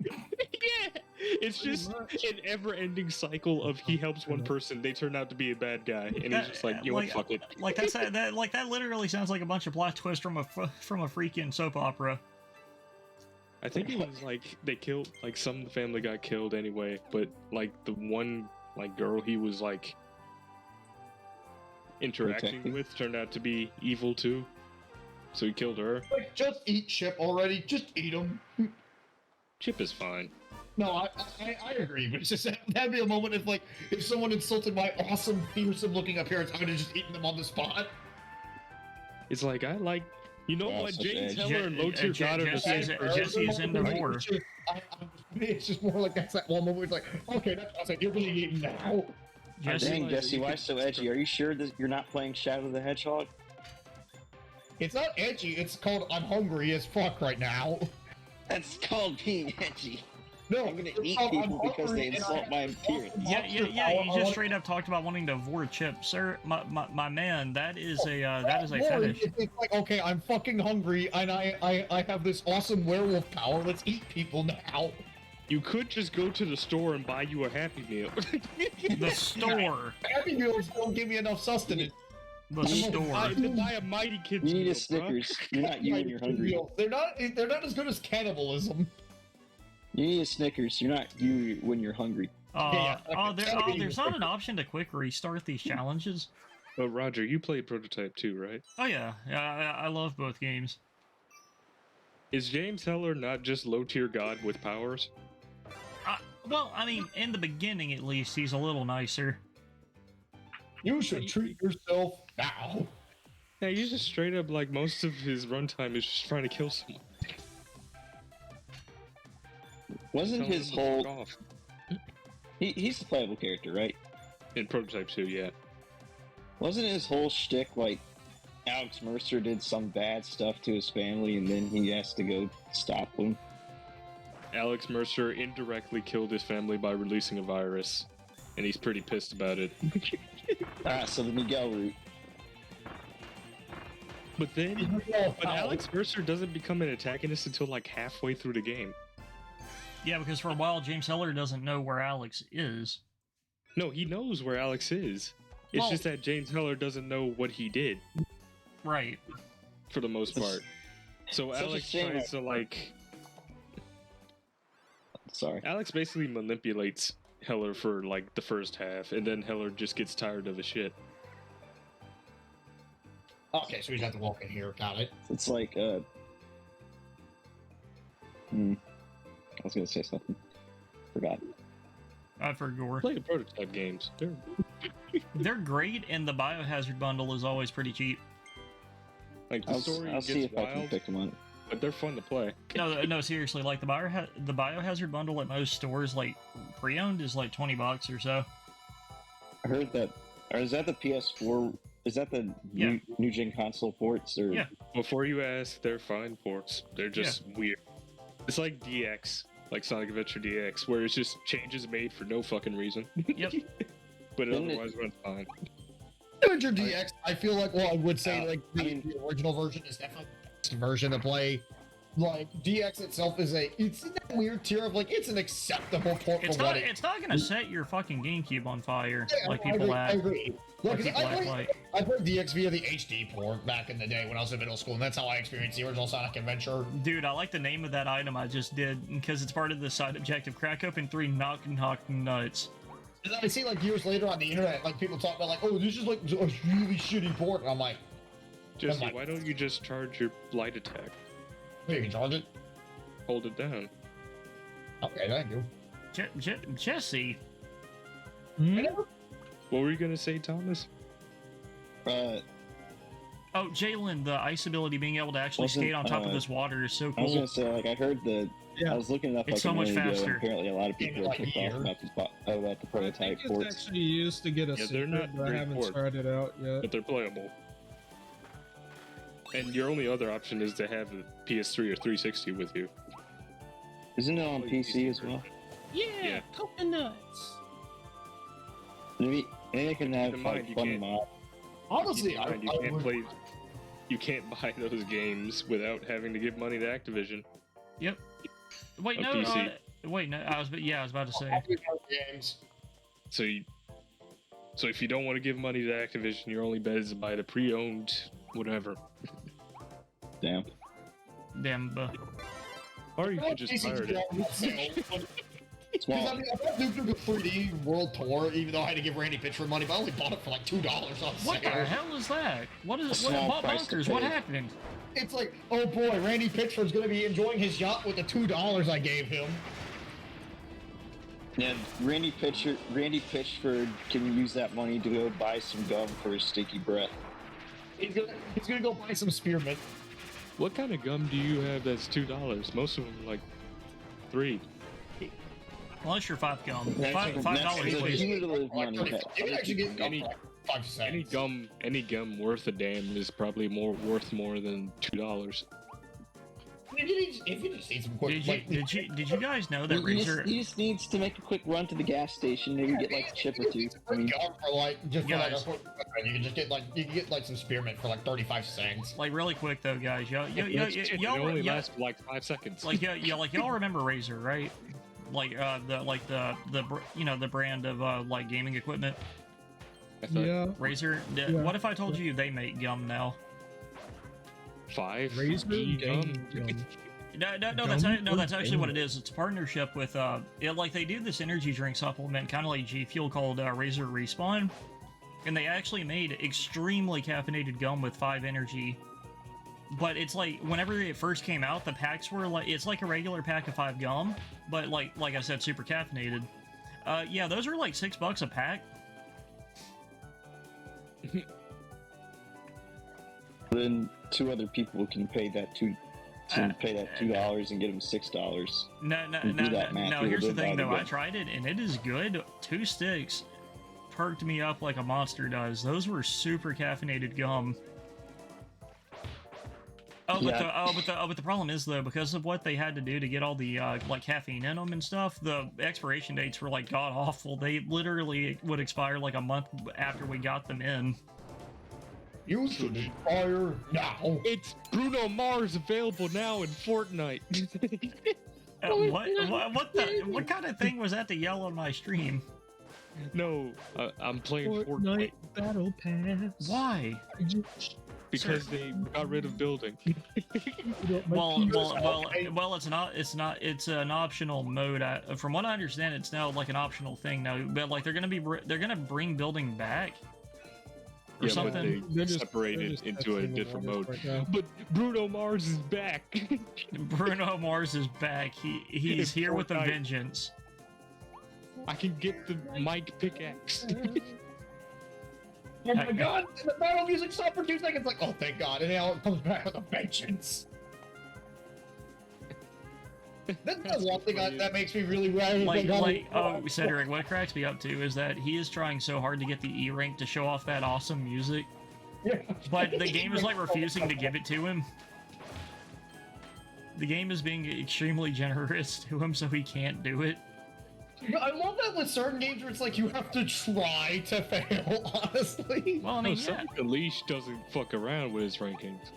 Yeah, it's just an ever-ending cycle of he helps one person, they turn out to be a bad guy, and he's just like, you know what, fuck it. Like that literally sounds like a bunch of plot twists from a freaking soap opera. I think it was like they killed, like some of the family got killed anyway, but like the one like girl he was like interacting with turned out to be evil too, so he killed her. Like, just eat Chip already. Just eat him. Chip is fine. No, I agree, but it's just that'd be a moment if someone insulted my awesome, fearsome looking appearance, I would have just eaten them on the spot. It's like you know what, James Heller and Lotier got her the same person. Jesse is in the war. It's just more like that's that one moment where it's like, okay, that's awesome, you're being eaten now. Dang, Jesse, why so edgy? Are you sure that you're not playing Shadow the Hedgehog? It's not edgy, it's called I'm hungry as fuck right now. That's called being edgy. No, I'm gonna eat people because they insult my appearance. Yeah. You just straight up talked about wanting to vor Chip, sir. My man, that is a fetish. It's like, okay, I'm fucking hungry, and I have this awesome werewolf power. Let's eat people now. You could just go to the store and buy you a Happy Meal. The store. Happy Meals don't give me enough sustenance. The store. Buy a Mighty Kids You need meal, a Snickers. You're not you when you're hungry. They're not as good as cannibalism. You need a Snickers. You're not you when you're hungry. There's not an option to quick restart these challenges. But Roger, you played Prototype too, right? Oh yeah, I love both games. Is James Heller not just low-tier god with powers? Well, I mean, in the beginning at least, he's a little nicer. You should treat yourself now. Yeah, he's just straight up like most of his runtime is just trying to kill someone. Wasn't his whole... He's the playable character, right? In Prototype 2, yeah. Wasn't his whole shtick like Alex Mercer did some bad stuff to his family and then he has to go stop them? Alex Mercer indirectly killed his family by releasing a virus, and he's pretty pissed about it. So the Miguel route. But Alex Mercer doesn't become an antagonist until like halfway through the game. Yeah, because for a while James Heller doesn't know where Alex is. No, he knows where Alex is. It's just that James Heller doesn't know what he did. Right. For the most part. So Alex tries to like... Sorry. Alex basically manipulates Heller for like the first half, and then Heller just gets tired of his shit. Okay, so we just have to walk in here. Got it. It's like, I was gonna say something. Forgot. I forgot. Play the Prototype games. They're great, and the Biohazard bundle is always pretty cheap. Like the story I'll see gets if I can wild, pick them up. but they're fun to play. No, seriously. Like the Biohazard bundle at most stores, like pre-owned, is like $20 or so. I heard that. Or is that the PS4? Is that the new gen console ports? Or Yeah. Before you ask, they're fine ports. They're just weird. It's like DX, like Sonic Adventure DX, where it's just changes made for no fucking reason. Yep. But it otherwise runs fine. Adventure DX, I feel like, well, I would say like the original version is definitely the best version to play. Like DX itself is it's in that weird tier of like it's an acceptable port It's for not. what It's not gonna set your fucking GameCube on fire like I people agree. Look, like people act like. I played DX via the HD port back in the day when I was in middle school, and that's how I experienced the original Sonic Adventure. Dude, I like the name of that item I just did because it's part of the side objective. Crack open 3 knock nuts. And then I see like years later on the internet, like people talk about like, oh, this is like a really shitty port, and I'm like, Jesse, why don't you just charge your light attack? Oh, you can charge it. Hold it down. Okay, thank you. Jesse. What were you gonna say, Thomas? Oh, Jalen, the ice ability, being able to actually skate on top of this water is so cool. I was gonna say, like, I heard the. I was looking it up. It's like so much faster. Ago, apparently, a lot of people are ticked off about the prototype ports. It's actually used to get a secret, but I haven't tried it out yet. But they're playable. And your only other option is to have a PS3 or 360 with you. Isn't it on PC as well? Yeah, coconuts. Maybe they can have fun mod. Honestly, you can't buy those games without having to give money to Activision. Yep. Wait, no. I was about to say. Games. So if you don't want to give money to Activision, your only bet is to buy the pre-owned whatever. Damn. Or you could just pirate it. Because I mean, I bought Duke Nukem 3D World Tour, even though I had to give Randy Pitchford money, but I only bought it for like $2 on sale. What the hell is that? What bonkers? What happened? It's like, oh boy, Randy Pitchford's gonna be enjoying his yacht with the $2 I gave him. Yeah, Randy Pitchford can use that money to go buy some gum for his stinky breath. He's gonna go buy some spearmint. What kind of gum do you have that's $2? Most of them are like $3. Unless you're $5 gum. $5 please. You can actually get gum for 5 cents. Any gum worth a damn is probably worth more than $2. if you just need some quick, did you guys know that Razor? He just needs to make a quick run to the gas station, maybe get like a chip or two. I mean, you can just get like some spearmint for like 35 cents. Like really quick though, guys. Y'all only lasts for like 5 seconds. Like y'all remember Razor, right? Like the brand of like gaming equipment. Yeah. Razor. Yeah. What if I told you they make gum now? 5 Razor game. No, that's actually what it is. It's a partnership with like they do this energy drink supplement, kind of like G Fuel, called Razor Respawn, and they actually made extremely caffeinated gum with 5 energy. But it's like whenever it first came out, the packs were like it's like a regular pack of 5 gum, but like I said, super caffeinated. Yeah, those are like $6 a pack. Then 2 other people can pay that $2 and get them $6. No. Here's the thing, though. I tried it, and it is good. 2 sticks perked me up like a monster does. Those were super caffeinated gum. But the problem is, though, because of what they had to do to get all the like caffeine in them and stuff, the expiration dates were like god awful. They literally would expire like a month after we got them in. You should expire now. It's Bruno Mars available now in Fortnite. What kind of thing was that to yell on my stream? No, I'm playing Fortnite. Battle Pass. Why? Because they got rid of building. Well, it's an optional mode. From what I understand, it's now like an optional thing now. But like they're gonna bring building back. Or something. But they separated into a different mode. Right, but Bruno Mars is back. Bruno Mars is back. He's here with a vengeance. I can get the mic pickaxe. Oh my god! The battle music stopped for 2 seconds. Like, oh thank god! And now it comes back with a vengeance. That's one thing that makes me really rad. Cedric, what cracks me up too is that he is trying so hard to get the E rank to show off that awesome music, but the game is like refusing to give it to him. The game is being extremely generous to him, so he can't do it. I love that with certain games where it's like you have to try to fail, honestly. Well, I mean, the leash doesn't fuck around with his rankings.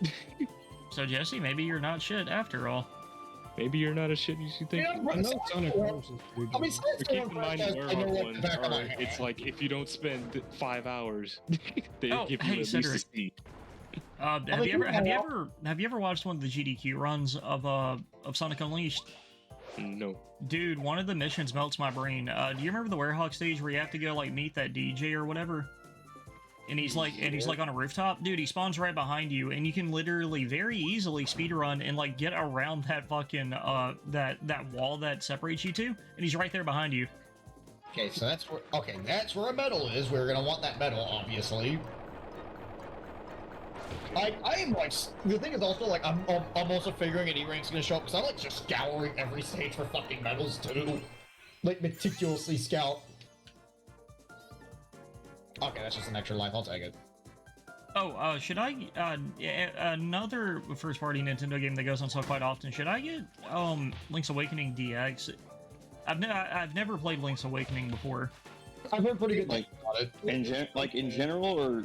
So Jesse, maybe you're not shit after all. Maybe you're not as shit as you think. Yeah, I know Sonic Forces. I mean, keep in mind it's like if you don't spend 5 hours, they give you at least a C. Have you ever watched one of the GDQ runs of Sonic Unleashed? No. Dude, one of the missions melts my brain. Do you remember the Werehog stage where you have to go like meet that DJ or whatever? And he's like on a rooftop? Dude, he spawns right behind you, and you can literally very easily speedrun and like get around that fucking that wall that separates you two, and he's right there behind you. Okay, so that's where a medal is. We're gonna want that medal, obviously. I am like, the thing is also like I'm also figuring an E-rank's gonna show up because I'm like just scouring every stage for fucking medals too, like meticulously scout. Okay, that's just an extra life. I'll take it. Oh, should I another first-party Nintendo game that goes on sale quite often? Should I get Link's Awakening DX? I've never played Link's Awakening before. I've heard pretty good things about it. In general, or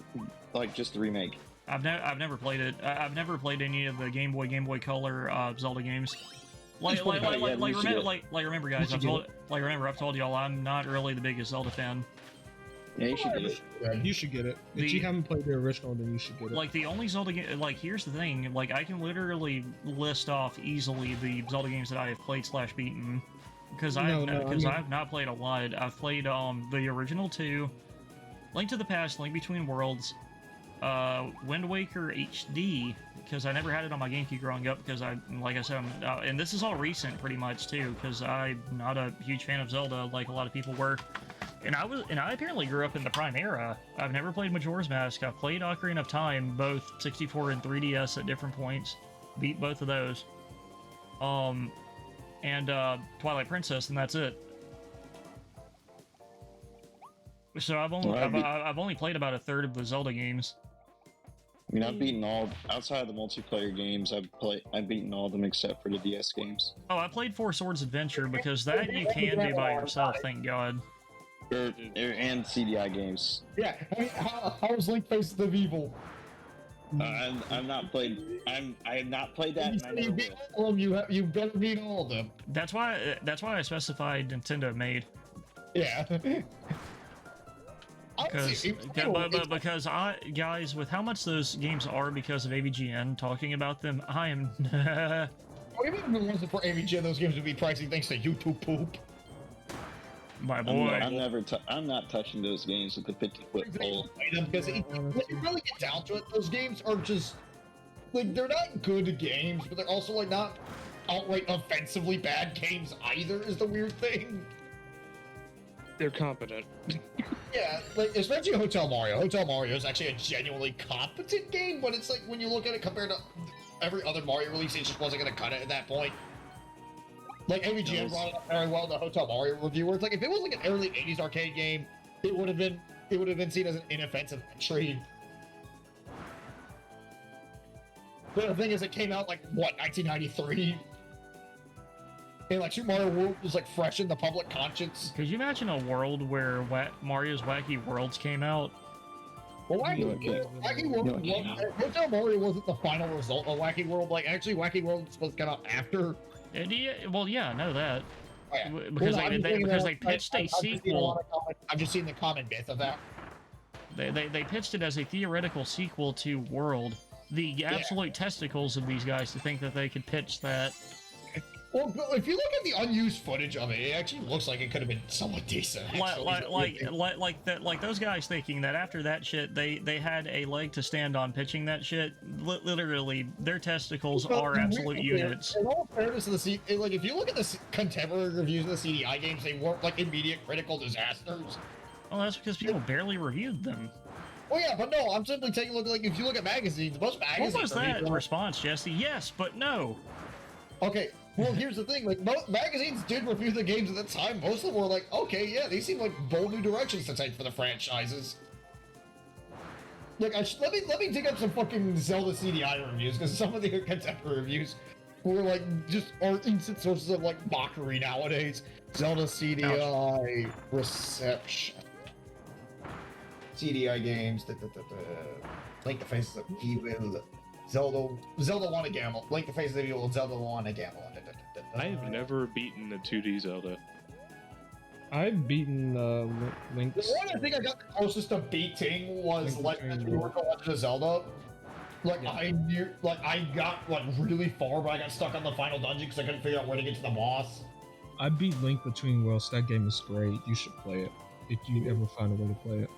like just the remake? I've never played it. I've never played any of the Game Boy Color Zelda games. Remember, guys. I've told y'all I'm not really the biggest Zelda fan. Yeah, you should get it. Yeah, you should get it. If you haven't played the original, then you should get it. Like, the only Zelda game... Like, here's the thing. Like, I can literally list off easily the Zelda games that I have played/beaten. Because I've not played a lot. I've played, the original 2, Link to the Past, Link Between Worlds, Wind Waker HD, because I never had it on my GameCube growing up, because like I said, and this is all recent pretty much, too, because I'm not a huge fan of Zelda like a lot of people were. And I apparently grew up in the Prime era. I've never played Majora's Mask. I've played Ocarina of Time, both 64 and 3DS at different points. Beat both of those. And Twilight Princess, and that's it. So I've only played about a third of the Zelda games. I mean, I've beaten all outside of the multiplayer games. I've beaten all of them except for the DS games. Oh, I played Four Swords Adventure because that you can do by yourself. Thank God. And CDI games. Yeah, I mean, how's Link Faces of Evil? I've not played. I have not played that. And I never beat will. all of them. You better beat all of them. That's why I specified Nintendo made. Yeah. Because guys, with how much those games are because of AVGN talking about them, I am. Even if it wasn't for AVGN, those games would be pricey thanks to YouTube poop. My boy. I'm not touching those games with the 50-foot pole. Because when you really get down to it, those games are just like they're not good games, but they're also like not outright offensively bad games either. Is the weird thing. They're competent. Yeah, like especially Hotel Mario. Hotel Mario is actually a genuinely competent game, but it's like when you look at it compared to every other Mario release, it just wasn't gonna cut it at that point. Like AVGN brought it up very well in the Hotel Mario review, where it's like if it was like an early '80s arcade game, it would have been seen as an inoffensive entry. But the thing is, it came out like what 1993. And like Super Mario World was like fresh in the public conscience. Could you imagine a world where Mario's Wacky Worlds came out? Well, Wacky World, Hotel Mario wasn't the final result of Wacky World. Like actually, Wacky World was supposed to come out after. Well, yeah, I know that. Oh, yeah. Because they pitched a sequel. I've just seen the common myth of that. They pitched it as a theoretical sequel to World. The absolute testicles of these guys to think that they could pitch that. Well, if you look at the unused footage of it, it actually looks like it could have been somewhat decent. Like those guys thinking that after that shit, they had a leg to stand on pitching that shit. Literally, their testicles are absolute units. In all fairness to the like if you look at the contemporary reviews of the CDI games, they weren't like immediate critical disasters. Well, that's because people barely reviewed them. Well, yeah, but no, I'm simply taking a look. Like if you look at magazines, most magazines. What was that response, Jesse? Yes, but no. Okay. Well, here's the thing, like, most magazines did review the games at the time. Most of them were like, okay, yeah, these seem like bold new directions to take for the franchises. Like, let me dig up some fucking Zelda CDI reviews, because some of the contemporary reviews were, like, just are instant sources of, like, mockery nowadays. Zelda CDI reception. CDI games, Link the Faces of Evil. Zelda Wanna Gamble. Link the Faces of Evil, Zelda Wanna Gamble. I have never beaten a 2D Zelda. I've beaten Link. The one I think I got the closest to beating was Legend of Zelda. Like yeah. I got like really far, but I got stuck on the final dungeon because I couldn't figure out where to get to the boss. I beat Link Between Worlds. That game is great. You should play it if you ever find a way to play it.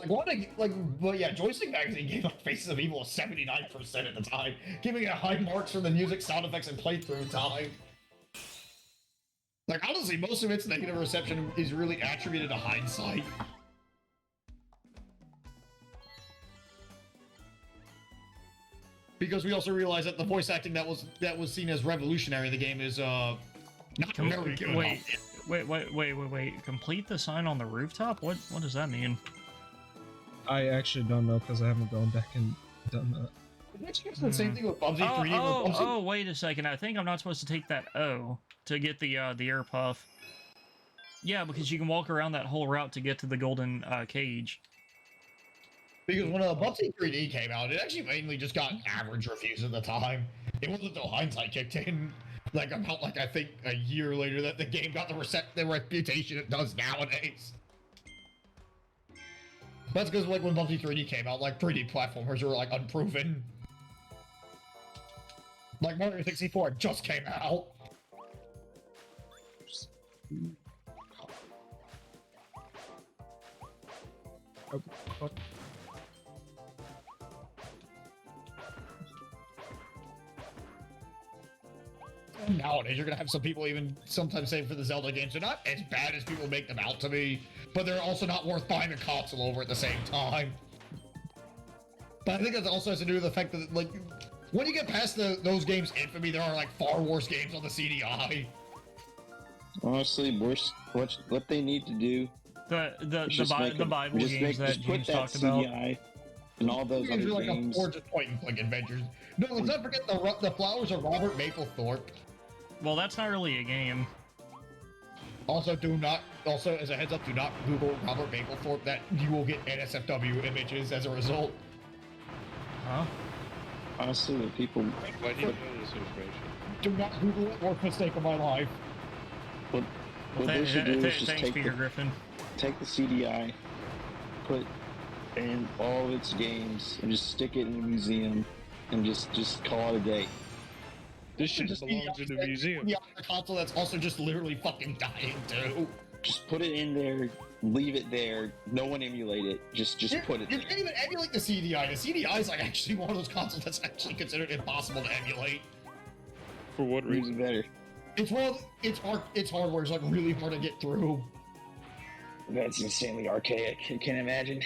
But yeah, Joystick Magazine gave up Faces of Evil 79% at the time, giving it high marks for the music, sound effects, and playthrough time. Like, honestly, most of its negative reception is really attributed to hindsight. Because we also realize that the voice acting that was seen as revolutionary in the game is not very good. Wait. Complete the sign on the rooftop? What does that mean? I actually don't know because I haven't gone back and done that. It's the same thing with Bubsy 3D. Oh, wait a second. I think I'm not supposed to take that O to get the air puff. Yeah, because you can walk around that whole route to get to the golden cage. Because when Bubsy 3D came out, it actually mainly just got average reviews at the time. It wasn't until hindsight kicked in, like about I think a year later, that the game got the reputation it does nowadays. That's because like when Bubsy 3D came out, like 3D platformers were like unproven. Like Mario 64 just came out. Nowadays, you're gonna have some people even sometimes say for the Zelda games, they're not as bad as people make them out to be, but they're also not worth buying a console over at the same time. But I think that also has to do with the fact that, like, when you get past those games' infamy, there are, like, far worse games on the CDI. Honestly, what they need to do The Bible games that James talked about. CDI and all those other like games. Or just point and click adventures. No, let's not forget the Flowers of Robert Mapplethorpe. Well, that's not really a game. Also, as a heads up, do not Google Robert Mapplethorpe. That you will get NSFW images as a result. Huh? Honestly, the people. Why do you know this information? Do not Google it or for the sake of my life. What they should do is just thanks, take Peter Griffin. take the CDI, put in all of its games, and just stick it in a museum, and just call it a day. This shit belongs in the museum. Yeah, the console that's also just literally fucking dying too. Just put it in there, leave it there. No one emulate it. Just put it You there. can't even emulate the CDI. The CDI is like actually one of those consoles that's actually considered impossible to emulate. For what reason? Even better. It's one of its hardware is like really hard to get through. That's insanely archaic. I can't imagine.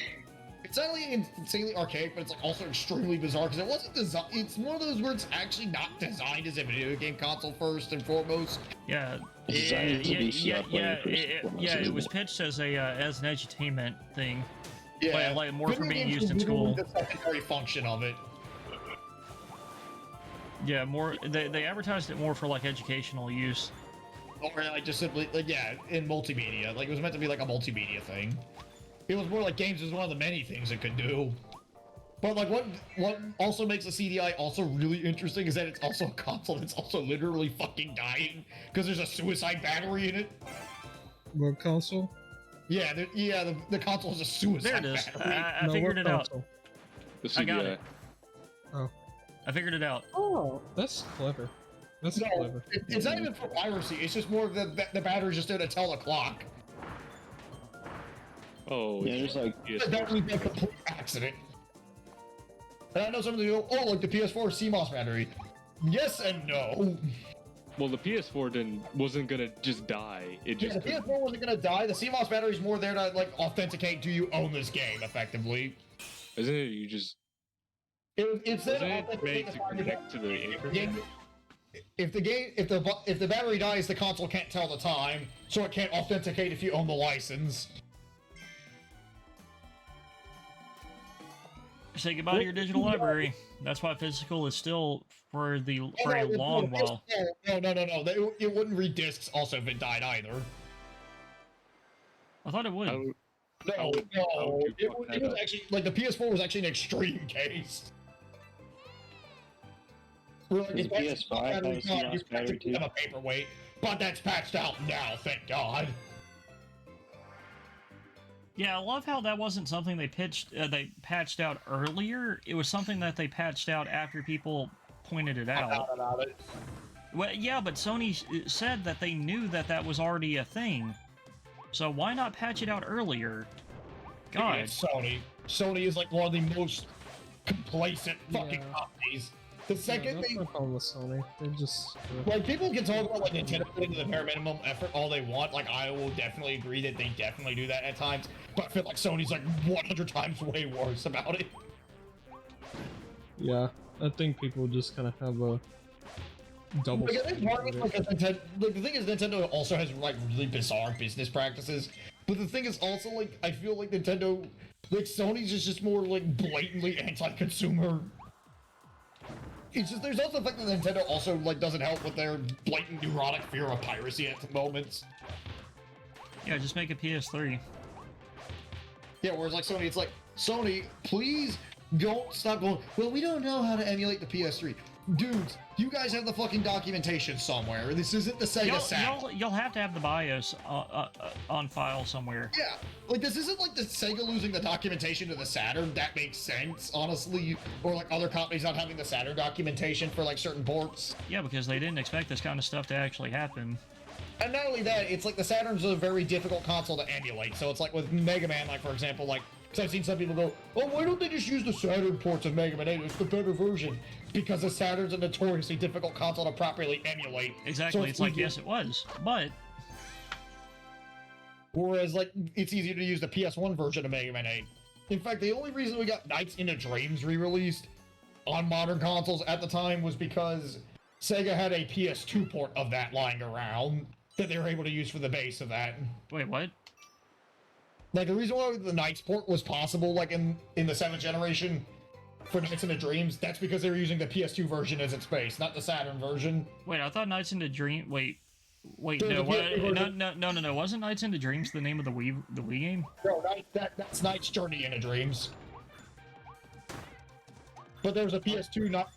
It's not only insanely archaic, but it's like also extremely bizarre because it wasn't designed. It's one of those where it's actually not designed as a video game console first and foremost. Yeah, it was pitched as a as an edutainment thing. Yeah, like more for video being games used in were literally school. The secondary function of it. Yeah, more they advertised it more for like educational use. Or like just simply in multimedia. Like it was meant to be like a multimedia thing. It was more like games was one of the many things it could do. But like what also makes the CDI also really interesting is that it's also a console that's also literally fucking dying because there's a suicide battery in it. What console? Yeah, the console is a suicide There it is. battery. I figured it out. The CDI. I got it. Oh. I figured it out. Oh, that's clever. That's clever. It's not even for piracy. It's just more of the battery's just there to tell the clock. Oh, Yeah, there's like That would be a complete accident. And I know some of you go, oh, like the PS4 CMOS battery. Yes and no. well, the PS4 wasn't gonna just die. It Yeah, just the PS4 wasn't gonna die. The CMOS battery's more there to like authenticate. Do you own this game effectively? isn't it? You just It's there isn't to it authenticate made to the fact connect to the that internet? if the battery dies, the console can't tell the time, so it can't authenticate if you own the license. Say goodbye to your digital library. That's why physical is still for a long while. No. It wouldn't read discs also if it died either. I thought it would. No. It was actually like the PS4 was actually an extreme case. Where, like, the PS5 has CMOS battery too. A paperweight, but that's patched out now, thank God. Yeah, I love how that wasn't something they patched out earlier. It was something that they patched out after people pointed it out. About it. Well, yeah, but Sony said that they knew that was already a thing. So why not patch it out earlier? God. It's Sony. Sony is like one of the most complacent fucking companies. The second that's they no problem with Sony. They just like people can talk about like Nintendo putting the bare minimum effort all they want. Like I will definitely agree that they definitely do that at times. But I feel like Sony's like 100 times way worse about it. yeah. I think people just kind of have a double. Like, I think part of it, like, the thing is, Nintendo also has like really bizarre business practices. But the thing is also like I feel like Nintendo, like Sony's is just more like blatantly anti-consumer. It's just there's also the fact that Nintendo also like doesn't help with their blatant neurotic fear of piracy at the moments. Yeah, just make a PS3. Yeah, whereas like Sony, it's like Sony, please don't stop going. Well, we don't know how to emulate the PS3. Dudes, you guys have the fucking documentation somewhere. This isn't the Sega Saturn. You'll have to have the BIOS on file somewhere. Yeah, like this isn't like the Sega losing the documentation to the Saturn. That makes sense, honestly. Or like other companies not having the Saturn documentation for like certain ports. Yeah, because they didn't expect this kind of stuff to actually happen. And not only that, it's like the Saturn's a very difficult console to emulate. So it's like with Mega Man, like for example, like because I've seen some people go, "Oh, why don't they just use the Saturn ports of Mega Man 8? It's the better version." Because the Saturn's a notoriously difficult console to properly emulate. Exactly. So it's like, yes, it was, but whereas like it's easier to use the PS1 version of Mega Man 8. In fact, the only reason we got Nights into Dreams re-released on modern consoles at the time was because Sega had a PS2 port of that lying around that they were able to use for the base of that. Wait, what? Like, the reason why the Knights port was possible, like, in the 7th generation for Knights into Dreams, that's because they were using the PS2 version as its base, not the Saturn version. Wait, I thought Knights into Dream. Wait, There's no, a PS2 no. Wasn't Knights into Dreams the name of the Wii game? No, that's Knight's Journey into Dreams. But there's a PS2, not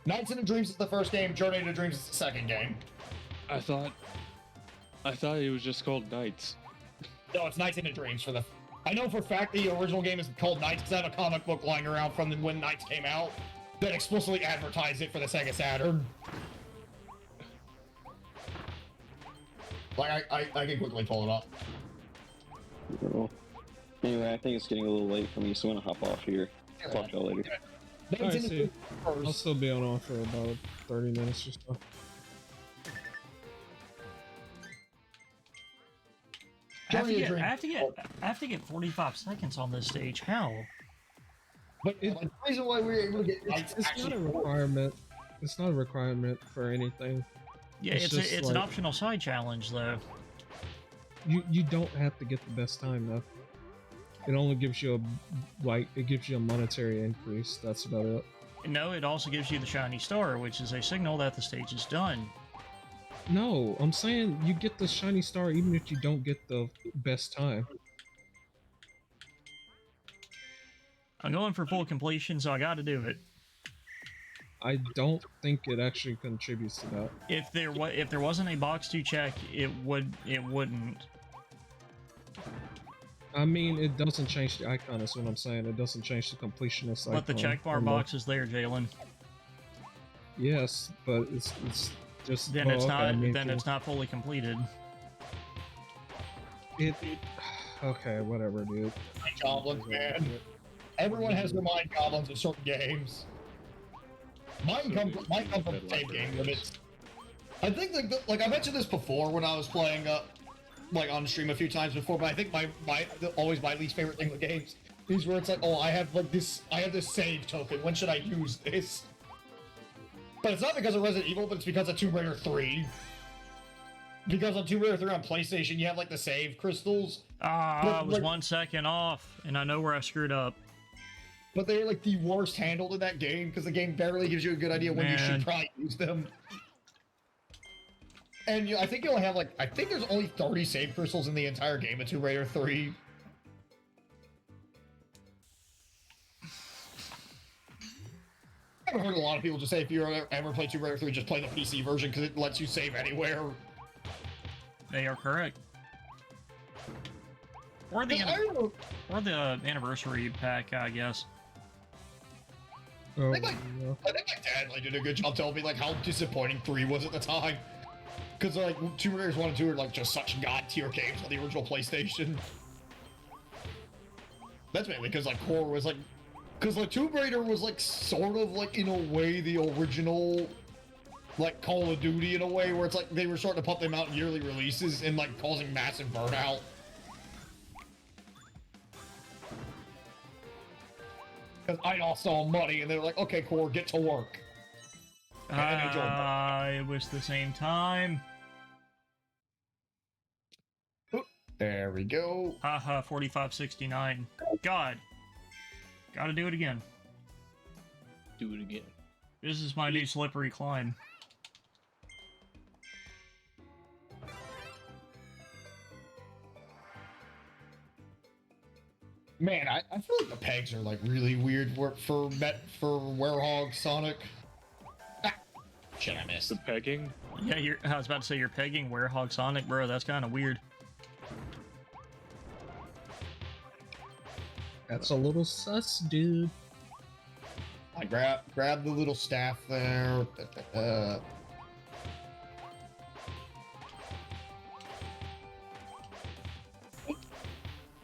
Knights into Dreams is the first game, Journey into Dreams is the second game. I thought it was just called Knights. No, it's Knights into Dreams for the... I know for a fact the original game is called Knights because I have a comic book lying around from when Knights came out that explicitly advertised it for the Sega Saturn. Like, I can quickly pull it up. Cool. Anyway, I think it's getting a little late for me, so I'm gonna hop off here. Talk to y'all later. Alright, see. I'll still be on for about 30 minutes or so. I have to get 45 seconds on this stage. How? But the reason why we were able to get it's not a requirement. It's not a requirement for anything. Yeah, it's like, an optional side challenge though. You don't have to get the best time though. It only gives you it gives you a monetary increase. That's about it. No, it also gives you the shiny star, which is a signal that the stage is done. No, I'm saying you get the shiny star even if you don't get the best time. I'm going for full completion, so I got to do it. I don't think it actually contributes to that. If there wasn't a box to check, it wouldn't. I mean, it doesn't change the icon. That's what I'm saying. It doesn't change the completionist icon. But the checkbar box is there, Jalen. Yes, but it's just then it's not fully completed. Okay, whatever, dude. Mind goblins, man. Everyone has their mind goblins in certain games. Mine come from the same game limits. I think like I mentioned this before when I was playing like on stream a few times before, but I think always my least favorite thing with games is where it's like, oh, I have this save token. When should I use this? But it's not because of Resident Evil, but it's because of Tomb Raider 3. Because on Tomb Raider 3 on PlayStation, you have like the save crystals. I was 1 second off, and I know where I screwed up. But they're like the worst handled in that game because the game barely gives you a good idea when you should probably use them. And I think you only have I think there's only 30 save crystals in the entire game of Tomb Raider 3. I've heard a lot of people just say if you ever play Tomb Raider 3, just play the PC version because it lets you save anywhere. They are correct. Or the anniversary pack, I guess. Oh, I think my dad did a good job telling me how disappointing 3 was at the time. Because Tomb Raiders 1 and 2 are just such god tier games on the original PlayStation. That's mainly because Core was because Tomb Raider was sort of in a way the original Call of Duty in a way where it's they were starting to pump them out in yearly releases and causing massive burnout. Because I lost all money, and they're like, okay, Core, get to work. It was the same time. Oop, there we go. Haha, 4569. God. Gotta do it again. Do it again. This is my new slippery climb. Man, I feel like the pegs are really weird for Werehog Sonic. Ah, shit, I missed. The pegging? Yeah, I was about to say you're pegging Werehog Sonic, bro. That's kind of weird. That's a little sus, dude. I grab the little staff there.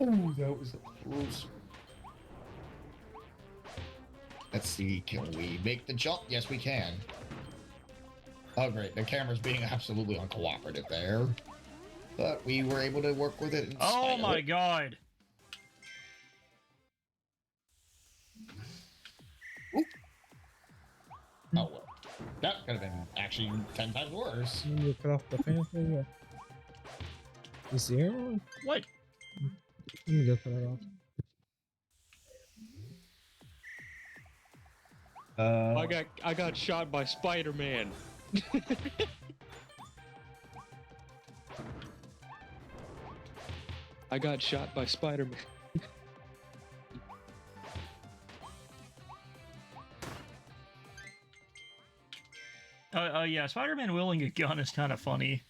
Oh, that was close. Let's see, can we make the jump? Yes, we can. Oh, great. The camera's being absolutely uncooperative there. But we were able to work with it. Oh my god. Oop. Oh, well. That could have been actually 10 times worse. You cut off the fan thing. Is the air on? What? Let me go for that off. I got shot by Spider-Man. I got shot by Spider-Man. Oh yeah, Spider-Man wielding a gun is kind of funny.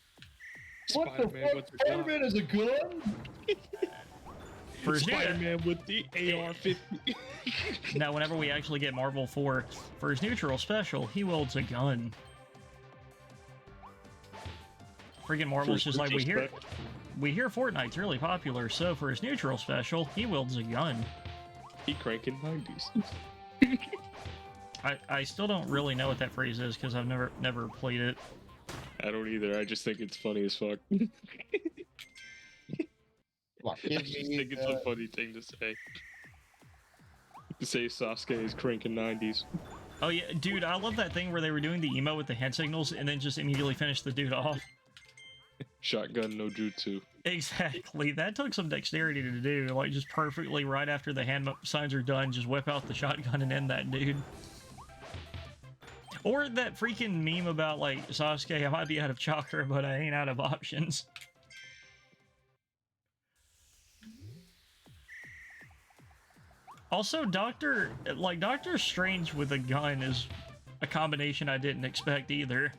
What the fuck? Spider-Man is a gun? Spider-Man with the AR-50. Now, whenever we actually get Marvel for his neutral special, he wields a gun. Freaking Marvel's just like, we hear Fortnite's really popular, so for his neutral special, he wields a gun. He cranking 90s. I still don't really know what that phrase is because I've never played it. I don't either. I just think it's funny as fuck. I just think it's a funny thing to say. To say Sasuke is cranking 90s. Oh yeah, dude, I love that thing where they were doing the emo with the hand signals and then just immediately finished the dude off. Shotgun no jutsu. Exactly. That took some dexterity to do. Like, just perfectly right after the hand signs are done, just whip out the shotgun and end that dude. Or that freaking meme about, like, Sasuke, I might be out of chakra, but I ain't out of options. Also, Doctor Strange with a gun is a combination I didn't expect either.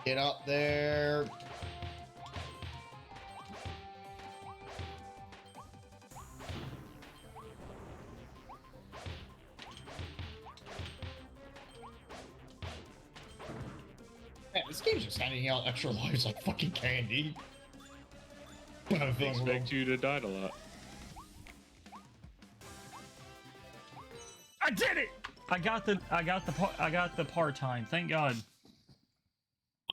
Get up there. Man, this game's just handing out extra lives like fucking candy. I expect you to die a lot. I did it! I got the part-time, thank God.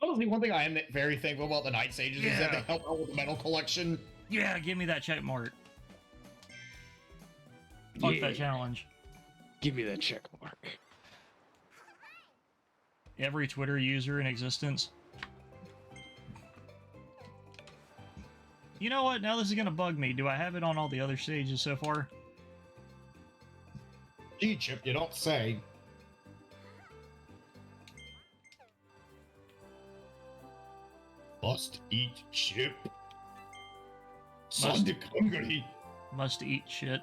Honestly, one thing I am very thankful about the Night Sages is that they help out with the medal collection. Yeah, give me that check mark. Fuck that challenge. Give me that check mark. Every Twitter user in existence. You know what? Now this is gonna bug me. Do I have it on all the other stages so far? Gee, Chip, you don't say. Must eat chip. Sonic hungry. Must eat shit.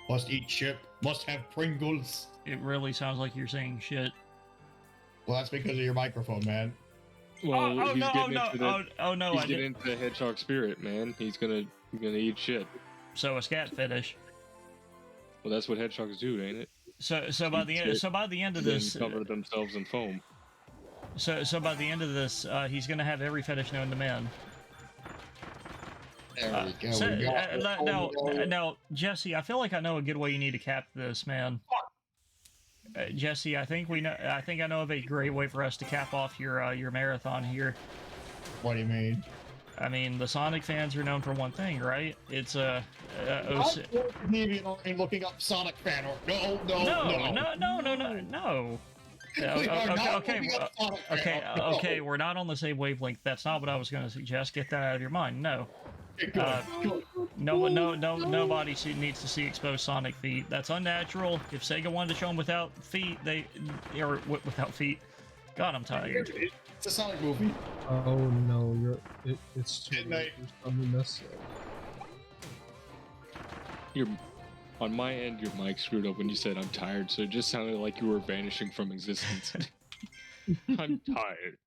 Must eat chip. Must have Pringles. It really sounds like you're saying shit. Well, that's because of your microphone, man. Well, no, he's getting into the did. hedgehog spirit, man. He's gonna eat shit. So a scat fetish. Well, that's what hedgehogs do, ain't it? So by the end of this, cover themselves in foam. So by the end of this, he's gonna have every fetish known to man. There we go. Now, Jesse, I feel like I know a good way you need to cap this, man. Jesse, I think I know of a great way for us to cap off your marathon here. What do you mean? I mean, the Sonic fans are known for one thing, right? It's I'm looking up Sonic fan or no. Okay, we're not on the same wavelength. That's not what I was going to suggest. Get that out of your mind. No. Nobody needs to see exposed Sonic feet. That's unnatural. If Sega wanted to show them without feet, without feet. God, I'm tired. It's a Sonic movie. Oh no, it's too late. On my end, your mic screwed up when you said I'm tired, so it just sounded like you were vanishing from existence. I'm tired.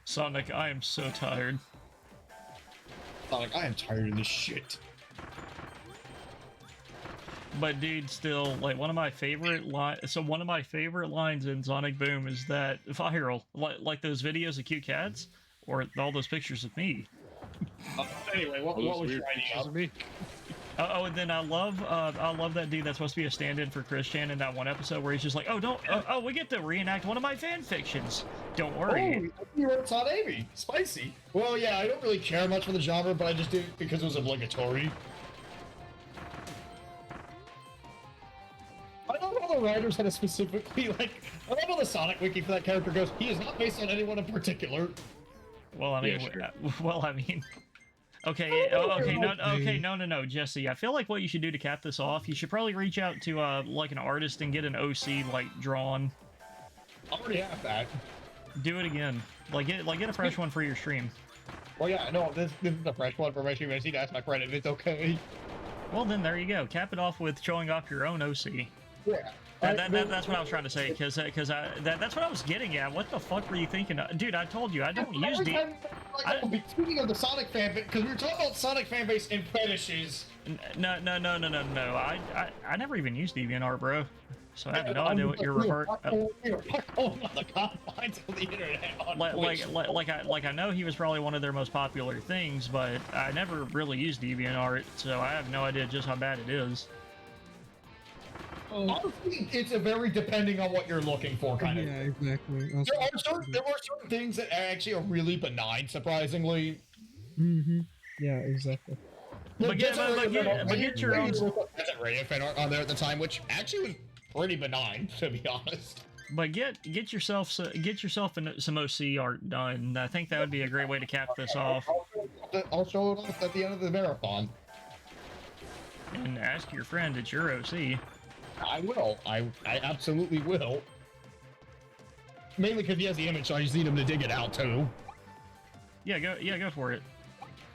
Sonic, I am so tired. Sonic, I am tired of this shit. But dude, still, like, one of my favorite lines in Sonic Boom is that viral, like those videos of cute cats, or all those pictures of me. Anyway, what was your idea of me? Oh, and then I love that dude that's supposed to be a stand-in for Christian in that one episode where he's just like, we get to reenact one of my fan fictions. Don't worry. Oh, you wrote Todd Amy. Spicy. Well, yeah, I don't really care much for the genre, but I just did it because it was obligatory. all the writers had a specifically, like, I love how the Sonic wiki for that character goes, he is not based on anyone in particular. Well, I mean, Yeah, well, I mean, okay, no, Jesse. I feel like what you should do to cap this off, you should probably reach out to like an artist and get an OC like drawn. I already have that. Do it again. Get a fresh one for your stream. Well, yeah, no, this is a fresh one for my stream. I just need to ask my friend if it's okay. Well, then there you go. Cap it off with showing off your own OC. Yeah. That's what I was trying to say, because that's what I was getting at. What the fuck were you thinking of? Dude, I told you, I don't use the... Speaking of the Sonic fan base, because we were talking about Sonic fan base and fetishes. No. I never even used DeviantArt, bro. So I have no idea what you're referring. On the confines of the internet. Like I know he was probably one of their most popular things, but I never really used DeviantArt, so I have no idea just how bad it is. Honestly, it's a very depending on what you're looking for kind of. Yeah, exactly. There were certain things that actually are really benign, surprisingly. Mm-hmm. Yeah, exactly. But get your own. Radio fan art on there at the time, which actually was pretty benign, to be honest. But get yourself some OC art done. I think that would be a great way to cap this off. I'll show it off at the end of the marathon. And ask your friend it's your OC. I will. I absolutely will. Mainly because he has the image, so I just need him to dig it out too. Yeah, go for it.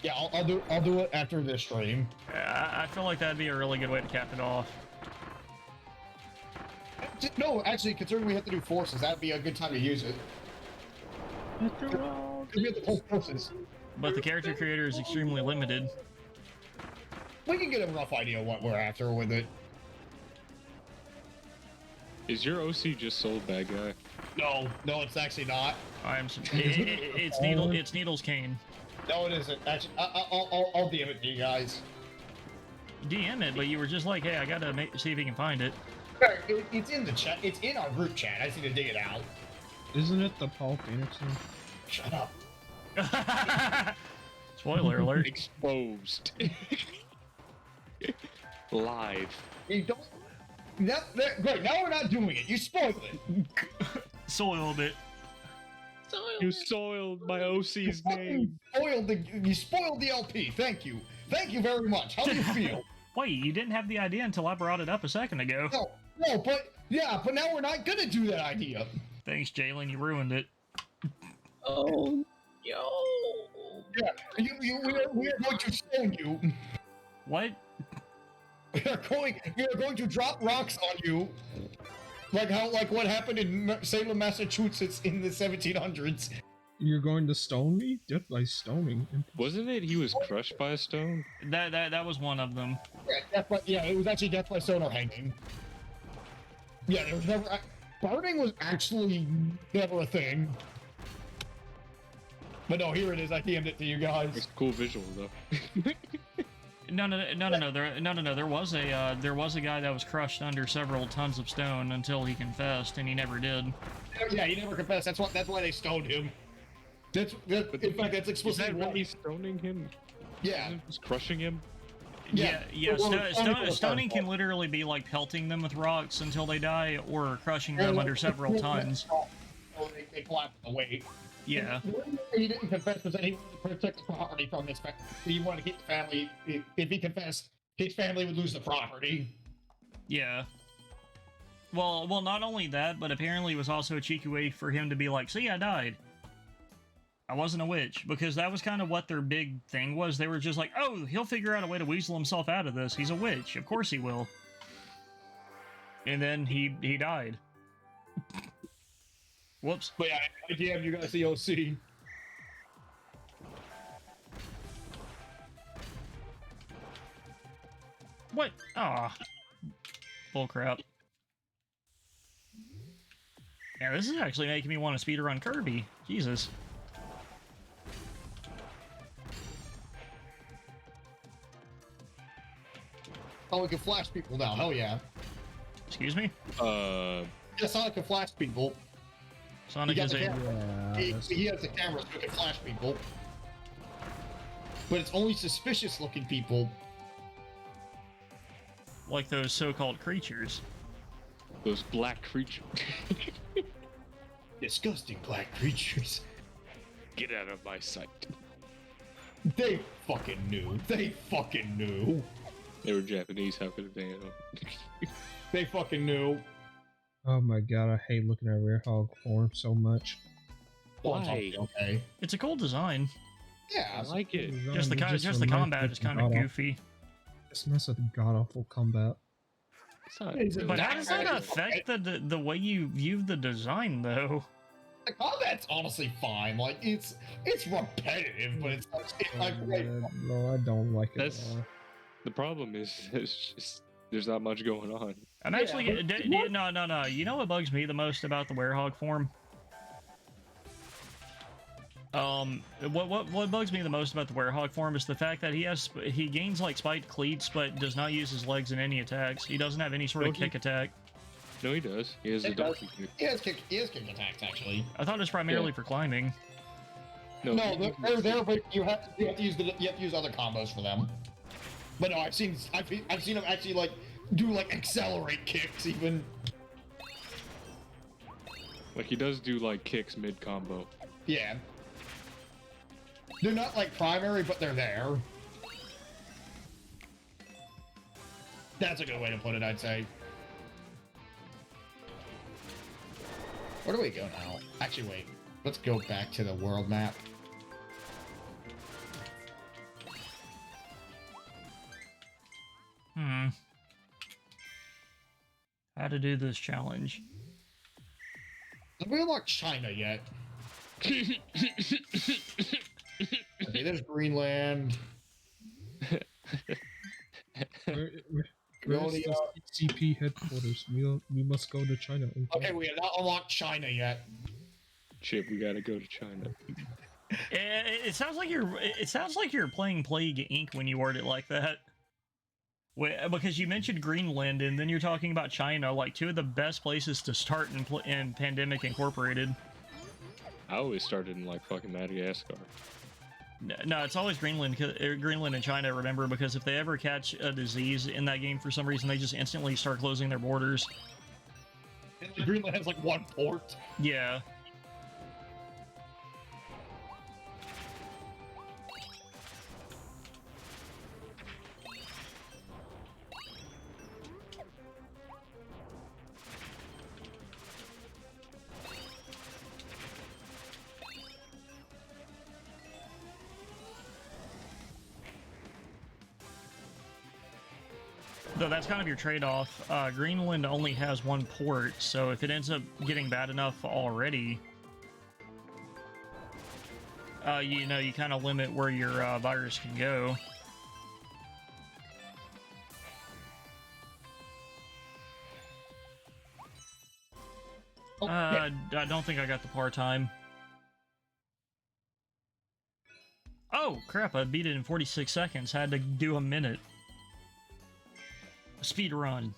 Yeah, I'll do it after this stream. I feel like that'd be a really good way to cap it off. No, actually, considering we have to do forces, that'd be a good time to use it. After all, We have to pull forces. But the character creator is extremely limited. We can get a rough idea what we're after with it. Is your OC just sold bad guy? No, it's actually not. It's Needles Kane. No, it isn't. Actually, I'll DM it to you guys. DM it, but you were just like, hey, I gotta see if he can find it. It's in the chat. It's in our group chat. I just need to dig it out. Isn't it the Paul Phoenix one? Shut up. Spoiler alert. Exposed. Live. You don't. Great. Now we're not doing it. You spoiled it. Soiled it. You soiled my OC's name. You spoiled the LP. Thank you. Thank you very much. How do you feel? Wait, you didn't have the idea until I brought it up a second ago. No, but now we're not gonna do that idea. Thanks, Jalen. You ruined it. oh, yo. Yeah, we are going to stone you. What? We are going to drop rocks on you, like what happened in Salem, Massachusetts in the 1700s. You're going to stone me? Death by stoning. Wasn't it he was crushed by a stone? That was one of them. Yeah, it was actually death by stone or hanging. Yeah, there was never. Burning was actually never a thing. But no, here it is. I DM'd it to you guys. It's a cool visual though. No. There was a guy that was crushed under several tons of stone until he confessed, and he never did. Yeah, he never confessed. That's why they stoned him. In fact, that's explicitly Is that really stoning him? Yeah. Just crushing him? Yeah. Stoning can literally be like pelting them with rocks until they die, or crushing them under several tons. They collapse the weight. Yeah. He didn't confess because he wanted to protect the property from his family. He wanted to keep the family. If he confessed, his family would lose the property. Yeah. Well, not only that, but apparently it was also a cheeky way for him to be like, see, I died. I wasn't a witch, because that was kind of what their big thing was. They were just like, oh, he'll figure out a way to weasel himself out of this. He's a witch. Of course he will. And then he died. Whoops. But yeah, IGM, you guys see OC. What? Ah. Bullcrap. Yeah, this is actually making me want to speedrun Kirby. Jesus. Oh, we can flash people now. Hell yeah. Excuse me? Yeah, Sonic can flash people. Sonic is a... He has the camera so he can flash people. But it's only suspicious looking people. Like those so-called creatures. Those black creatures. Disgusting black creatures. Get out of my sight. They fucking knew. They fucking knew. They were Japanese, how could they know? They fucking knew. Oh my god, I hate looking at Werehog form so much. Why? Okay. It's a cool design. Yeah, I like it. Just the combat is kind of goofy. It's not such a god awful combat. It's not But how does that affect the way you view the design, though? The combat's honestly fine. Like it's repetitive, but it's like No, I don't like it That's- at all. The problem is, it's just, there's not much going on. I'm actually no. You know what bugs me the most about the Werehog form? What bugs me the most about the Werehog form is the fact that he gains like spiked cleats, but does not use his legs in any attacks. He doesn't have any sort of kick attack. No, he does. He has a donkey kick. He has kick attacks actually. I thought it was primarily for climbing. No, they're there, but you have to use other combos for them. But no, I've seen him actually like do like accelerate kicks even. Like he does do like kicks mid combo. Yeah. They're not like primary, but they're there. That's a good way to put it, I'd say. Where do we go now? Actually, wait. Let's go back to the world map. How to do this challenge? Have we unlocked China yet? Okay, there's Greenland. Where's the CP headquarters? We must go to China. Okay, we have not unlocked China yet. Chip, we gotta go to China. It sounds like you're playing Plague Inc. when you word it like that. Because you mentioned Greenland and then you're talking about China, like two of the best places to start in Pandemic Incorporated. I always started in like fucking Madagascar. No, it's always Greenland and China, remember, because if they ever catch a disease in that game for some reason, they just instantly start closing their borders. Greenland has like one port. Yeah. Though that's kind of your trade-off. Greenland only has one port, so if it ends up getting bad enough already, you kind of limit where your virus can go. I don't think I got the part-time. Oh, crap, I beat it in 46 seconds. Had to do a minute. Speed run.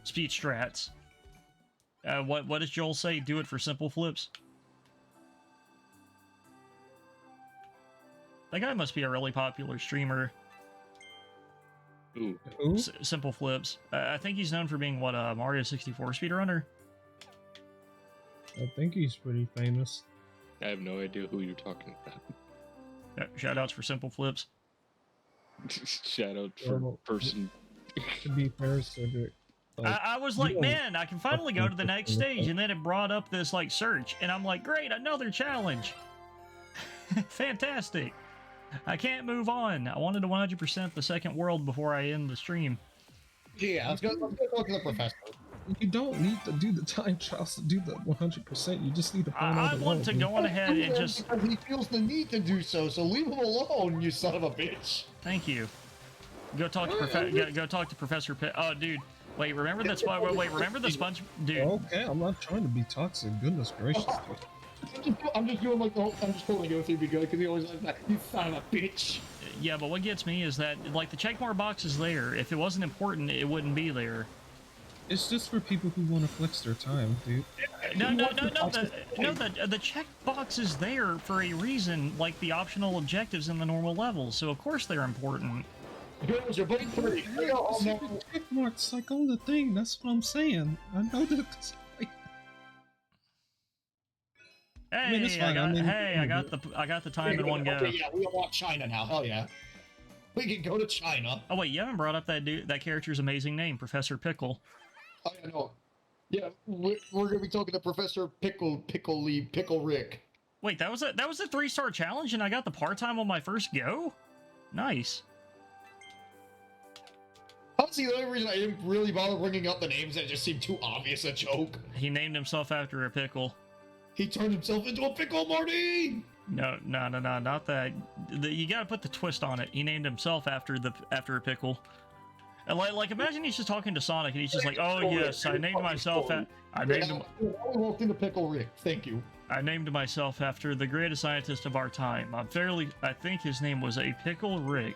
Speed strats. What does Joel say? Do it for simple flips? That guy must be a really popular streamer. Ooh. Simple flips. I think he's known for being, what, Mario 64 speedrunner? I think he's pretty famous. I have no idea who you're talking about. Shoutouts for simple flips. Shout out for person. To be fair, Cedric. I was like, man, I can finally go to the next stage, and then it brought up this, like, search, and I'm like, great, another challenge! Fantastic! I can't move on. I wanted to 100% the second world before I end the stream. Yeah, let's go talk to the professor. You don't need to do the time trials to do the 100%. You just need to find out I want to go on ahead and just... He feels the need to do so leave him alone, you son of a bitch. Thank you. Go talk to go talk to Professor Pitt. Oh, dude. Wait, remember that spot? Wait, remember the sponge? Dude. Okay, I'm not trying to be toxic. Goodness gracious. I'm just doing like I'm just holding go through because he always like that. You son of a bitch. Yeah, but what gets me is that like the checkmark box is there. If it wasn't important, it wouldn't be there. It's just for people who want to flex their time, dude. No. The check box is there for a reason, like the optional objectives in the normal levels. So of course they're important. Girls, you're both pretty. I got all my... Check marks like on the thing. That's what I'm saying. I know that. Hey, I mean, it's fine. I got the time in one go. Okay, yeah, we unlock China now. Hell yeah. We can go to China. Oh wait, you haven't brought up that character's amazing name, Professor Pickle. Oh yeah, no. Yeah, we're gonna be talking to Professor Pickle Rick. Wait, that was a 3-star challenge, and I got the part-time on my first go? Nice. Honestly, the only reason I didn't really bother bringing up the names, that just seemed too obvious a joke. He named himself after a pickle. He turned himself into a pickle, Marty! No, not that. You gotta put the twist on it. He named himself after a pickle. And like imagine he's just talking to Sonic, and he's just like, "Oh yes, I named myself. I walked into Pickle Rick. Thank you. I named myself after the greatest scientist of our time. I think his name was a Pickle Rick.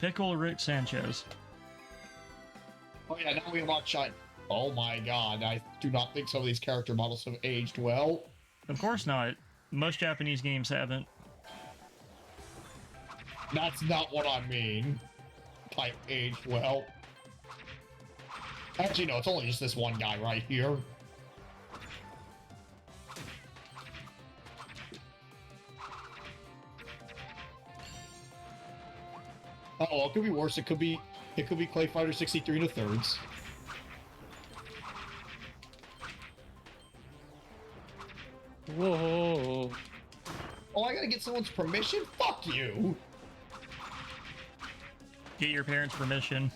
Pickle Rick Sanchez." Oh yeah, now we unlock China. Oh my god, I do not think some of these character models have aged well. Of course not. Most Japanese games haven't. That's not what I mean. By aged well. Actually, no, it's only just this one guy right here. Oh, well, it could be worse. It could be Clay Fighter 63 2/3. Whoa. Oh, I gotta get someone's permission? Fuck you! Get your parents' permission.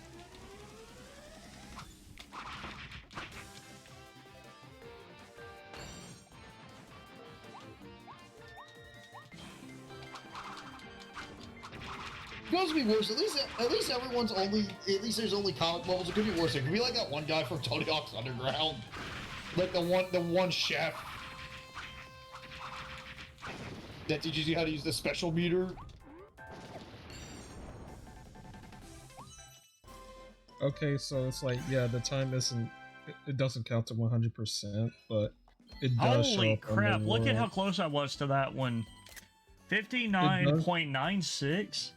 It could be worse. At least everyone's only. At least there's only comic levels. It could be worse. It could be like that one guy from Tony Hawk's Underground, like the one chef that teaches you how to use the special meter. Okay, so it's like, yeah, the time isn't. It doesn't count to 100%, but it does show Holy up on crap! the Look at world. how close I was to that one. 59.96,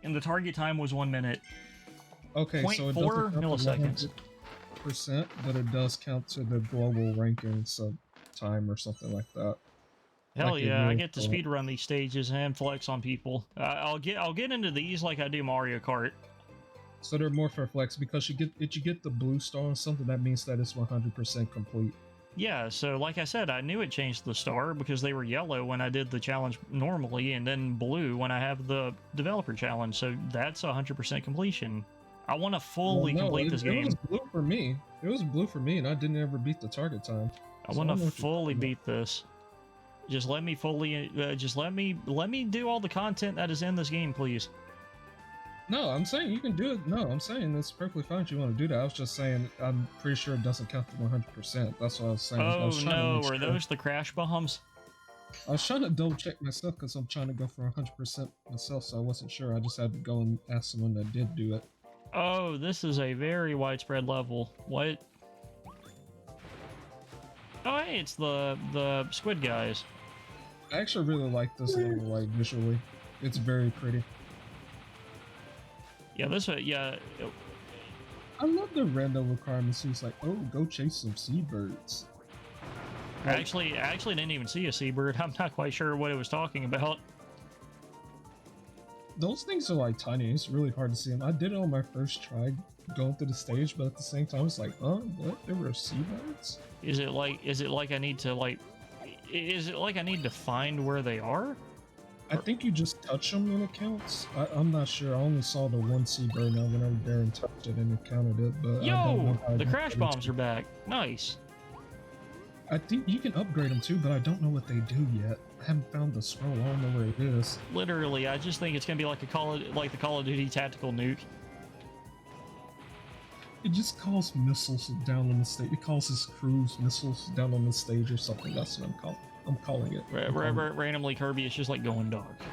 and the target time was 1 minute. Okay, so it 0.4 doesn't milliseconds. Percent, but it does count to the global rankings of time or something like that. Hell Like yeah! I get to speedrun these stages and flex on people. I'll get into these like I do Mario Kart. So they're more for flex because you get the blue star or something. That means that it's 100% complete. Yeah, so like I said, I knew it changed the star because they were yellow when I did the challenge normally, and then blue when I have the developer challenge. So that's 100% completion. I want to fully complete this game. It was blue for me. It was blue for me, and I didn't ever beat the target time. I want to fully beat this. Just let me fully. Just let me do all the content that is in this game, please. No, I'm saying you can do it. No, I'm saying it's perfectly fine if you want to do that. I was just saying I'm pretty sure it doesn't count to 100%. That's what I was saying. Oh no, are those the crash bombs? I was trying to double check myself because I'm trying to go for 100% myself, so I wasn't sure. I just had to go and ask someone that did do it. Oh, this is a very widespread level. What? Oh hey, it's the squid guys. I actually really like this level, like visually. It's very pretty. Yeah, yeah. I love the random requirements. It's like, oh, go chase some seabirds. I actually didn't even see a seabird. I'm not quite sure what it was talking about. Those things are like tiny. It's really hard to see them. I did it on my first try going through the stage, but at the same time, it's like, oh, what? There were seabirds? Is it like I need to find where they are? I think you just touch them and it counts. I'm not sure. I only saw the one seabird. Now whenever Darren touched it and it counted it, but I don't know how the crash bombs are back. Nice. I think you can upgrade them too, but I don't know what they do yet. I haven't found the scroll. I don't know where it is. Literally, I just think it's gonna be like the Call of Duty tactical nuke. It just calls missiles down on the stage. It calls his cruise missiles down on the stage or something. That's what I'm calling it. Randomly, Kirby is just like going dark.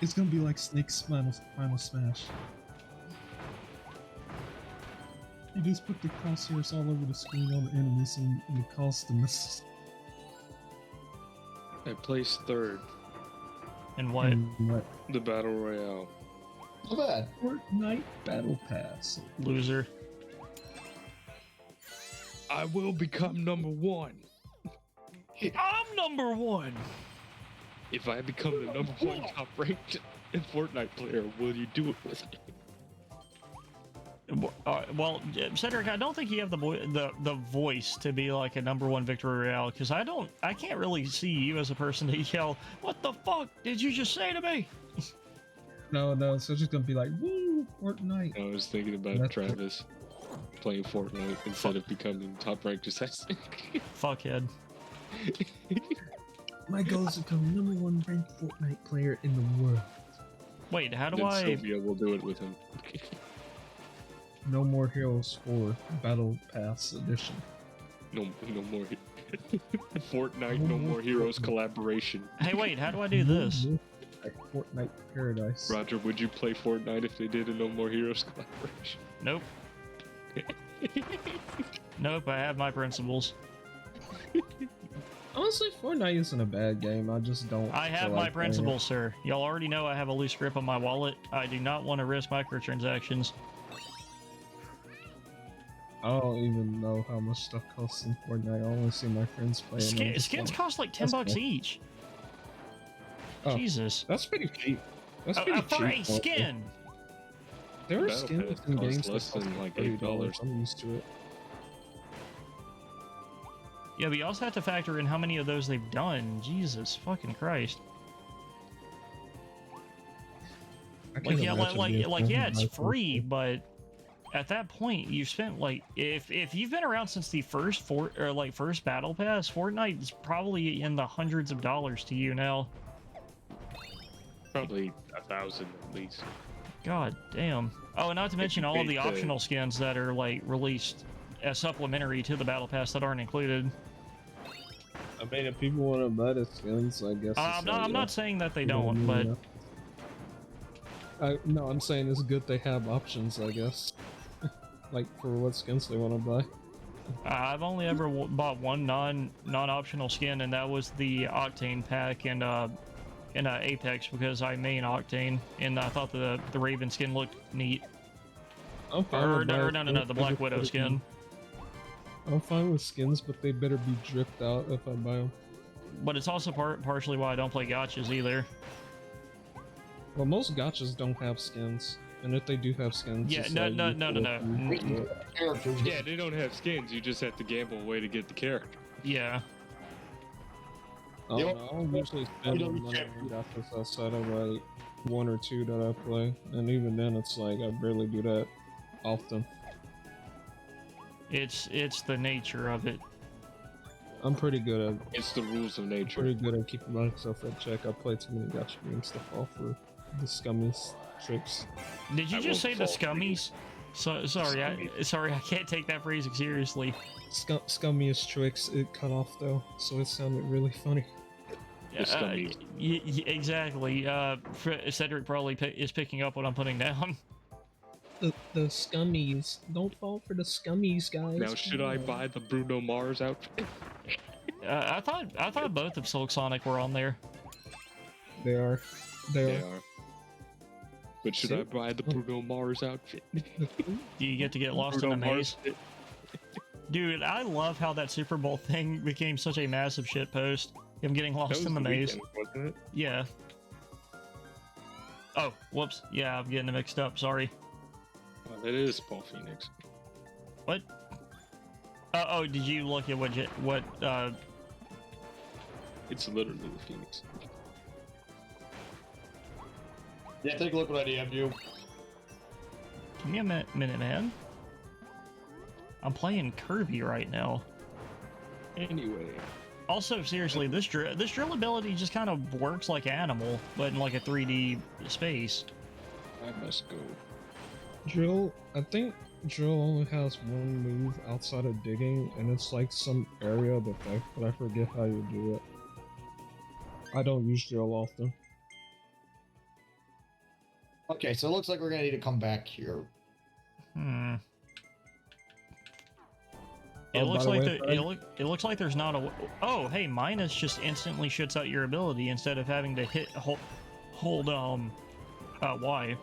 It's gonna be like Snake's final smash. You just put the crosshairs all over the screen on the enemies and it calls the missiles. I placed third. And what? The Battle Royale. Not bad. Fortnite Battle Pass. Loser. I will become number one. I'm number one. If I become the number one top ranked Fortnite player, will you do it with me? Well, Cedric, I don't think you have the voice to be like a number one victory royale, because I can't really see you as a person to yell, "What the fuck did you just say to me?" No, so it's just gonna be like, woo, Fortnite. I was thinking about Travis playing Fortnite instead of becoming top ranked assassin. Fuckhead. My goal is to become number one ranked Fortnite player in the world. Wait, how do Then I? Sylvia will do it with him. No more Heroes 4 Battle Pass edition. No more. Fortnite, no more heroes collaboration. Hey, wait, how do I do this? Like Fortnite Paradise. Roger, would you play Fortnite if they did a no more heroes collaboration? Nope. Nope, I have my principles. Honestly, Fortnite isn't a bad game. I just don't. I have my principles, sir. Y'all already know I have a loose grip on my wallet. I do not want to risk microtransactions. I don't even know how much stuff costs in Fortnite. I only see my friends playing. Skins cost like $10 each. Oh, Jesus. That's pretty cheap. That's pretty cheap. For a skin! There are skins in games that less cost than like $8. I'm used to it. Yeah, but you also have to factor in how many of those they've done. Jesus fucking Christ. Like, yeah, it's free, but at that point, you've spent like if you've been around since the first first battle pass, Fortnite is probably in the hundreds of dollars to you now. Probably 1,000 at least. God damn. Oh, and not to mention all of the optional skins that are like released as supplementary to the battle pass that aren't included. I mean, if people want to buy the skins, I guess. I'm not saying that they don't, but no, I'm saying it's good they have options, I guess. Like for what skins they want to buy. I've only ever bought one non-optional skin, and that was the Octane pack in Apex, because I main Octane, and I thought the Raven skin looked neat. I'm fine No, the Black Widow skin. I'm fine with skins, but they better be dripped out if I buy them. But it's also partially why I don't play gachas either. Well, most gachas don't have skins, and if they do have skins, yeah, no. Yeah, they don't have skins. You just have to gamble away to get the character. Yeah. I don't usually spend money on gachas outside of like one or two that I play, and even then, it's like I barely do that often. It's the nature of it. I'm pretty good at. It's the rules of nature. Pretty good at keeping myself in check. I play too many gacha games to fall for the scummiest tricks. Did you just say the scummies? So sorry, I can't take that phrasing seriously. Scummiest tricks. It cut off though, so it sounded really funny. Exactly. Cedric probably is picking up what I'm putting down. The scummies. Don't fall for the scummies, guys. Now, should I buy the Bruno Mars outfit? I thought both of Silk Sonic were on there. They are. But should I buy the Bruno Mars outfit? Do you get to get lost in a maze? Dude, I love how that Super Bowl thing became such a massive shit post. Him getting lost in the maze. Wasn't it? Yeah. Oh, whoops. Yeah, I'm getting it mixed up. Sorry. Well, it is Paul Phoenix. What? Oh, did you look at what It's literally the Phoenix. Yeah, take a look what I DM'd you. Give me a minute, man. I'm playing Kirby right now. Anyway. Also, seriously, this drill ability just kind of works like Animal, but in like a 3D space. I must go. I think drill only has one move outside of digging, and it's like some area of effect, but I forget how you do it. I don't use drill often. Okay, so it looks like we're gonna need to come back here. It looks like there's not a. Oh, hey, minus just instantly shoots out your ability instead of having to hold Y.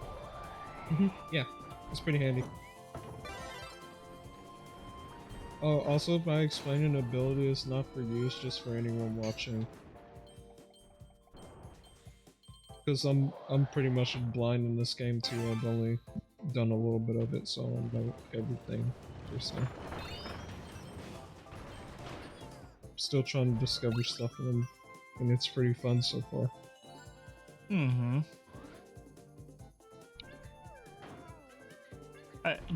Yeah, it's pretty handy. Oh, also by explaining ability is not for you, it's just for anyone watching. Because I'm pretty much blind in this game too. I've only done a little bit of it, so I don't know everything per se. Still trying to discover stuff in them, and it's pretty fun so far. Mm-hmm.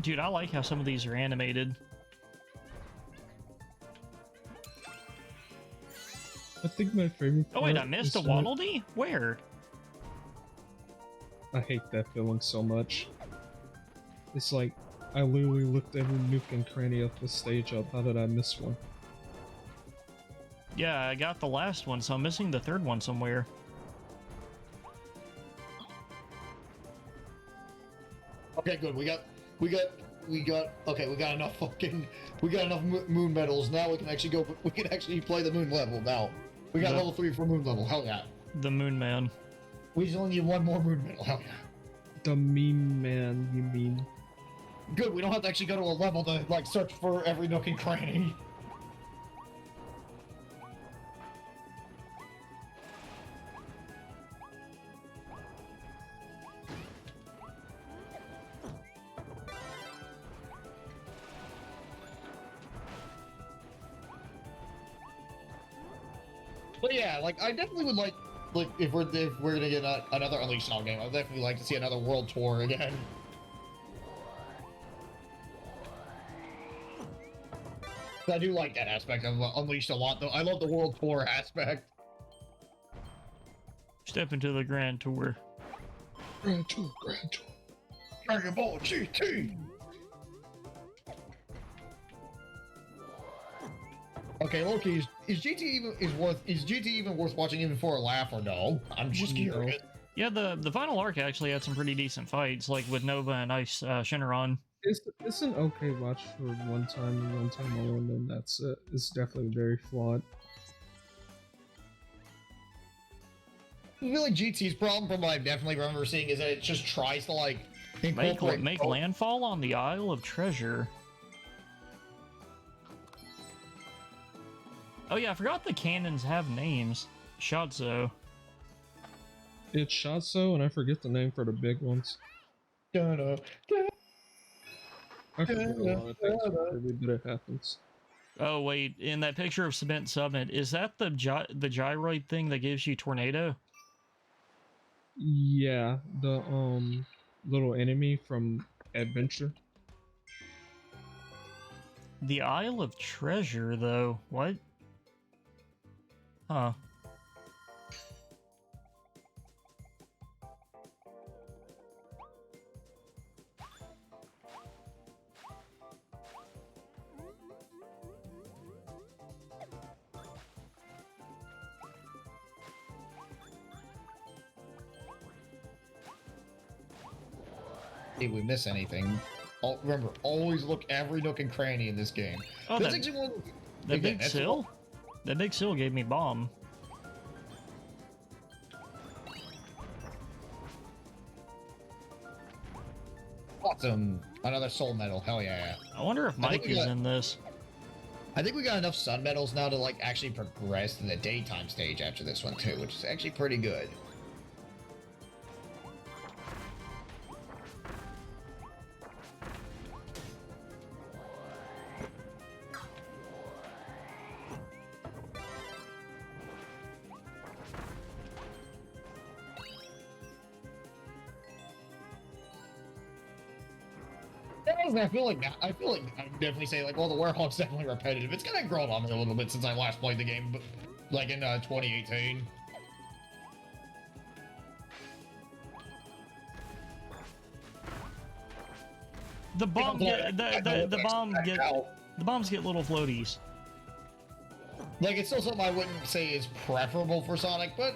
Dude, I like how some of these are animated. I think my favorite part. Oh wait, I missed a Waddle Dee? Where? I hate that feeling so much. It's like, I literally looked every nook and cranny of the stage up. How did I miss one? Yeah, I got the last one, so I'm missing the third one somewhere. Okay, good. We got enough moon medals. Now we can actually go. We can actually play the moon level now. We got level 3 for moon level. Hell yeah. The Moon Man. We just only need one more moon medal. Hell yeah. The meme man, you mean? Good. We don't have to actually go to a level to like search for every nook and cranny. But yeah, like I definitely would like if we're gonna get another Unleashed All game, I'd definitely like to see another world tour again. I do like that aspect of Unleashed a lot, though. I love the world tour aspect. Step into the Grand Tour. Grand Tour, Grand Tour. Dragon Ball GT. Okay, Loki, is GT even worth watching even for a laugh or no? I'm just curious. Yeah, the final arc actually had some pretty decent fights, like with Nova and Ice Shinron. It's an okay watch for one time only, and then that's it. It's definitely very flawed. I feel like GT's problem from what I definitely remember seeing is that it just tries to like make landfall on the Isle of Treasure. Oh yeah, I forgot the cannons have names. Shotzo. It's Shotzo, and I forget the name for the big ones. I forget a lot of things for Kirby, but it happens. Oh wait, in that picture of Cement Summit, is that the gyroid thing that gives you tornado? Yeah, the little enemy from Adventure. The Isle of Treasure, though. What? Huh. If we miss anything, remember, always look every nook and cranny in this game. Oh, that big sill? That big sill gave me bomb. Awesome. Another soul medal. Hell yeah. I wonder if Mike is in this. I think we got enough sun medals now to like actually progress to the daytime stage after this one too, which is actually pretty good. I feel like I would definitely say like, well, the Werehog's definitely repetitive. It's kind of grown on me a little bit since I last played the game, but like in 2018. The bomb the bombs get little floaties. Like it's still something I wouldn't say is preferable for Sonic, but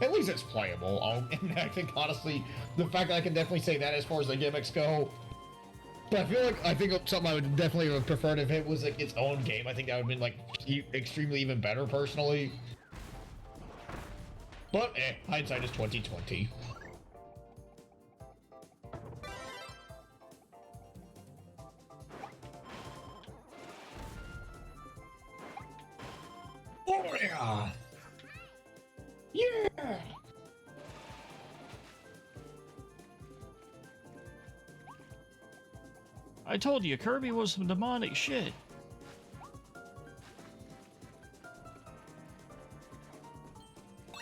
at least it's playable. And I think honestly, the fact that I can definitely say that as far as the gimmicks go. But I think something I would definitely have preferred if it was like its own game. I think that would have been like extremely even better personally. But hindsight is 2020. Yeah! Yeah! I told you, Kirby was some demonic shit.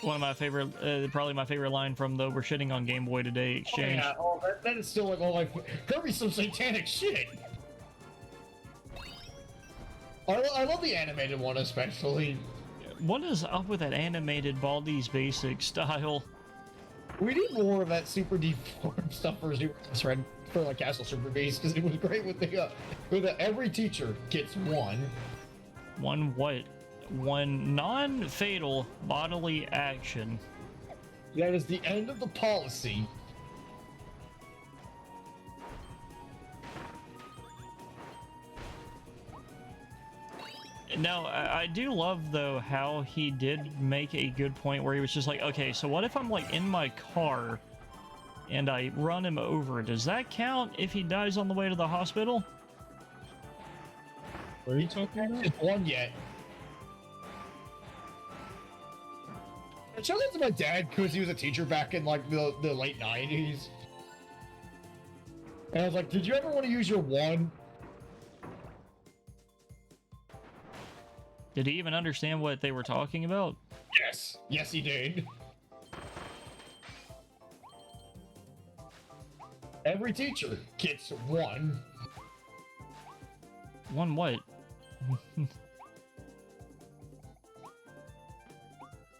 One of my favorite, probably my favorite line from the "We're shitting on Game Boy today" exchange. Oh yeah, that is still like all like Kirby's some satanic shit. I love the animated one especially. What is up with that animated Baldi's Basic style? We need more of that super deformed stuff for like Castle Super Beast because it was great with the every teacher gets one. One what? One non-fatal bodily action. That is the end of the policy. Now, I do love, though, how he did make a good point where he was just like, okay, so what if I'm, like, in my car and I run him over? Does that count if he dies on the way to the hospital? What are you talking about? Just one yet. I showed that to my dad because he was a teacher back in like the late 90s. And I was like, did you ever want to use your one? Did he even understand what they were talking about? Yes. Yes, he did. Every teacher gets one. One what?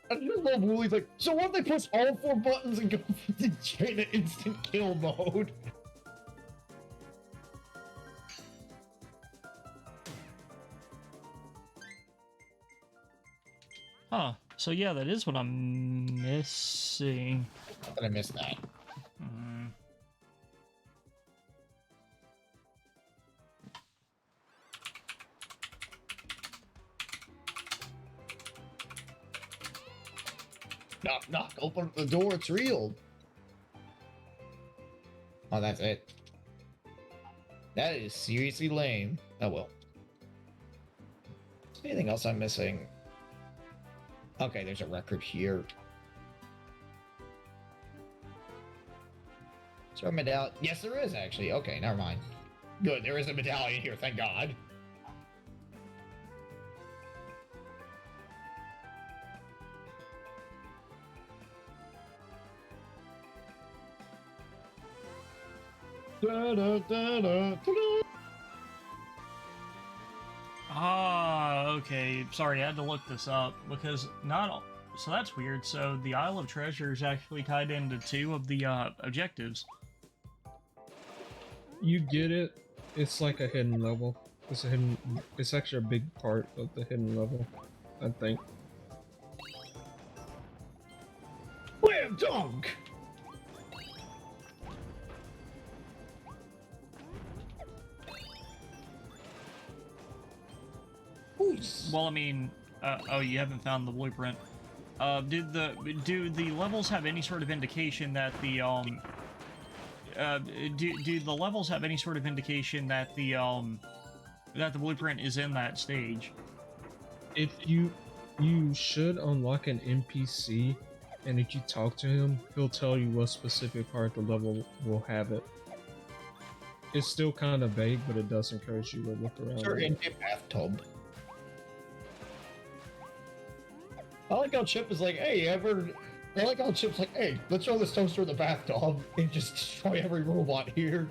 And just love Woolie's like, so what if they push all 4 buttons and go straight to instant kill mode? Huh. So yeah, that is what I'm missing. How did I miss that? Knock, knock, open up the door, it's real. Oh, that's it. That is seriously lame. Oh well. Is there anything else I'm missing? Okay, there's a record here. Is there a medallion? Yes, there is actually. Okay, never mind. Good, there is a medallion here, thank God. Da, da, da, da, da. Ah, okay. Sorry, I had to look this up because not all... So that's weird. So the Isle of Treasure is actually tied into 2 of the objectives. You get it. It's like a hidden level. It's a hidden. It's actually a big part of the hidden level, I think. Wham dunk! Well, I mean, oh, you haven't found the blueprint. Do the levels have any sort of indication that the do the levels have any sort of indication that the blueprint is in that stage? If you should unlock an NPC, and if you talk to him, he'll tell you what specific part of the level will have it. It's still kind of vague, but it does encourage you to look around. Sure, in a bathtub. I like how Chip is like, hey, I like how Chip's like, hey, let's throw this toaster in the bathtub and just destroy every robot here.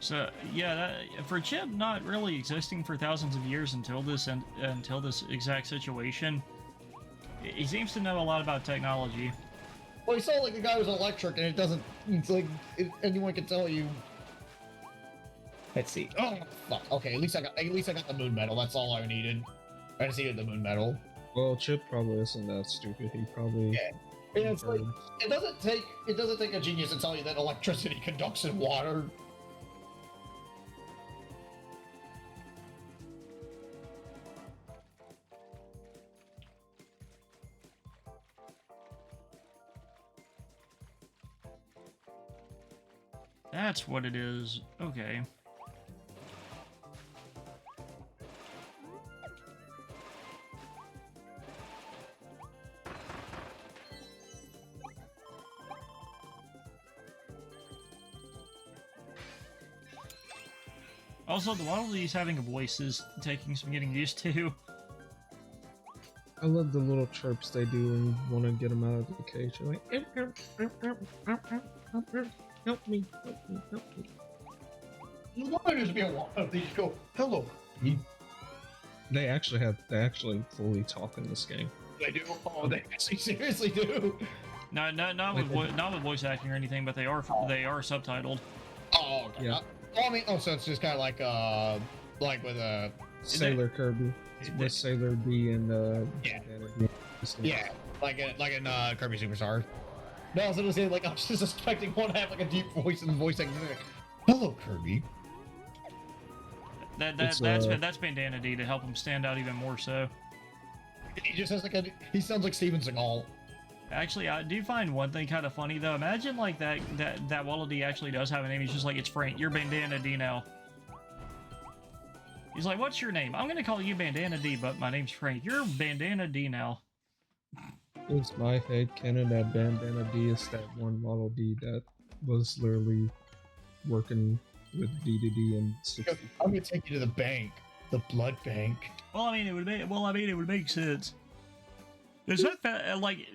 So yeah, for Chip not really existing for thousands of years until this exact situation, he seems to know a lot about technology. Well, he saw like the guy was electric, and it doesn't. It's like anyone can tell you. Let's see. Oh fuck. Okay, at least I got the moon medal. That's all I needed. I just needed the moon medal. Well, Chip probably isn't that stupid. He probably. Yeah. Yeah, it's like it doesn't take a genius to tell you that electricity conducts in water. That's what it is. Okay. Also, the Waddle Dee's having a voice is taking some getting used to. I love the little chirps they do when you want to get them out of the cage. You're like, help me, help me, help me. Why does be a lot of these go, hello? They actually fully talk in this game. They do. Oh, they actually seriously do. No, not with voice acting or anything, but they are subtitled. Oh, okay. Yeah. I mean, so it's just kind of like with a Sailor Kirby, with Sailor B and yeah, like in Kirby Superstar. No, I was gonna say like I was just expecting one to have like a deep voice and voice acting. Like, hello, Kirby. That's Bandana D to help him stand out even more so. He just has he sounds like Steven Seagal. Actually, I do find one thing kind of funny though. Imagine like that Waddle Dee actually does have a name. He's just like, it's Frank. You're Bandana D now. He's like, what's your name? I'm gonna call you Bandana D, but my name's Frank. You're Bandana D now. It's my head canon that Bandana D is that one Waddle Dee that was literally working with D2D and 60. I'm gonna take you to the bank, the blood bank. Well, I mean, it would make sense. Is that like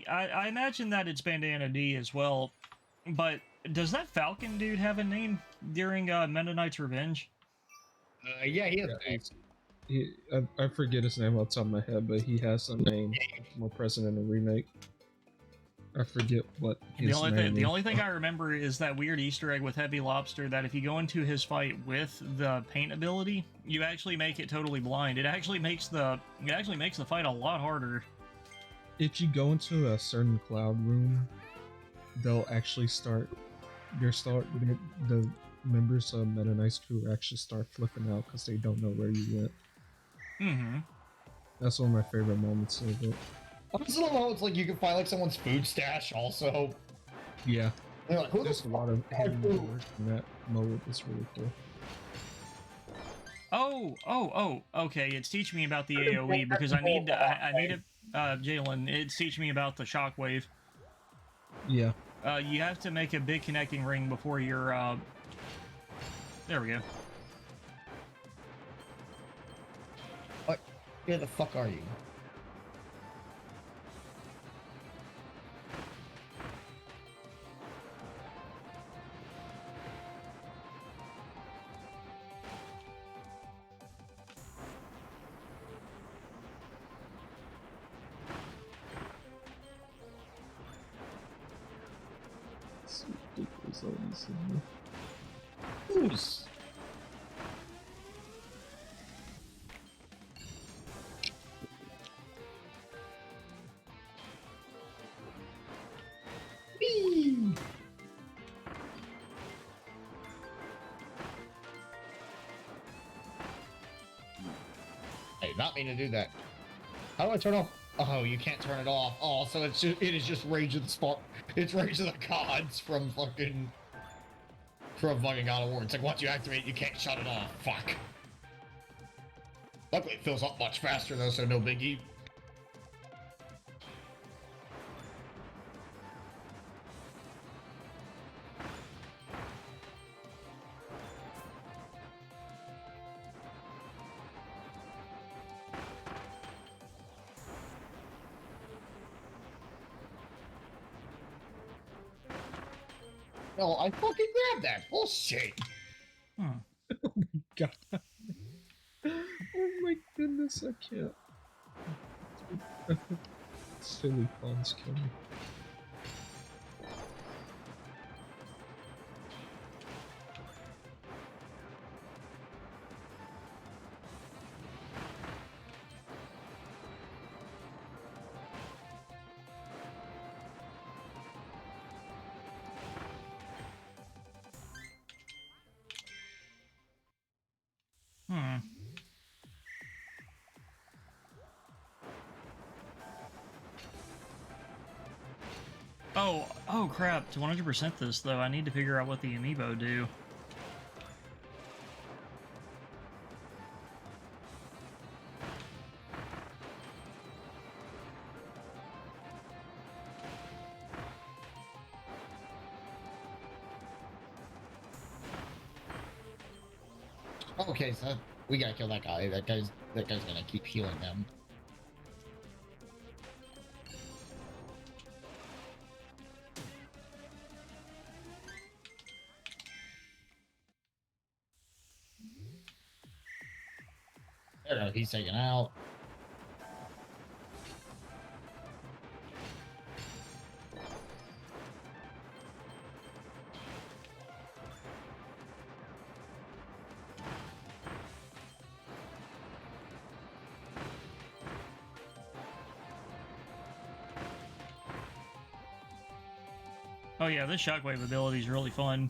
I imagine that it's Bandana D as well, but does that Falcon dude have a name during Meta Knight's Revenge? Yeah, he has a name. I forget his name off the top of my head, but he has a name more present in the remake. I forget what his name is. The only thing I remember is that weird Easter egg with Heavy Lobster that if you go into his fight with the paint ability, you actually make it totally blind. It actually makes the fight a lot harder. If you go into a certain cloud room, they'll actually the members of Meta Knight's crew actually start flipping out because they don't know where you went. Mm-hmm. That's one of my favorite moments of it. I just don't know. It's like you can find like someone's food stash also. Yeah. They're like, who There's a lot of hidden lore in that mode. It's really cool. Oh, okay. It's teaching me about the AoE because I need to, Jalen, it's teaching me about the shockwave. Yeah. You have to make a big connecting ring before you're, there we go. What? Where the fuck are you? Who's? Whee! I did not mean to do that. How do I turn off? Oh, you can't turn it off. Oh, so it is just Rage of the Spark. It's Rage of the Gods from fucking God of War. It's like once you activate, you can't shut it off. Fuck. Luckily, it fills up much faster though, so no biggie. No, I fucking grabbed that. Bullshit. Hmm. Oh my god. Oh my goodness, I can't. Silly pawns kill me. Hmm. Oh crap, to 100% this though, I need to figure out what the amiibo do. Okay, so we gotta kill that guy. That guy's gonna keep healing them. There we go, he's taken out. Oh yeah, this shockwave ability is really fun.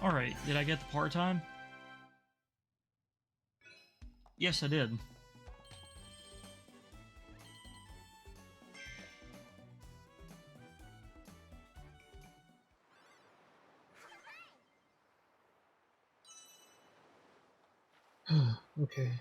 Alright, did I get the part-time? Yes, I did. Okay.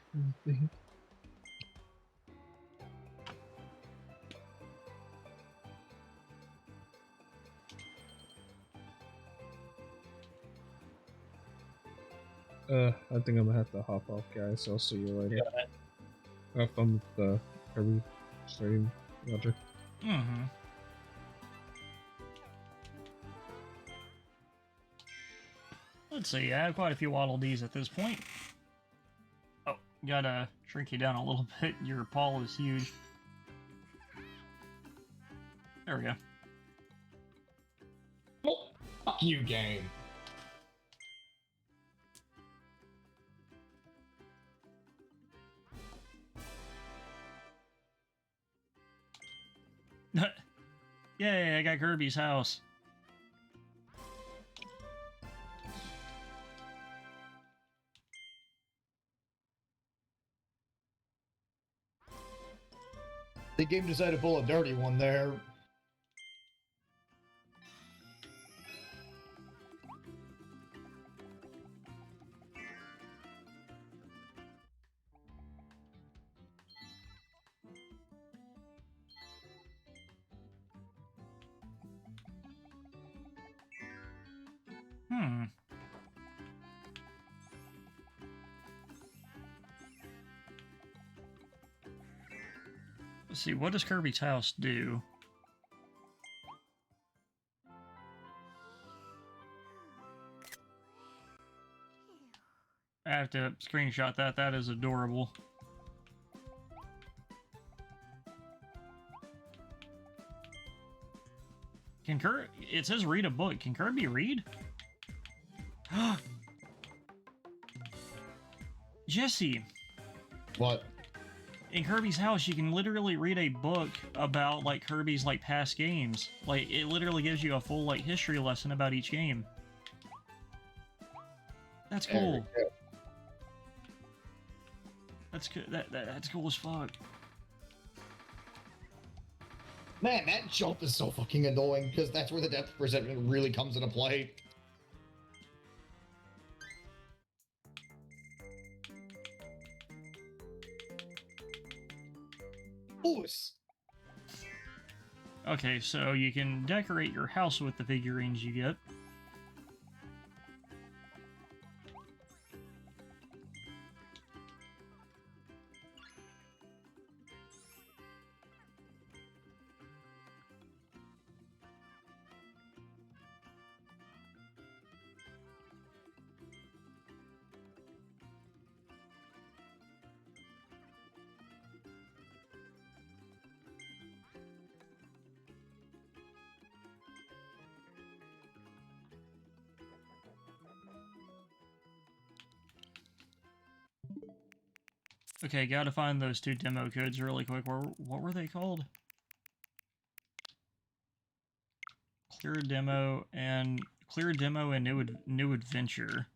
I think I'm gonna have to hop off, guys. So I'll see you later. Have fun with the Kirby stream, Roger. Mm-hmm. Let's see, I have quite a few Waddle Dees at this point. Oh, gotta shrink you down a little bit. Your paw is huge. There we go. Oh, fuck you, game. Yay, I got Kirby's house. The game decided to pull a dirty one there. Let's see, what does Kirby's house do? I have to screenshot that. That is adorable. Can Kirby... It says read a book. Can Kirby read? Jesse! What? In Kirby's house, you can literally read a book about, like, Kirby's, like, past games. Like, it literally gives you a full, like, history lesson about each game. That's cool. That's good. That's cool as fuck. Man, that jump is so fucking annoying because that's where the depth perception really comes into play. Oops. Okay, so you can decorate your house with the figurines you get. Okay, gotta find those 2 demo codes really quick. What were they called? Clear demo and new adventure.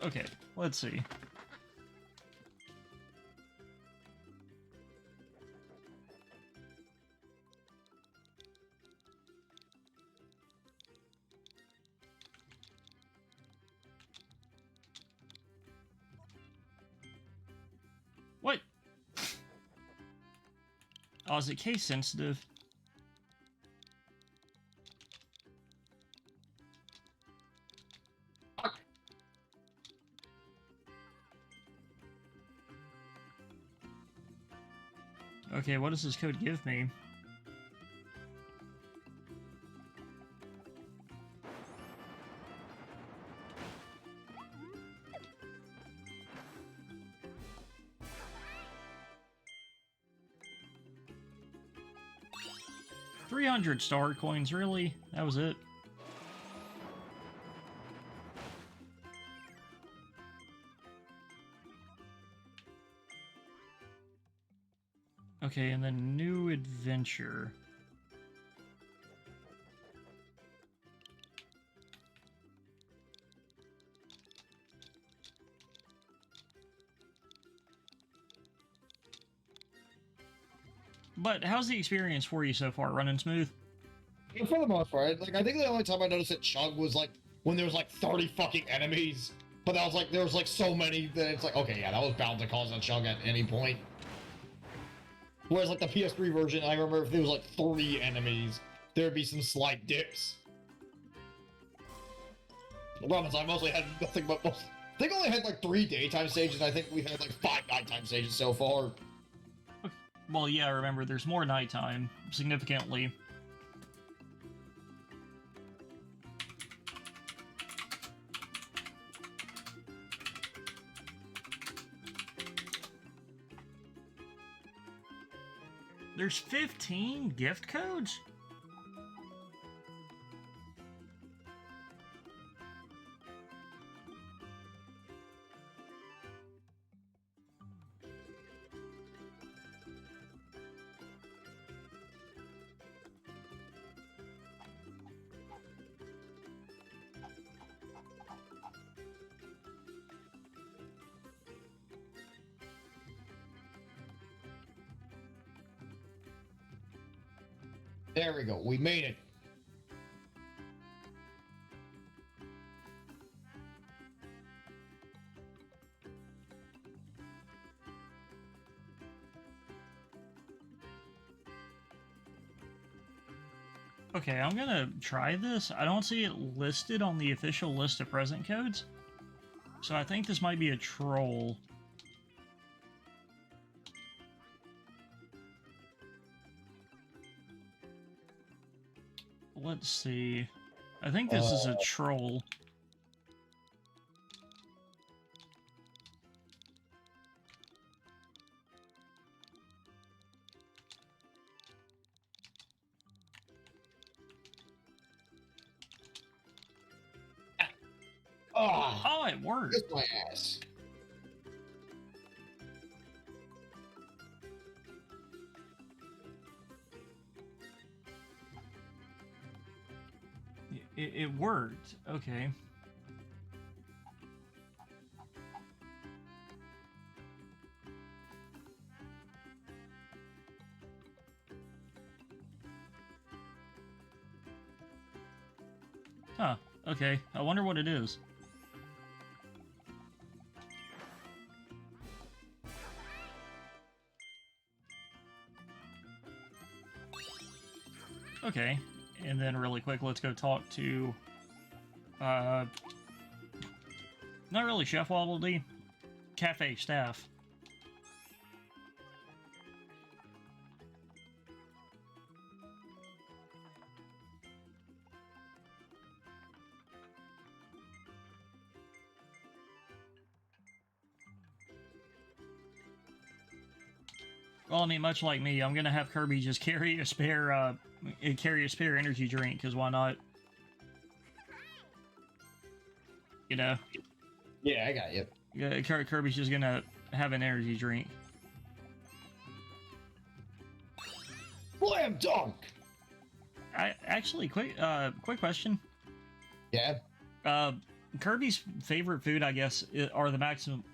Okay, let's see. What? Oh, is it case sensitive? Okay, what does this code give me? $300 star coins, really? That was it? Okay, and then new adventure. But how's the experience for you so far? Running smooth? For the most part, like I think the only time I noticed it chug was like when there was like 30 fucking enemies. But that was like there was like so many that it's like, okay, yeah, that was bound to cause a chug at any point. Whereas like the PS3 version, I remember if there was like 3 enemies, there would be some slight dips. The problem is I mostly had nothing but I think I only had like 3 daytime stages. I think we've had like 5 nighttime stages so far. Well, yeah, remember, there's more nighttime, significantly. There's 15 gift codes? There we go. We made it. Okay, I'm gonna try this. I don't see it listed on the official list of present codes, so I think this might be a troll. Let's see. I think this is a troll. Oh, it worked. Kiss my ass. It worked. Okay. Huh. Okay. I wonder what it is. Okay. And then really quick, let's go talk to, not really Chef Waddle Dee, cafe staff. Well, I mean, much like me, I'm gonna have Kirby just carry a spare, carry a spare energy drink, because why not? You know? Yeah, I got you. Yeah, Kirby's just gonna have an energy drink. Slam dunk! Actually, quick question. Yeah? Kirby's favorite food, I guess, are the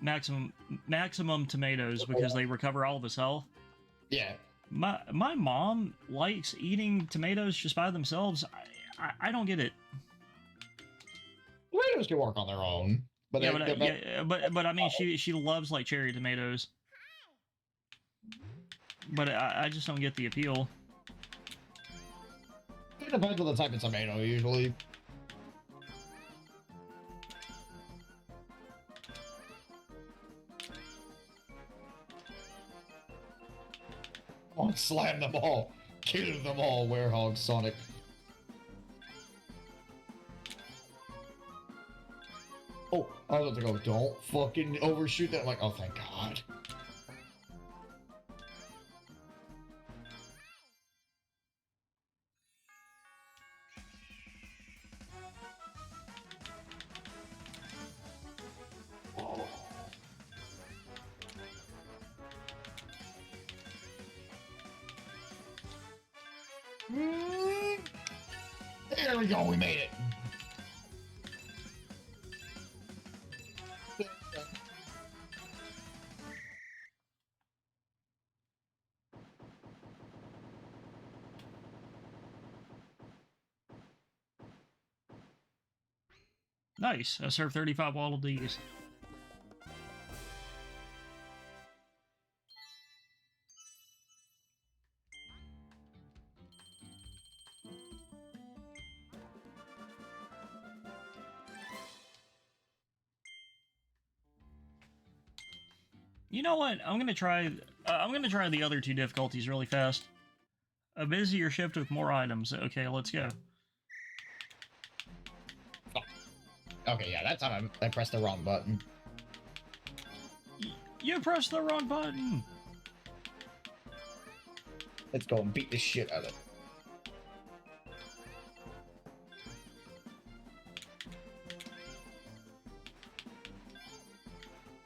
maximum tomatoes because they recover all of his health. Yeah. My mom likes eating tomatoes just by themselves. I don't get it. Tomatoes can work on their own. But Yeah, but I mean, she loves like cherry tomatoes. But I just don't get the appeal. It depends on the type of tomato, usually. Oh, slam them all. Kill them all, Werehog Sonic. Oh, I was about to go, don't fucking overshoot that. I'm like, oh, thank God. There we go, we made it. Nice. I served 35 Waddle Dees. You know what? I'm gonna try the other two difficulties really fast. A busier shift with more items. Okay, let's go. Oh. Okay, yeah, that time I pressed the wrong button. You pressed the wrong button! Let's go and beat the shit out of it.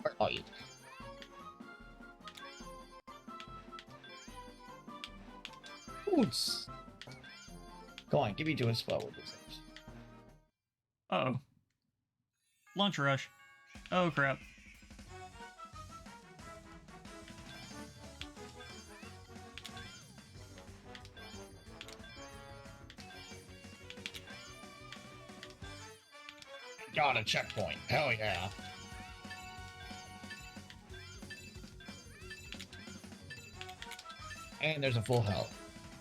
Where are you? Oops. Go on, give me to a spell with this. Uh-oh. Lunch rush. Oh, crap. Got a checkpoint. Hell yeah. And there's a full health.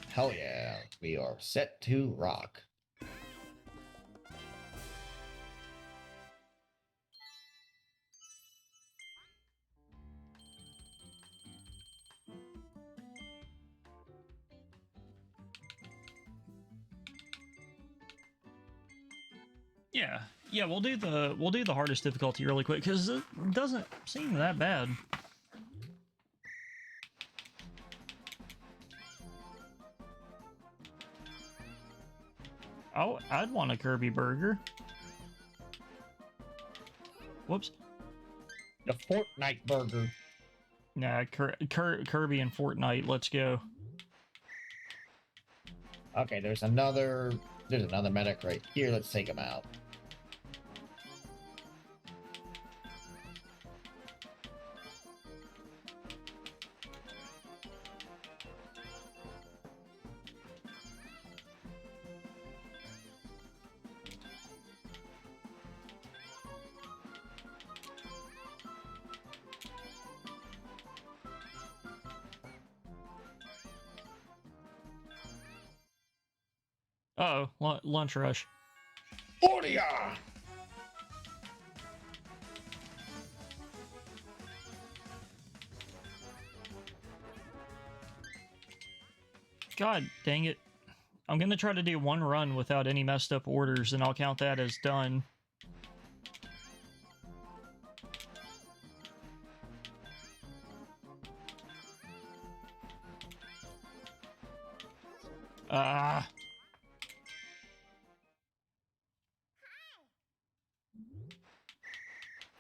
Hell yeah. We are set to rock. Yeah, we'll do the hardest difficulty really quick because it doesn't seem that bad. Oh, I'd want a Kirby burger. Whoops. The Fortnite burger. Nah, Kirby and Fortnite. Let's go. Okay, there's another medic right here. Let's take him out. Uh-oh, lunch rush. Ordia! God dang it. I'm gonna try to do one run without any messed up orders, and I'll count that as done. Ah.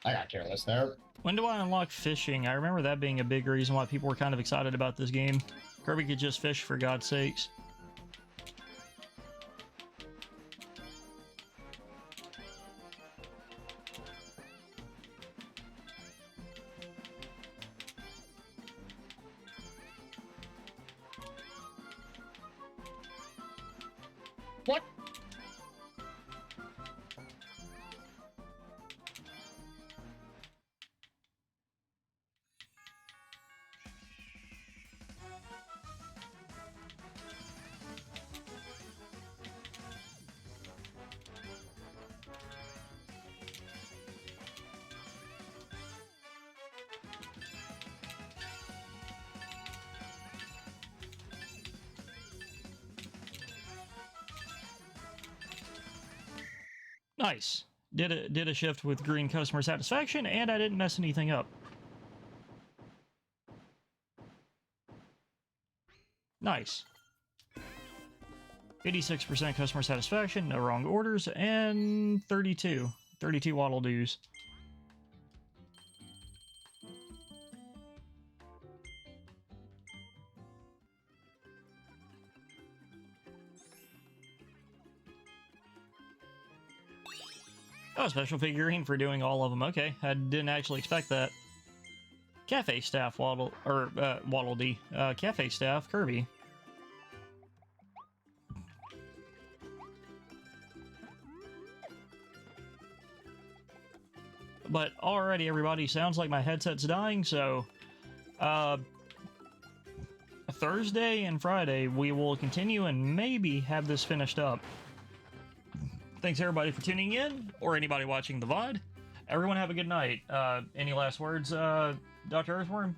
I got careless there. When do I unlock fishing? I remember that being a big reason why people were kind of excited about this game. Kirby could just fish for God's sakes. What? Nice. Did a shift with green customer satisfaction, and I didn't mess anything up. Nice. 86% customer satisfaction, no wrong orders, and 32 waddle dues. Oh, special figurine for doing all of them. Okay, I didn't actually expect that. Cafe staff Waddle, or Waddle Dee. Cafe staff Kirby. But alrighty, everybody, sounds like my headset's dying, so Thursday and Friday we will continue and maybe have this finished up. Thanks everybody for tuning in, or anybody watching the VOD. Everyone have a good night. Any last words, Dr. Earthworm?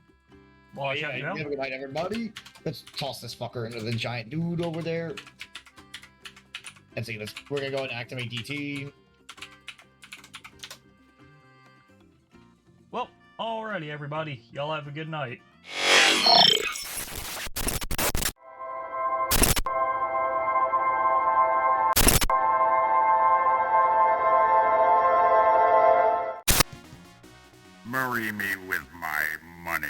While I shut you down? Have a good night, everybody. Let's toss this fucker into the giant dude over there. And see, we're gonna go and activate DT. Well, alrighty, everybody. Y'all have a good night. Marry me with my money.